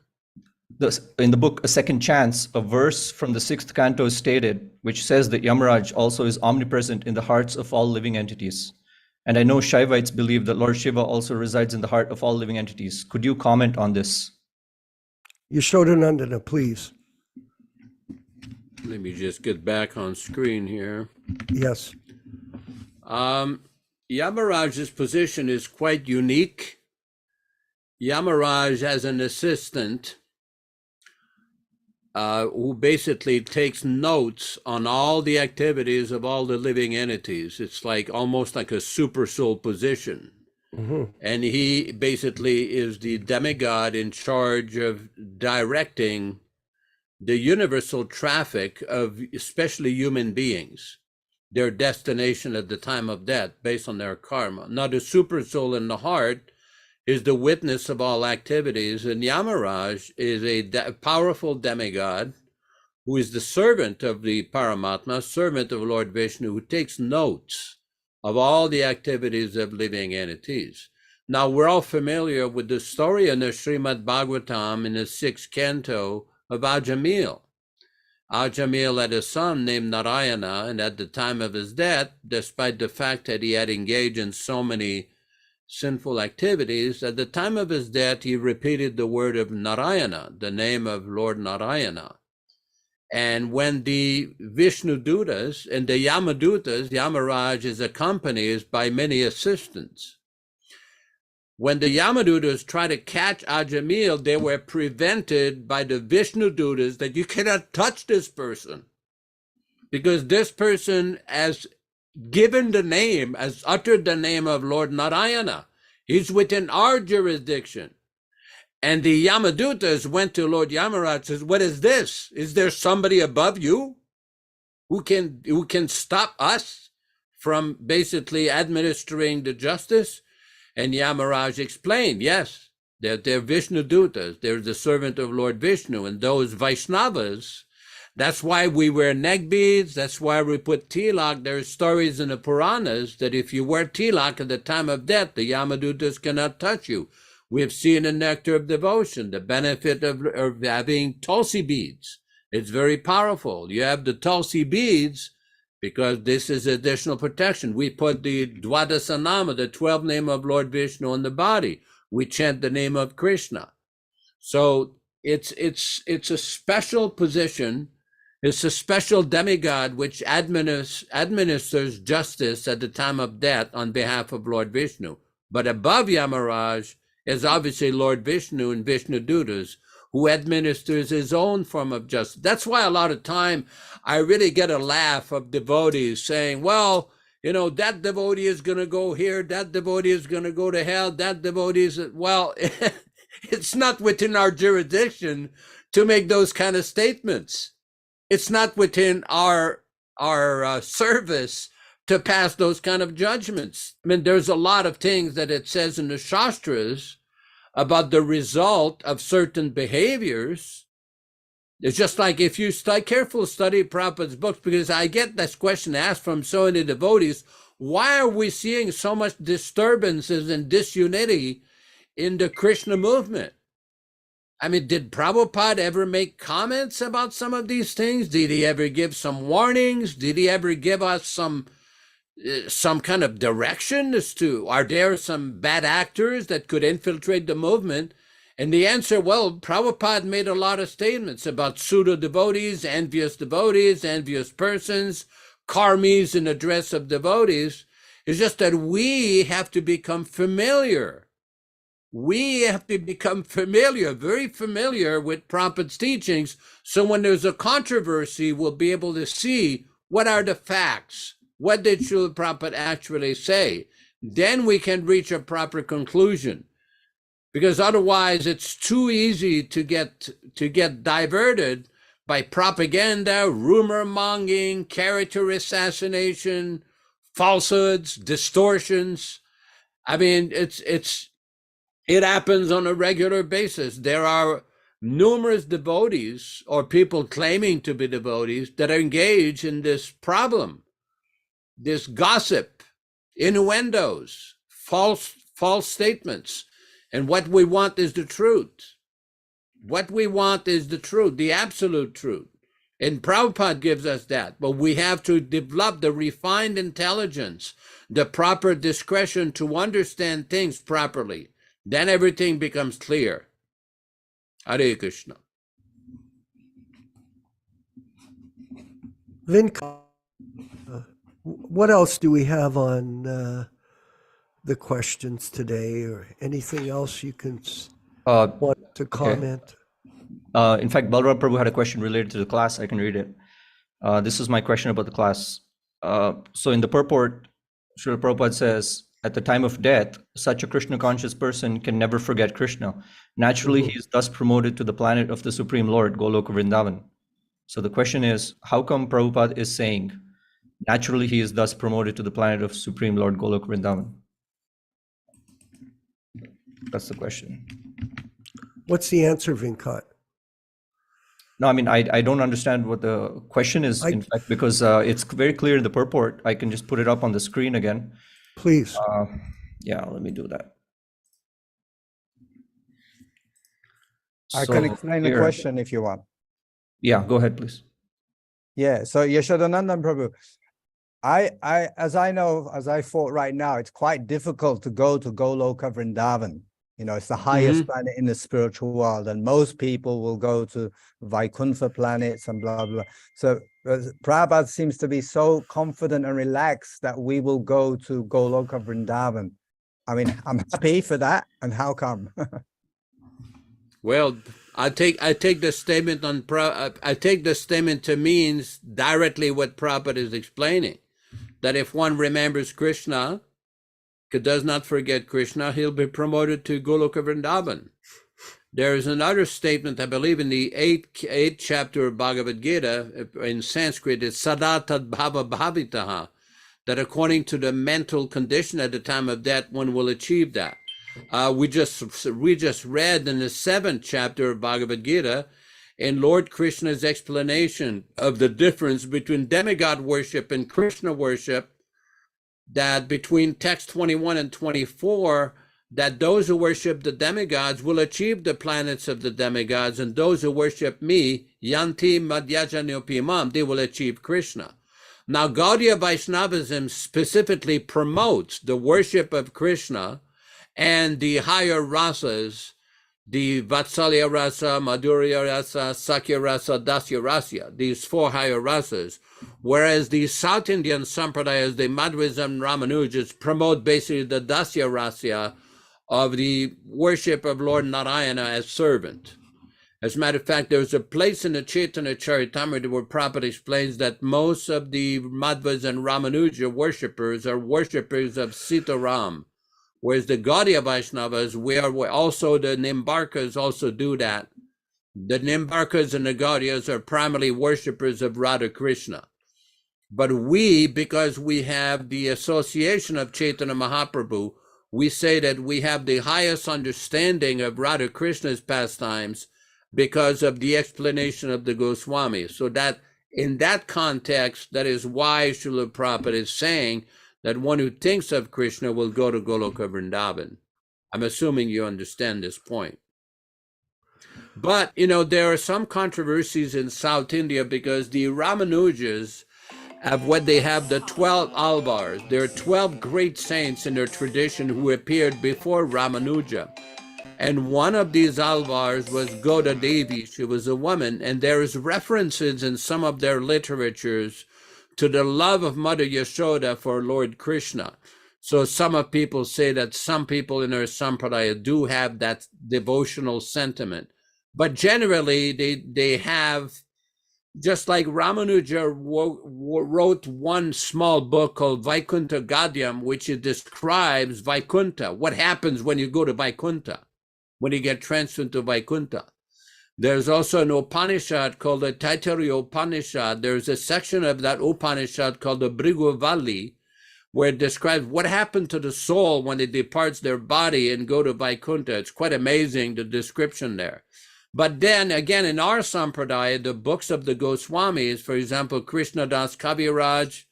A Second Chance, a verse from the 6th canto is stated, which says that Yamaraj also is omnipresent in the hearts of all living entities. And I know Shaivites believe that Lord Shiva also resides in the heart of all living entities. Could you comment on this? Yaśodā-nandana, please. Let me just get back on screen here. Yes. Yamaraj's position is quite unique. Yamaraj has an assistant who basically takes notes on all the activities of all the living entities. It's almost like a super soul position. Mm-hmm. And he basically is the demigod in charge of directing the universal traffic of especially human beings, their destination at the time of death based on their karma. Now, the super soul in the heart is the witness of all activities, and Yamaraj is a powerful demigod who is the servant of the Paramatma, servant of Lord Vishnu, who takes notes of all the activities of living entities. Now, we're all familiar with the story in the Srimad Bhagavatam in the 6th canto of Ajamil. Ajamil had a son named Narayana, and at the time of his death, despite the fact that he had engaged in so many sinful activities, at the time of his death, he repeated the word of Narayana, the name of Lord Narayana. And when the Vishnu Dutas and the Yamadutas, Yamaraj is accompanied by many assistants. When the Yamadutas tried to catch Ajamil, they were prevented by the Vishnu Dutas that you cannot touch this person, because this person has given the name, has uttered the name of Lord Narayana. He's within our jurisdiction. And the Yamadutas went to Lord Yamaraj and says, what is this? Is there somebody above you who can stop us from basically administering the justice? And Yamaraj explained, yes, they're Vishnu Dutas. They're the servant of Lord Vishnu. And those Vaishnavas, that's why we wear neck beads. That's why we put tilak. There are stories in the Puranas that if you wear tilak at the time of death, the Yamadutas cannot touch you. We have seen in Nectar of Devotion the benefit of having Tulsi beads. It's very powerful. You have the Tulsi beads because this is additional protection. We put the Dvadasanama, the 12th name of Lord Vishnu, on the body. We chant the name of Krishna. So it's a special position. It's a special demigod which administers justice at the time of death on behalf of Lord Vishnu. But above Yamaraj is obviously Lord Vishnu and Vishnu Dutas, who administers his own form of justice. That's why a lot of time I really get a laugh of devotees saying, well, you know, that devotee is going to go here, that devotee is going to go to hell, that devotee is, well, it's not within our jurisdiction to make those kind of statements. It's not within our service to pass those kind of judgments. I mean, there's a lot of things that it says in the Shastras about the result of certain behaviors. It's just like if you carefully study Prabhupada's books, because I get this question asked from so many devotees, why are we seeing so much disturbances and disunity in the Krishna movement? I mean, did Prabhupada ever make comments about some of these things? Did he ever give some warnings? Did he ever give us some kind of direction as to, are there some bad actors that could infiltrate the movement? And the answer, well, Prabhupada made a lot of statements about pseudo-devotees, envious persons, karmis in the dress of devotees. It's just that we have to become familiar. We have to become familiar, very familiar with Prabhupada's teachings, so when there's a controversy, we'll be able to see what are the facts. What did Srila Prabhupada actually say? Then we can reach a proper conclusion. Because otherwise it's too easy to get diverted by propaganda, rumor mongering, character assassination, falsehoods, distortions. I mean, it happens on a regular basis. There are numerous devotees or people claiming to be devotees that are engaged in this problem, this gossip, innuendos, false statements. And what we want is the truth. What we want is the truth, the absolute truth. And Prabhupada gives us that. But we have to develop the refined intelligence, the proper discretion to understand things properly. Then everything becomes clear. Hare Krishna. Vinka, what else do we have on the questions today, or anything else you can want to comment? In fact, Balram Prabhu had a question related to the class. I can read it. This is my question about the class. So in the purport, Srila Prabhupada says, at the time of death, such a Krishna conscious person can never forget Krishna. Naturally, he is thus promoted to the planet of the Supreme Lord, Goloka Vrindavan. So the question is, how come Prabhupada is saying, naturally he is thus promoted to the planet of Supreme Lord, Goloka Vrindavan? That's the question. What's the answer, Vinkat? No, I mean, I don't understand what the question is, in fact, because it's very clear in the purport. I can just put it up on the screen again. Please. Yeah, let me do that. I can explain the question if you want. Yeah, go ahead, please. Yeah, so Yaśodā-nandana Prabhu, as I thought right now, it's quite difficult to go to Goloka Vrindavan. You know, it's the highest planet in the spiritual world, and most people will go to Vaikuntha planets and blah, blah. So Prabhupada seems to be so confident and relaxed that we will go to Goloka Vrindavan. I mean, I'm happy for that. And how come? Well, I take the statement on I take the statement to means directly what Prabhupada is explaining, that if one remembers Krishna, does not forget Krishna, he'll be promoted to Goloka Vrindavan. There is another statement, I believe, in the 8th chapter of Bhagavad-gita, in Sanskrit, it's Sada Tad Bhava Bhavitaha, that according to the mental condition at the time of death, one will achieve that. We just read in the 7th chapter of Bhagavad-gita, in Lord Krishna's explanation of the difference between demigod worship and Krishna worship, that between text 21 and 24, that those who worship the demigods will achieve the planets of the demigods, and those who worship me, Yanti Madhyajanyopimam, they will achieve Krishna. Now, Gaudiya Vaishnavism specifically promotes the worship of Krishna and the higher rasas, the Vatsalya rasa, Madhurya rasa, Sakya rasa, Dasya rasa, these 4 higher rasas, whereas the South Indian sampradayas, the Madhvism Ramanujas, promote basically the Dasya rasa of the worship of Lord Narayana as servant. As a matter of fact, there's a place in the Chaitanya Charitamrita where Prabhupada explains that most of the Madhvas and Ramanuja worshippers are worshippers of Sitaram, whereas the Gaudiya Vaishnavas, where also the Nimbarkas also do that. The Nimbarkas and the Gaudiyas are primarily worshippers of Radha Krishna. But we, because we have the association of Chaitanya Mahaprabhu, we say that we have the highest understanding of Radha Krishna's pastimes because of the explanation of the Goswami. So that in that context, that is why Srila Prabhupada is saying that one who thinks of Krishna will go to Goloka Vrindavan. I'm assuming you understand this point. But, you know, there are some controversies in South India because the Ramanujas have what they have the 12 Alvars. There are 12 great saints in their tradition who appeared before Ramanuja. And one of these Alvars was Goda Devi. She was a woman, and there is references in some of their literatures to the love of Mother Yashoda for Lord Krishna. So some of people say that some people in our sampradaya do have that devotional sentiment. But generally, they have, just like Ramanuja wrote one small book called Vaikuntha Gadyam, which it describes Vaikuntha, what happens when you go to Vaikuntha, when you get transferred to Vaikuntha. There's also an Upanishad called the Taittiriya Upanishad. There's a section of that Upanishad called the Bhrigu, where it describes what happened to the soul when it departs their body and go to Vaikuntha. It's quite amazing, the description there. But then again, in our sampradaya, the books of the Goswamis, for example, Krishna Das Kaviraj,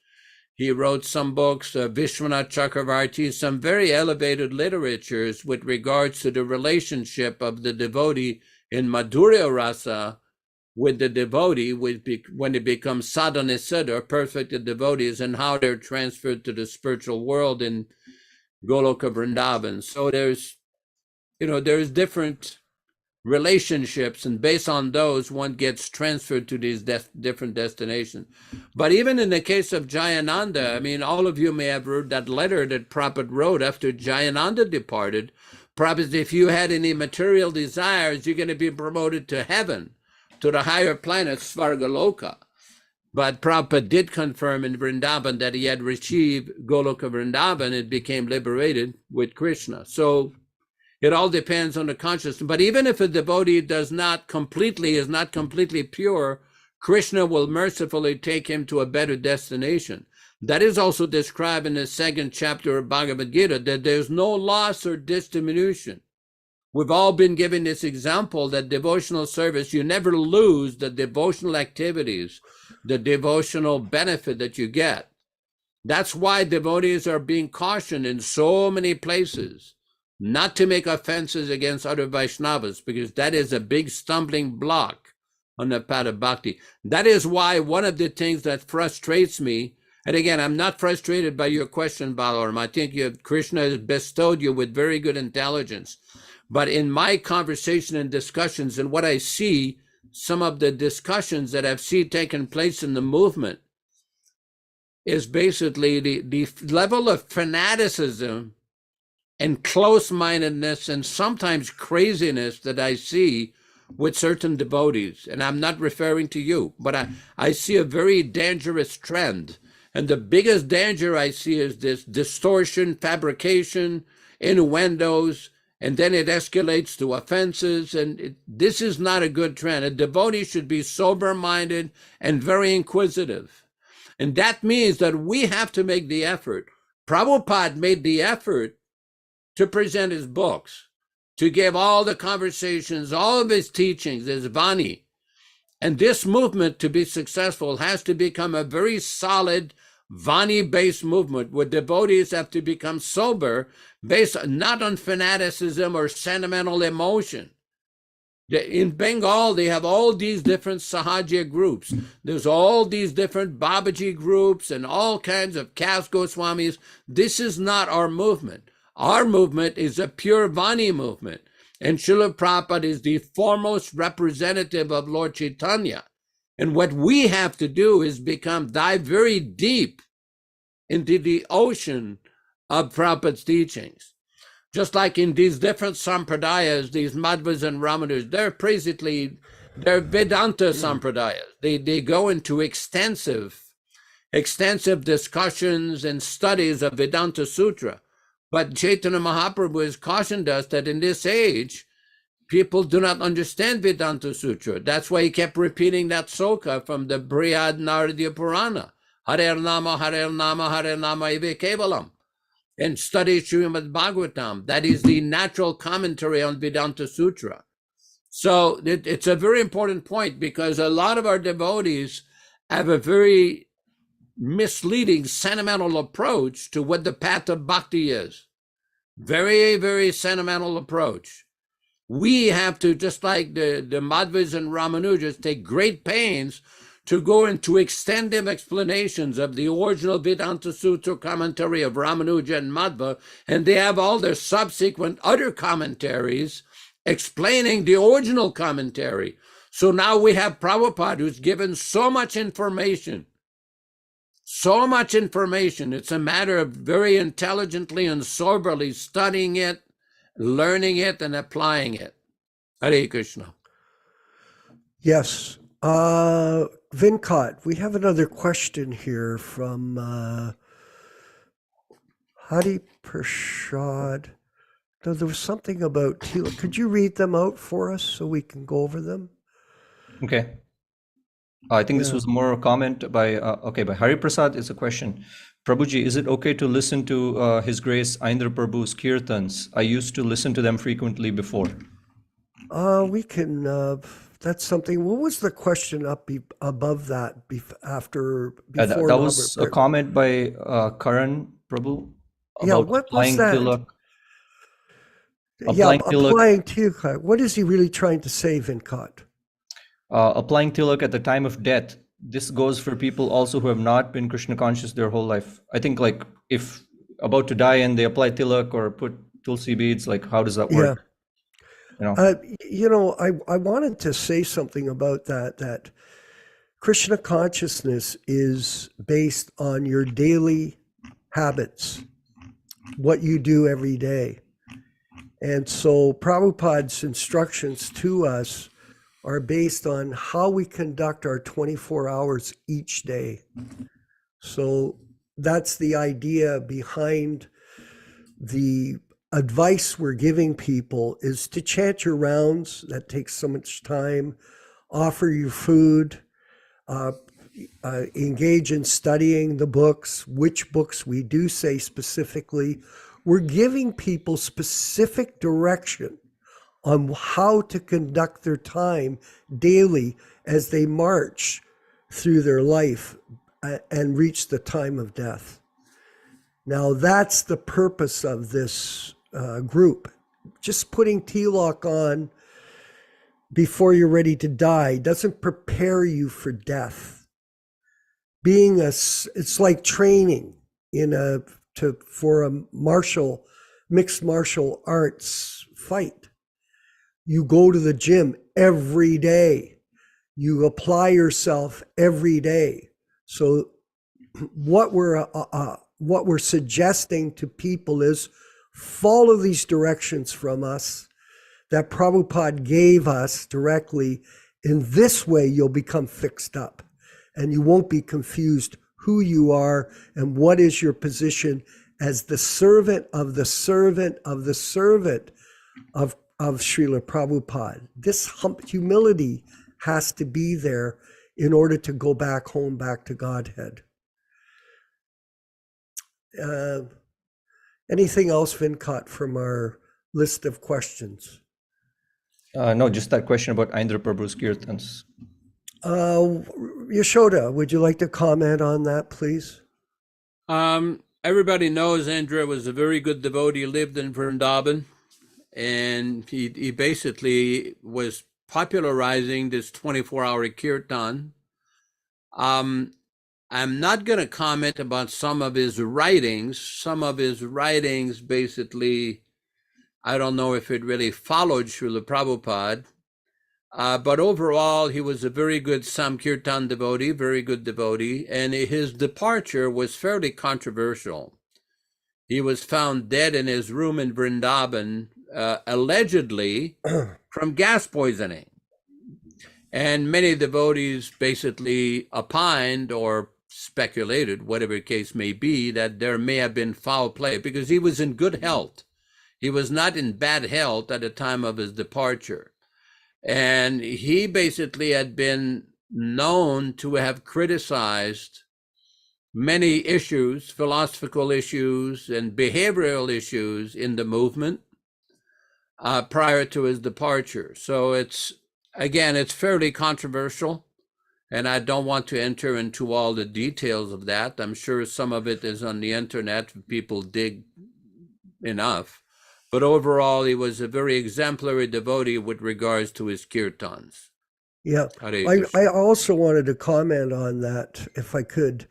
he wrote some books, Vishwanath Chakravarti, some very elevated literatures with regards to the relationship of the devotee in Madhurya Rasa with the devotee when they become sadhanasiddha, or perfected devotees, and how they're transferred to the spiritual world in Goloka Vrindavan. So there's different relationships, and based on those, one gets transferred to these different destinations. But even in the case of Jayananda, I mean, all of you may have read that letter that Prabhupada wrote after Jayananda departed. Prabhupada said, if you had any material desires, you're going to be promoted to heaven, to the higher planet, Svargaloka. But Prabhupada did confirm in Vrindavan that he had received Goloka Vrindavan and became liberated with Krishna. So it all depends on the consciousness. But even if a devotee is not completely pure, Krishna will mercifully take him to a better destination. That is also described in the second chapter of Bhagavad-gītā, that there's no loss or diminution. We've all been given this example that devotional service, you never lose the devotional activities, the devotional benefit that you get. That's why devotees are being cautioned in so many places not to make offenses against other Vaishnavas, because that is a big stumbling block on the path of bhakti. That is why one of the things that frustrates me, and again, I'm not frustrated by your question, Balaram. I think Krishna has bestowed you with very good intelligence. But in my conversation and discussions and what I see, some of the discussions that I've seen taking place in the movement is basically the level of fanaticism and close-mindedness and sometimes craziness that I see with certain devotees. And I'm not referring to you, but I see a very dangerous trend. And the biggest danger I see is this distortion, fabrication, innuendos, and then it escalates to offenses. And this is not a good trend. A devotee should be sober-minded and very inquisitive. And that means that we have to make the effort. Prabhupada made the effort to present his books, to give all the conversations, all of his teachings, his Vani. And this movement, to be successful, has to become a very solid Vani-based movement where devotees have to become sober, based not on fanaticism or sentimental emotion. In Bengal, they have all these different Sahaja groups. There's all these different Babaji groups and all kinds of caste Goswamis. This is not our movement. Our movement is a pure Vani movement. And Srila Prabhupada is the foremost representative of Lord Chaitanya. And what we have to do is dive very deep into the ocean of Prabhupada's teachings. Just like in these different sampradayas, these Madhvas and Ramanujas, they're Vedanta sampradayas. They go into extensive discussions and studies of Vedanta Sutra. But Chaitanya Mahaprabhu has cautioned us that in this age, people do not understand Vedanta Sutra. That's why he kept repeating that sloka from the Brihad Naradiya Purana. Hare Nama, Hare Nama, Hare Nama Eve Kevalam. And study Srimad Bhagavatam. That is the natural commentary on Vedanta Sutra. So it's a very important point, because a lot of our devotees have a very misleading, sentimental approach to what the path of bhakti is. Very, very sentimental approach. We have to, just like the Madhvas and Ramanujas, take great pains to go into extensive explanations of the original Vedanta Sutra commentary of Ramanuja and Madhva, and they have all their subsequent other commentaries explaining the original commentary. So now we have Prabhupada, who's given so much information. So much information. It's a matter of very intelligently and soberly studying it, learning it, and applying it. Hare Krishna. Yes. Vinkat, we have another question here from Hari Prasad. No, there was something about Tila. Could you read them out for us so we can go over them? Okay. I think this was more a comment by by Hari Prasad. Is a question. Prabhuji, is it okay to listen to His Grace Aindra Prabhu's Kirtans? I used to listen to them frequently before. We can, that's something. What was the question up above that before? That was a comment by Karan Prabhu. Yeah, what was that? Tilak. Applying tilak. What is he really trying to say, Vinkat? Applying tilak at the time of death. This goes for people also who have not been Krishna conscious their whole life. I think, like, if about to die and they apply tilak or put tulsi beads, like, how does that work? I wanted to say something about that Krishna consciousness is based on your daily habits, what you do every day. And so Prabhupada's instructions to us are based on how we conduct our 24 hours each day. So that's the idea behind the advice we're giving people, is to chant your rounds. That takes so much time. Offer your food, engage in studying the books, which books we do say specifically. We're giving people specific direction on how to conduct their time daily as they march through their life and reach the time of death. Now, that's the purpose of this group. Just putting tilak on before you're ready to die doesn't prepare you for death. It's like training for a mixed martial arts fight. You go to the gym every day. You apply yourself every day. So what we're suggesting to people is follow these directions from us that Prabhupada gave us directly. In this way, you'll become fixed up and you won't be confused who you are and what is your position as the servant of the servant of the servant of Srila Prabhupada. This humility has to be there in order to go back home, back to Godhead. Anything else, Vinkat, from our list of questions? No, just that question about Aindra Prabhu's Kirtans. Yaśodā, would you like to comment on that, please? Everybody knows Indra was a very good devotee, lived in Vrindavan, and he basically was popularizing this 24-hour kirtan. I'm not going to comment about some of his writings. Some of his writings basically, I don't know if it really followed Srila Prabhupada, but overall he was a very good Samkirtan devotee, very good devotee, and his departure was fairly controversial. he was found dead in his room in Vrindavan, allegedly from gas poisoning. And many devotees basically opined or speculated, whatever the case may be, that there may have been foul play because he was in good health. He was not in bad health at the time of his departure. And he basically had been known to have criticized many issues, philosophical issues and behavioral issues in the movement prior to his departure. So it's fairly controversial, and I don't want to enter into all the details of that. I'm sure some of it is on the internet if people dig enough. But overall, he was a very exemplary devotee with regards to his kirtans. Yeah. Hare I Krishna. also wanted to comment on that, if I could,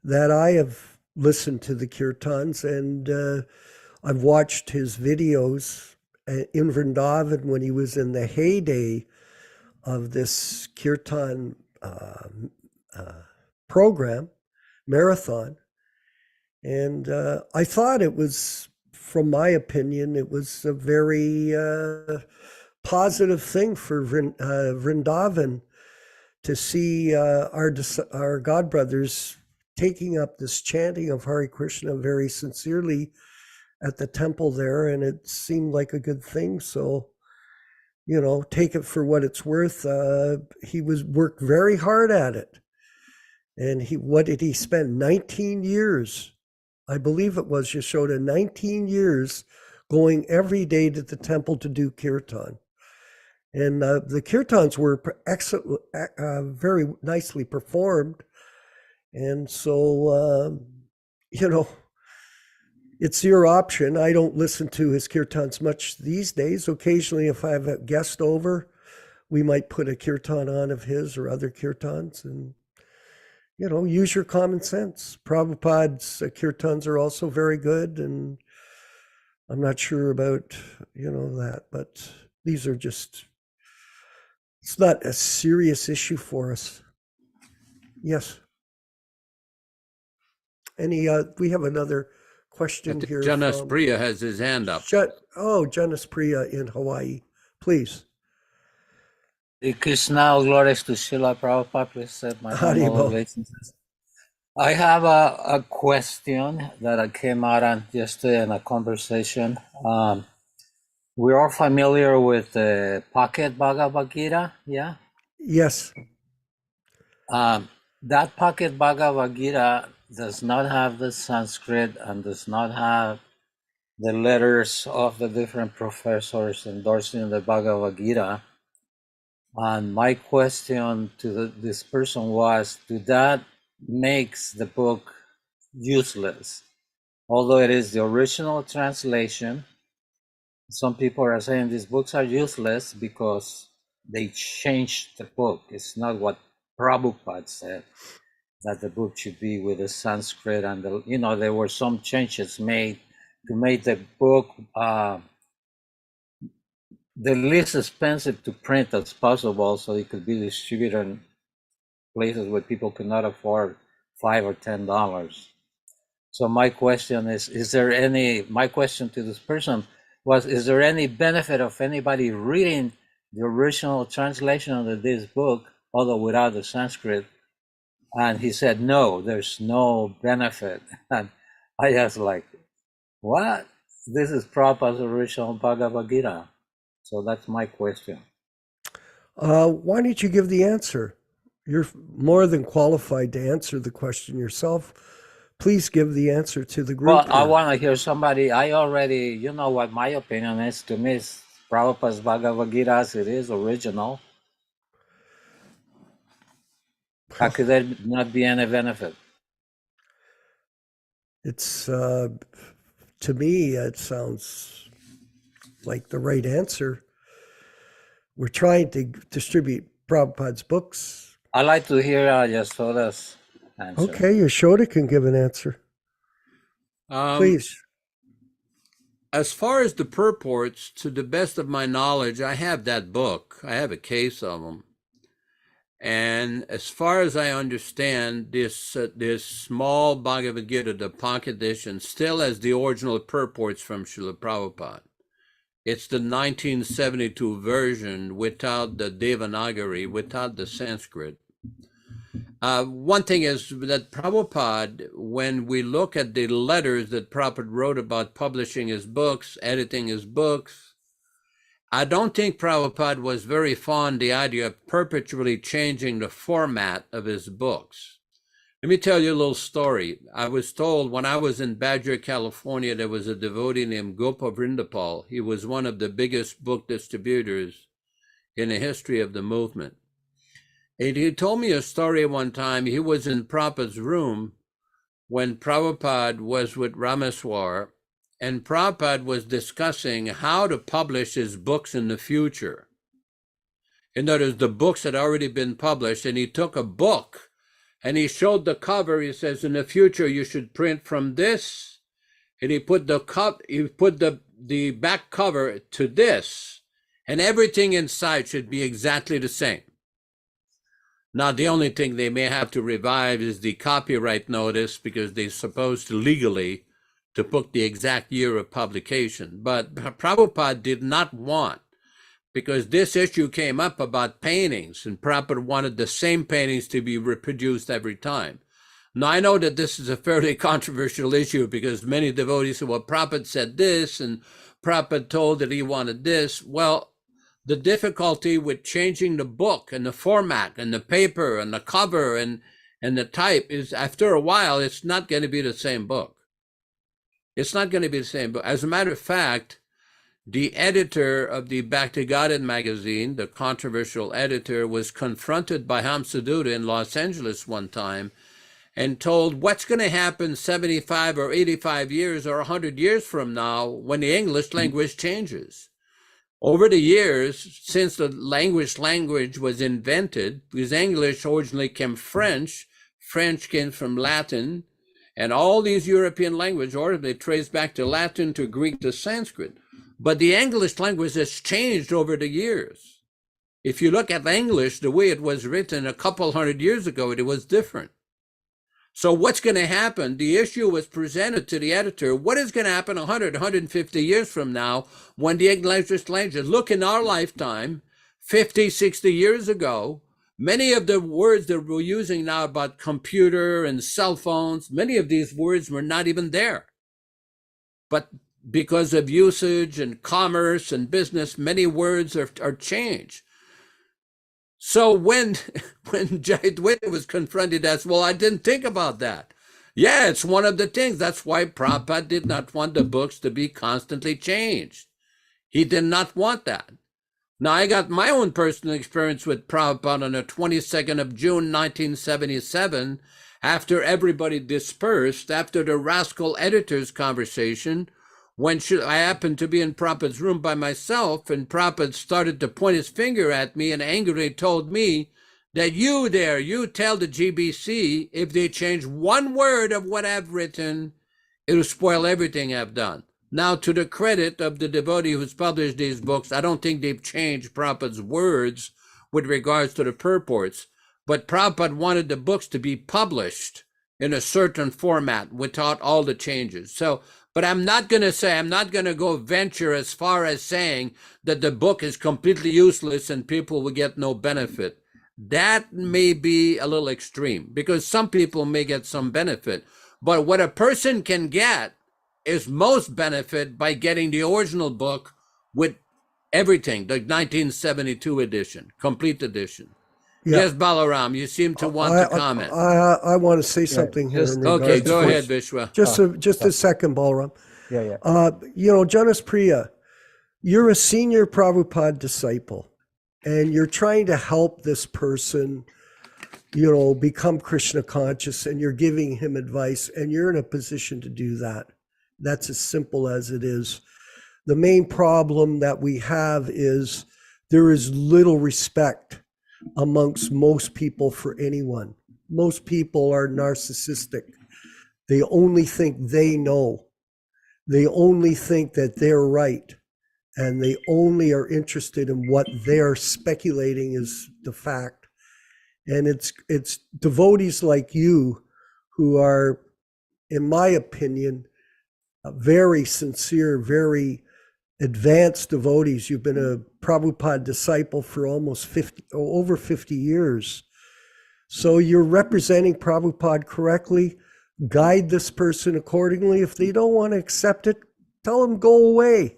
that I have listened to the kirtans and I've watched his videos in Vrindavan when he was in the heyday of this kirtan program, marathon. And I thought it was, from my opinion, it was a very positive thing for Vrindavan to see our God brothers taking up this chanting of Hare Krishna very sincerely at the temple there, and it seemed like a good thing. So, you know, take it for what it's worth. He worked very hard at it, and what did he spend? 19 years, I believe it was, Yasoda, 19 years going every day to the temple to do kirtan. And the kirtans were excellent, very nicely performed. And so, you know, it's your option. I don't listen to his kirtans much these days. Occasionally, if I have a guest over, we might put a kirtan on of his or other kirtans, and, you know, use your common sense. Prabhupada's kirtans are also very good, and I'm not sure about, you know, that, but these are just, it's not a serious issue for us. Yes. We have another question here. Janas Priya has his hand up. Janas Priya in Hawaii, please. Hare Krishna, glories to Srila Prabhupada. Please accept my humble Haribol. obeisances. I have a question that came out yesterday in a conversation. We're all familiar with the pocket Bhagavad-gītā, yeah? Yes. That pocket Bhagavad-gītā does not have the Sanskrit and does not have the letters of the different professors endorsing the Bhagavad-gītā. And my question to this person was, that makes the book useless? Although it is the original translation, some people are saying these books are useless because they changed the book. It's not what Prabhupada said, that the book should be with the Sanskrit, and there were some changes made to make the book the least expensive to print as possible, so it could be distributed in places where people could not afford $5 or $10. So my question my question to this person was, is there any benefit of anybody reading the original translation of this book, although without the Sanskrit? And he said, no, there's no benefit. And I asked, what? This is Prabhupada's original Bhagavad-gītā. So that's my question. Why don't you give the answer? You're more than qualified to answer the question yourself. Please give the answer to the group. Well, I want to hear somebody. I already, you know what my opinion is. To me, it's Prabhupada's Bhagavad-gītā As It Is, original. How could there not be any benefit? It's, to me, it sounds like the right answer. We're trying to distribute Prabhupada's books. I'd like to hear Yasoda's answer. Okay, Yasoda can give an answer. Please. As far as the purports, to the best of my knowledge, I have that book. I have a case of them. And as far as I understand, this small Bhagavad-gita, the pocket edition, still has the original purports from Srila Prabhupada. It's the 1972 version without the Devanagari, without the Sanskrit. One thing is that Prabhupada, when we look at the letters that Prabhupada wrote about publishing his books, editing his books, I don't think Prabhupada was very fond of the idea of perpetually changing the format of his books. Let me tell you a little story. I was told when I was in Badger, California, there was a devotee named Gopa Vrindapal. He was one of the biggest book distributors in the history of the movement. And he told me a story one time. He was in Prabhupada's room when Prabhupada was with Rameswar, and Prabhupada was discussing how to publish his books in the future. In other words, the books had already been published, and he took a book and he showed the cover. He says, in the future, you should print from this. And he put the back cover to this, and everything inside should be exactly the same. Now, the only thing they may have to revive is the copyright notice, because they're supposed to legally to put the exact year of publication. But Prabhupada did not want, because this issue came up about paintings, and Prabhupada wanted the same paintings to be reproduced every time. Now, I know that this is a fairly controversial issue, because many devotees say, well, Prabhupada said this, and Prabhupada told that he wanted this. Well, the difficulty with changing the book and the format and the paper and the cover and the type is, after a while, it's not going to be the same book. It's not going to be the same book. As a matter of fact, the editor of the Bhaktivedanta magazine, the controversial editor, was confronted by Hamsadutta in Los Angeles one time and told, what's going to happen 75 or 85 years or 100 years from now when the English language changes? Over the years, since the language was invented, because English originally came French came from Latin, and all these European languages, or they trace back to Latin, to Greek, to Sanskrit. But the English language has changed over the years. If you look at English, the way it was written a couple hundred years ago, it was different. So what's going to happen? The issue was presented to the editor. What is going to happen 100, 150 years from now when the English language? Look, in our lifetime, 50, 60 years ago, many of the words that we're using now about computer and cell phones, many of these words were not even there. But because of usage and commerce and business, many words are changed. So when Jayadvaita was confronted as, well, I didn't think about that. Yeah, it's one of the things. That's why Prabhupada did not want the books to be constantly changed. He did not want that. Now, I got my own personal experience with Prabhupada on the 22nd of June, 1977, after everybody dispersed, after the rascal editor's conversation, when I happened to be in Prabhupada's room by myself, and Prabhupada started to point his finger at me and angrily told me that you tell the GBC, if they change one word of what I've written, it'll spoil everything I've done. Now, to the credit of the devotee who's published these books, I don't think they've changed Prabhupada's words with regards to the purports, but Prabhupada wanted the books to be published in a certain format without all the changes. So, but I'm not going to go venture as far as saying that the book is completely useless and people will get no benefit. That may be a little extreme, because some people may get some benefit. But what a person can get is most benefit by getting the original book with everything, the 1972 edition, complete edition. Yeah. Yes, Balaram, you seem to want to comment. I want to say something here. Okay, go ahead, Vishwa. Just a second, Balaram. Yeah. Jonas Priya, you're a senior Prabhupada disciple, and you're trying to help this person, become Krishna conscious, and you're giving him advice, and you're in a position to do that. That's as simple as it is. The main problem that we have is there is little respect amongst most people for anyone. Most people are narcissistic. They only think they know. They only think that they're right. And they only are interested in what they're speculating is the fact. And it's devotees like you who are, in my opinion, very sincere, very advanced devotees. You've been a Prabhupada disciple for almost over 50 years. So you're representing Prabhupada correctly. Guide this person accordingly. If they don't want to accept it, tell them go away.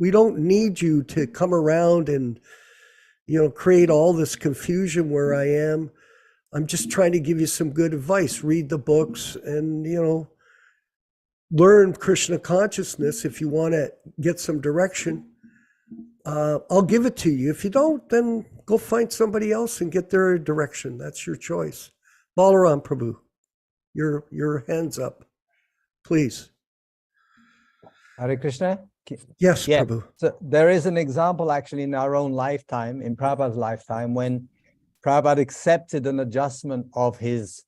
We don't need you to come around and, create all this confusion where I am. I'm just trying to give you some good advice. Read the books and, learn Krishna consciousness. If you want to get some direction, I'll give it to you. If you don't, then go find somebody else and get their direction. That's your choice. Balaram Prabhu, your hands up, please. Hare Krishna. Yes, Yeah. Prabhu. So there is an example actually in our own lifetime, in Prabhupada's lifetime, when Prabhupada accepted an adjustment of his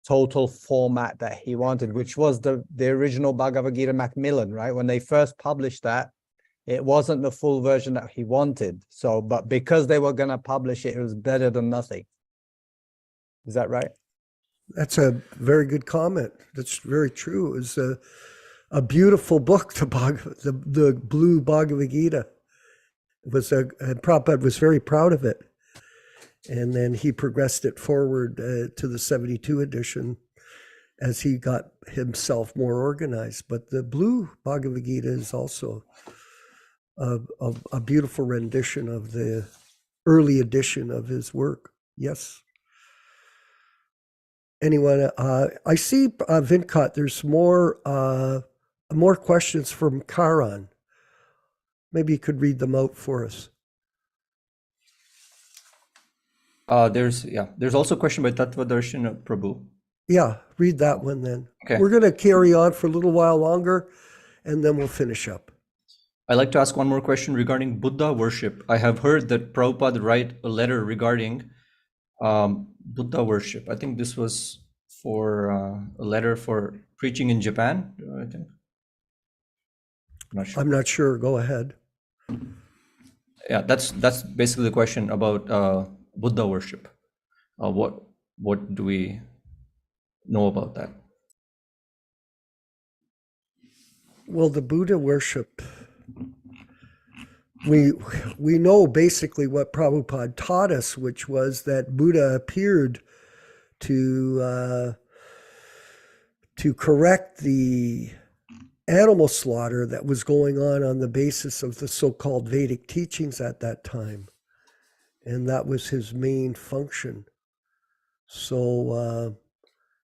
total format that he wanted, which was the original Bhagavad-gītā Macmillan, right? When they first published that, it wasn't the full version that he wanted. So, but because they were going to publish it, it was better than nothing. Is that right? That's a very good comment. That's very true. It was a beautiful book, the blue Bhagavad-gītā. And Prabhupada was very proud of it. And then he progressed it forward to the 72 edition as he got himself more organized. But the blue Bhagavad-gītā is also a beautiful rendition of the early edition of his work. Yes. Anyone? I see, Vinkat, there's more questions from Karan. Maybe you could read them out for us. There's also a question by Tattva-darshana Prabhu. Yeah, read that one then. Okay. We're going to carry on for a little while longer, and then we'll finish up. I'd like to ask one more question regarding Buddha worship. I have heard that Prabhupada write a letter regarding Buddha worship. I think this was for a letter for preaching in Japan, I think. I'm not sure. Go ahead. Yeah, that's basically the question about Buddha worship. What do we know about that? Well, the Buddha worship, we know basically what Prabhupada taught us, which was that Buddha appeared to correct the animal slaughter that was going on the basis of the so-called Vedic teachings at that time. And that was his main function. So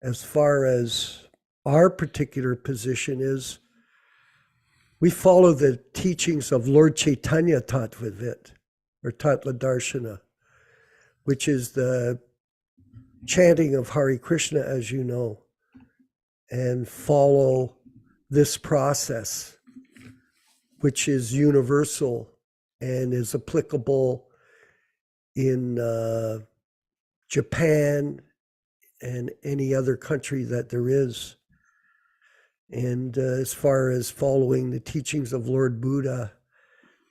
as far as our particular position is, we follow the teachings of Lord Chaitanya Tattvavit, or Tattva-darshana, which is the chanting of Hare Krishna, as you know, and follow this process, which is universal and is applicable in Japan and any other country that there is. And as far as following the teachings of Lord Buddha,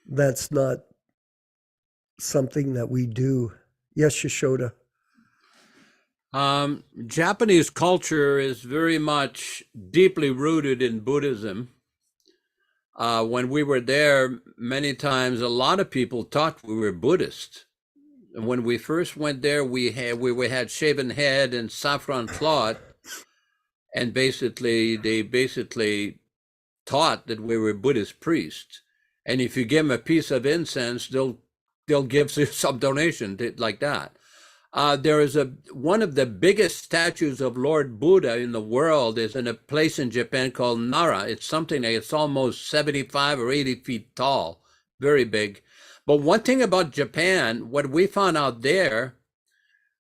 that's not something that we do. Yes, Yaśodā. Japanese culture is very much deeply rooted in Buddhism. When we were there, many times a lot of people thought we were Buddhist. And when we first went there, we had shaven head and saffron cloth, and they basically taught that we were Buddhist priests. And if you give them a piece of incense, they'll give you some donation like that. There is one of the biggest statues of Lord Buddha in the world is in a place in Japan called Nara. It's something like it's almost 75 or 80 feet tall, very big. But one thing about Japan, what we found out there,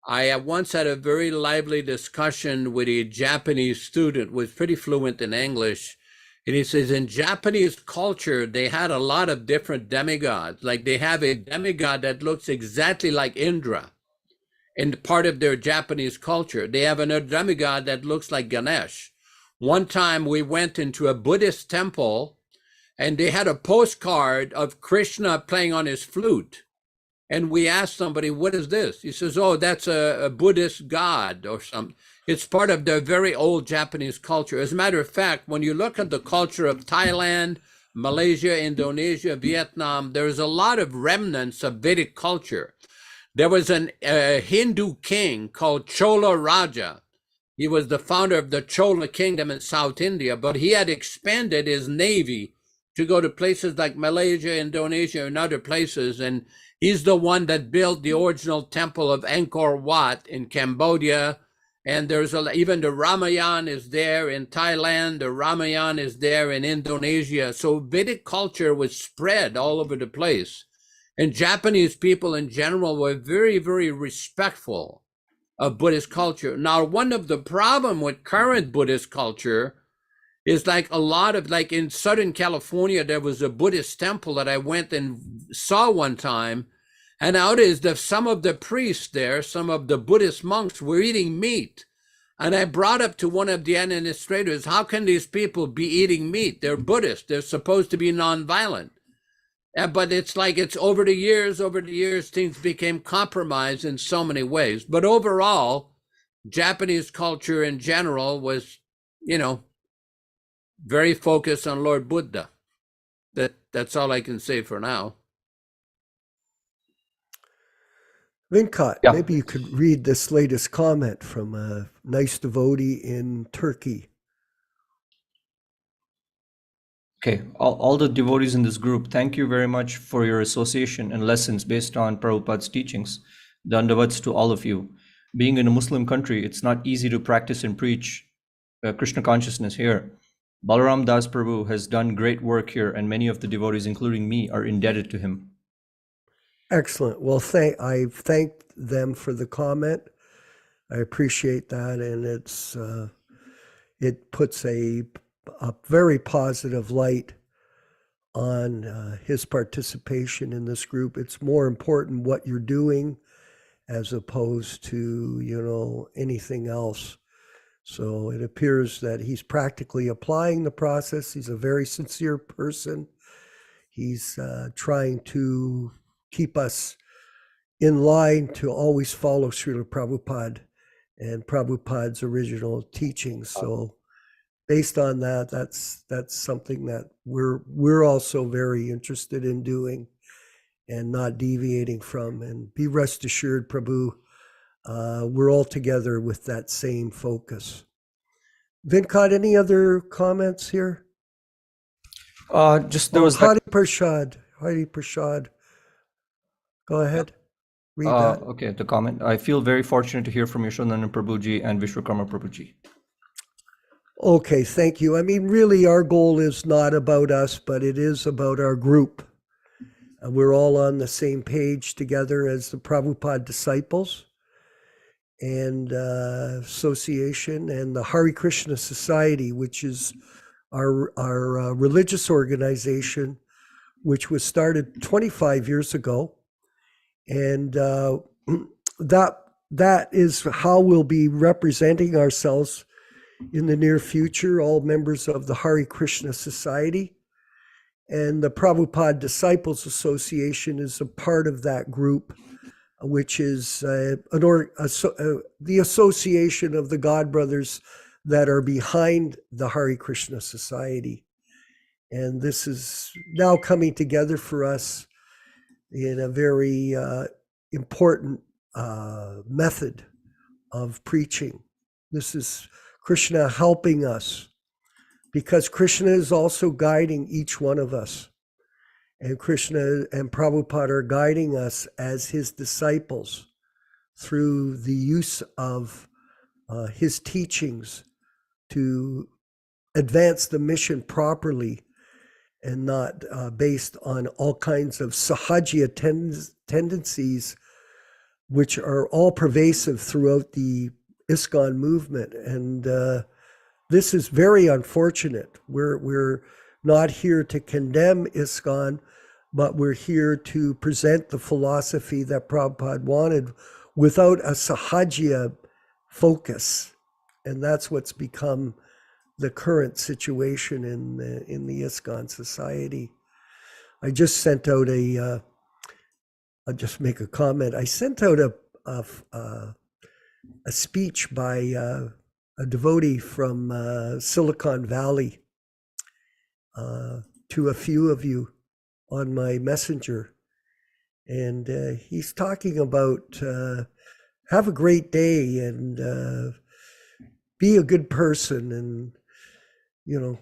I once had a very lively discussion with a Japanese student who was pretty fluent in English. And he says, in Japanese culture, they had a lot of different demigods. Like they have a demigod that looks exactly like Indra. In part of their Japanese culture, they have another demigod that looks like Ganesh. One time we went into a Buddhist temple and they had a postcard of Krishna playing on his flute. and we ask somebody, what is this? He says, oh, that's a Buddhist god or something. It's part of their very old Japanese culture. As a matter of fact, when you look at the culture of Thailand, Malaysia, Indonesia, Vietnam, there's a lot of remnants of Vedic culture. There was a Hindu king called Chola Raja. He was the founder of the Chola kingdom in South India, but he had expanded his navy to go to places like Malaysia, Indonesia, and other places. And he's the one that built the original temple of Angkor Wat in Cambodia. And there's even the Ramayana is there in Thailand. The Ramayana is there in Indonesia. So Vedic culture was spread all over the place. And Japanese people in general were very, very respectful of Buddhist culture. Now, one of the problem with current Buddhist culture is like a lot of, like in Southern California, there was a Buddhist temple that I went and saw one time. And out is that some of the priests there, some of the Buddhist monks were eating meat. And I brought up to one of the administrators, how can these people be eating meat? They're Buddhist. They're supposed to be nonviolent. But it's like it's over the years, things became compromised in so many ways. But overall, Japanese culture in general was, very focused on Lord Buddha. That's all I can say for now. Venkat, Yeah. maybe you could read this latest comment from a nice devotee in Turkey. Okay, all the devotees in this group, thank you very much for your association and lessons based on Prabhupada's teachings. Dandavats to all of you. Being in a Muslim country, it's not easy to practice and preach Krishna consciousness here. Balaram Das Prabhu has done great work here, and many of the devotees, including me, are indebted to him. Excellent. Well, I thanked them for the comment. I appreciate that, and it puts a very positive light on his participation in this group. It's more important what you're doing as opposed to, anything else. So it appears that he's practically applying the process. He's a very sincere person. He's trying to keep us in line to always follow Srila Prabhupada and Prabhupada's original teachings. So based on that, that's something that we're also very interested in doing and not deviating from. And be rest assured, Prabhu, we're all together with that same focus. Venkat, any other comments here? Just there was Hari Prasad. Go ahead. Read that. Okay, the comment. I feel very fortunate to hear from Yaśodā-nandana Prabhuji and Vishwakarma Prabhuji. Okay, thank you. I mean, really, our goal is not about us, but it is about our group. We're all on the same page together as the Prabhupada Disciples and Association and the Hare Krishna Society, which is our religious organization, which was started 25 years ago. And that is how we'll be representing ourselves in the near future, all members of the Hare Krishna Society. And the Prabhupada Disciples Association is a part of that group, which is the association of the God brothers that are behind the Hare Krishna Society. And this is now coming together for us in a very important method of preaching. This is Krishna helping us, because Krishna is also guiding each one of us. And Krishna and Prabhupada are guiding us as his disciples through the use of his teachings to advance the mission properly and not based on all kinds of sahajiya tendencies, which are all pervasive throughout the ISKCON movement. And this is very unfortunate. We're not here to condemn ISKCON, but we're here to present the philosophy that Prabhupada wanted without a sahajiya focus. And that's what's become the current situation in the ISKCON society. I just sent out a I'll just make a comment. I sent out a speech by a devotee from Silicon Valley to a few of you on my messenger. And he's talking about have a great day and be a good person, and, you know,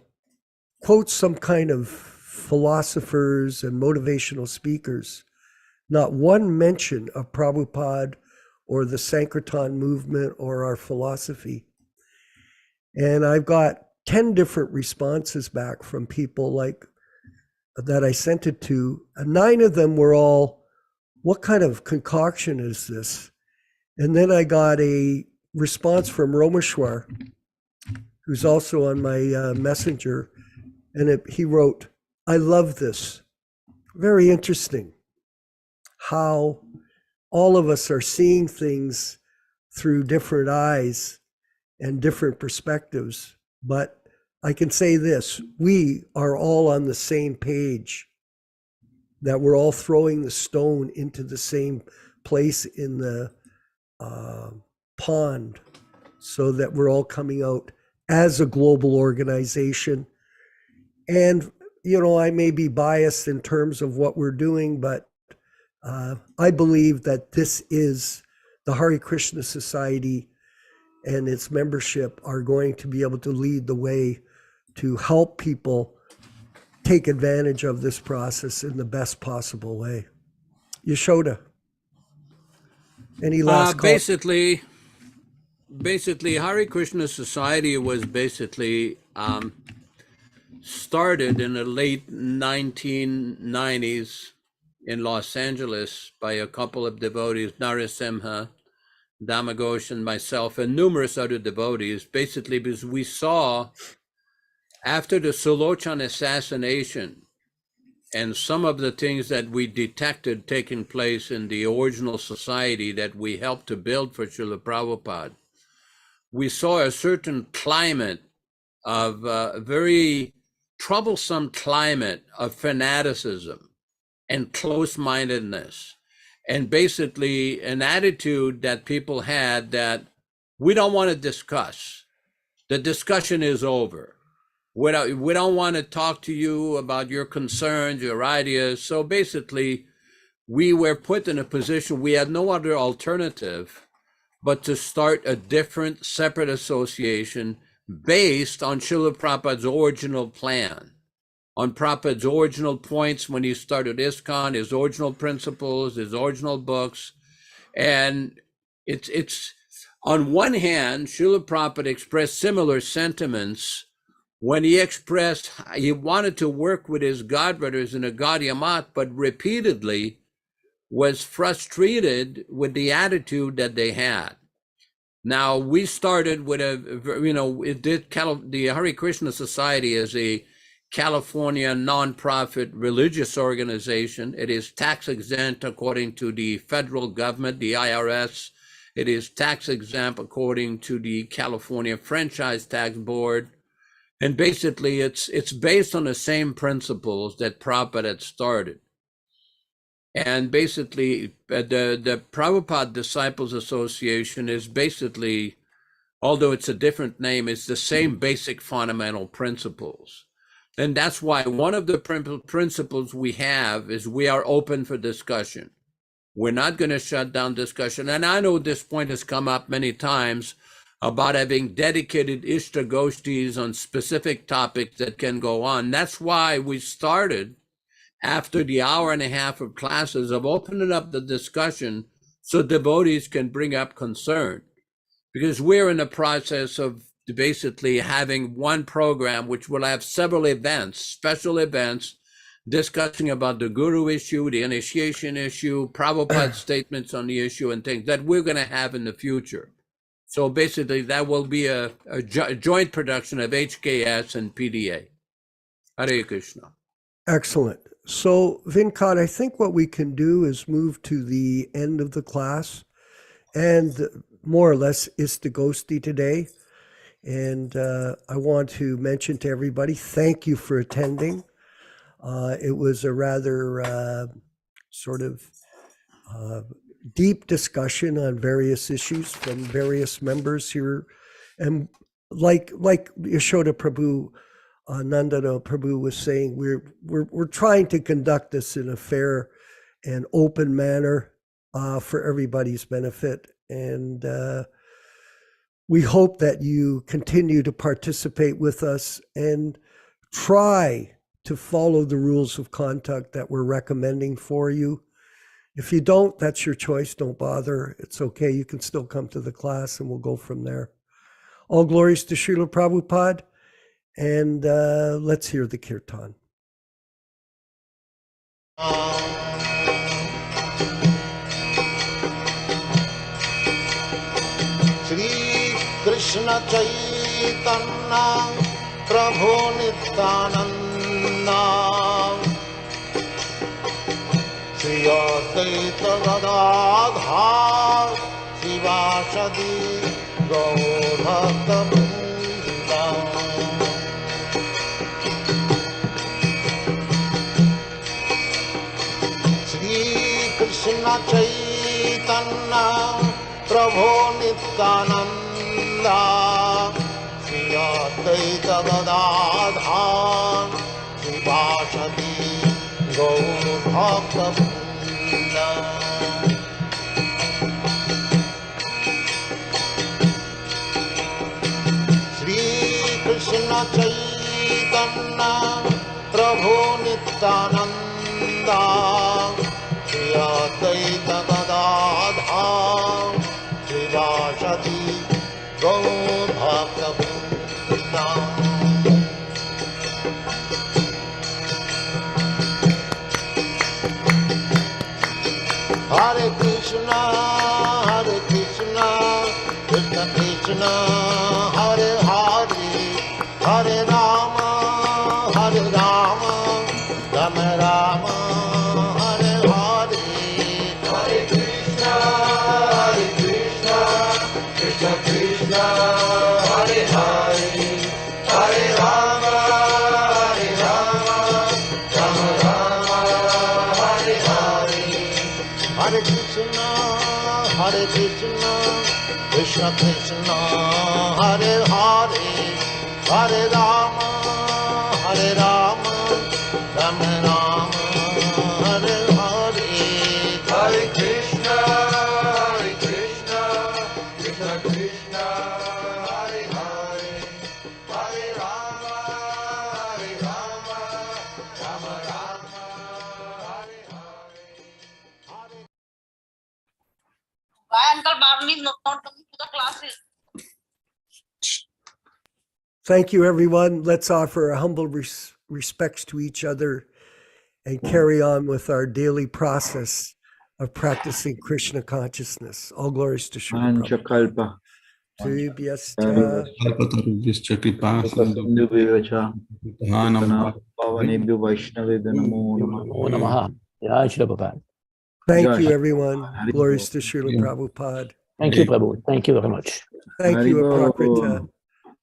quote some kind of philosophers and motivational speakers. Not one mention of Prabhupada or the Sankirtan movement or our philosophy. And I've got 10 different responses back from people like that I sent it to. 9 of them were all, what kind of concoction is this? And then I got a response from Romeshwar, who's also on my messenger, and he wrote, I love this. Very interesting how all of us are seeing things through different eyes and different perspectives. But I can say this, we are all on the same page, that we're all throwing the stone into the same place in the pond, so that we're all coming out as a global organization. And, you know, I may be biased in terms of what we're doing, but I believe that this is the Hare Krishna Society and its membership are going to be able to lead the way to help people take advantage of this process in the best possible way. Yaśodā, any last basically, Hare Krishna Society was basically started in the late 1990s in Los Angeles by a couple of devotees, Narasimha, Dhamaghosh, and myself, and numerous other devotees, basically because we saw after the Sulochan assassination and some of the things that we detected taking place in the original society that we helped to build for Srila Prabhupada, we saw a certain climate of very troublesome climate of fanaticism and close-mindedness, and basically an attitude that people had that we don't want to discuss. The discussion is over. We don't want to talk to you about your concerns, your ideas. So basically, we were put in a position, we had no other alternative but to start a different, separate association based on Srila Prabhupada's original plan, on Prabhupada's original points when he started ISKCON, his original principles, his original books. And it's on one hand, Srila Prabhupada expressed similar sentiments when he expressed he wanted to work with his godbrothers in a Gaudiya Math, but repeatedly was frustrated with the attitude that they had. Now, we started with the Hare Krishna Society is a California nonprofit religious organization. It is tax exempt according to the federal government, the IRS. It is tax exempt according to the California Franchise Tax Board. And basically, it's based on the same principles that Prabhupada had started. And basically, the Prabhupada Disciples Association is basically, although it's a different name, it's the same basic fundamental principles. And that's why one of the principles we have is we are open for discussion. We're not going to shut down discussion. And I know this point has come up many times about having dedicated Ishtagoshtis on specific topics that can go on. That's why we started, after the hour and a half of classes, of opening up the discussion so devotees can bring up concern. Because we're in the process of basically having one program which will have several events, special events, discussing about the guru issue, the initiation issue, Prabhupada's statements on the issue, and things that we're going to have in the future. So basically, that will be a joint production of HKS and PDA. Hare Krishna. Excellent. So, Vinkat, I think what we can do is move to the end of the class, and more or less Istagosti today. And I want to mention to everybody, thank you for attending. It was a rather sort of deep discussion on various issues from various members here. And like Yaśodā Prabhu, Nandana Prabhu was saying, we're trying to conduct this in a fair and open manner for everybody's benefit. And we hope that you continue to participate with us and try to follow the rules of conduct that we're recommending for you. If you don't, that's your choice. Don't bother. It's okay. You can still come to the class and we'll go from there. All glories to Srila Prabhupada. And let's hear the Kirtan. Shri Krishna Chaitanya Prabhu Nityananda Shri Advaita Gadadhar Sivasadi Gaur Bhakta Vrinda Shri Krishna Chaitanya Prabhu Nityananda Shri Advaita Gadadhar Sivasadi Gaur Bhakta Vrinda Shri Krishna Chaitanya Prabhu Nityananda Shri Advaita Gadadhar Sivasadi Gaur Bhakta Vrinda Hare Krishna, Krishna Krishna, Hare Hare, Hare Rama, Rama Rama, Hare Hare. Hare Krishna, Krishna Krishna, Hare Hare, Hare Rama, Rama Rama, Hare Hare. Hare Krishna, Krishna Krishna, Hare Hare, Hare Rama, Rama Rama, Hare Hare. Hare Krishna, Krishna Krishna, Hare Hare, Hare Rama, Rama Rama, Hare Hare. Why Uncle Barney is not coming to the classes? Thank you, everyone. Let's offer humble respects to each other and carry on with our daily process of practicing Krishna consciousness. All glories to Srila Prabhupada. Kalpa. Tubhyascha Kalpatarubhyascha kripa Sindhubevacha. Dhanam Pavanebhyo Vaishnavebhyo Namo Namo Namaha. Jai Srila Prabhupada. Thank you, everyone. Glories to Srila Prabhupada. Thank you, Prabhu. Thank you very much. Thank you, Haribo. Aprakrita.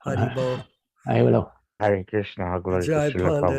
Haribol. I will. Hare Krishna, glory to Jai Srila Pandit.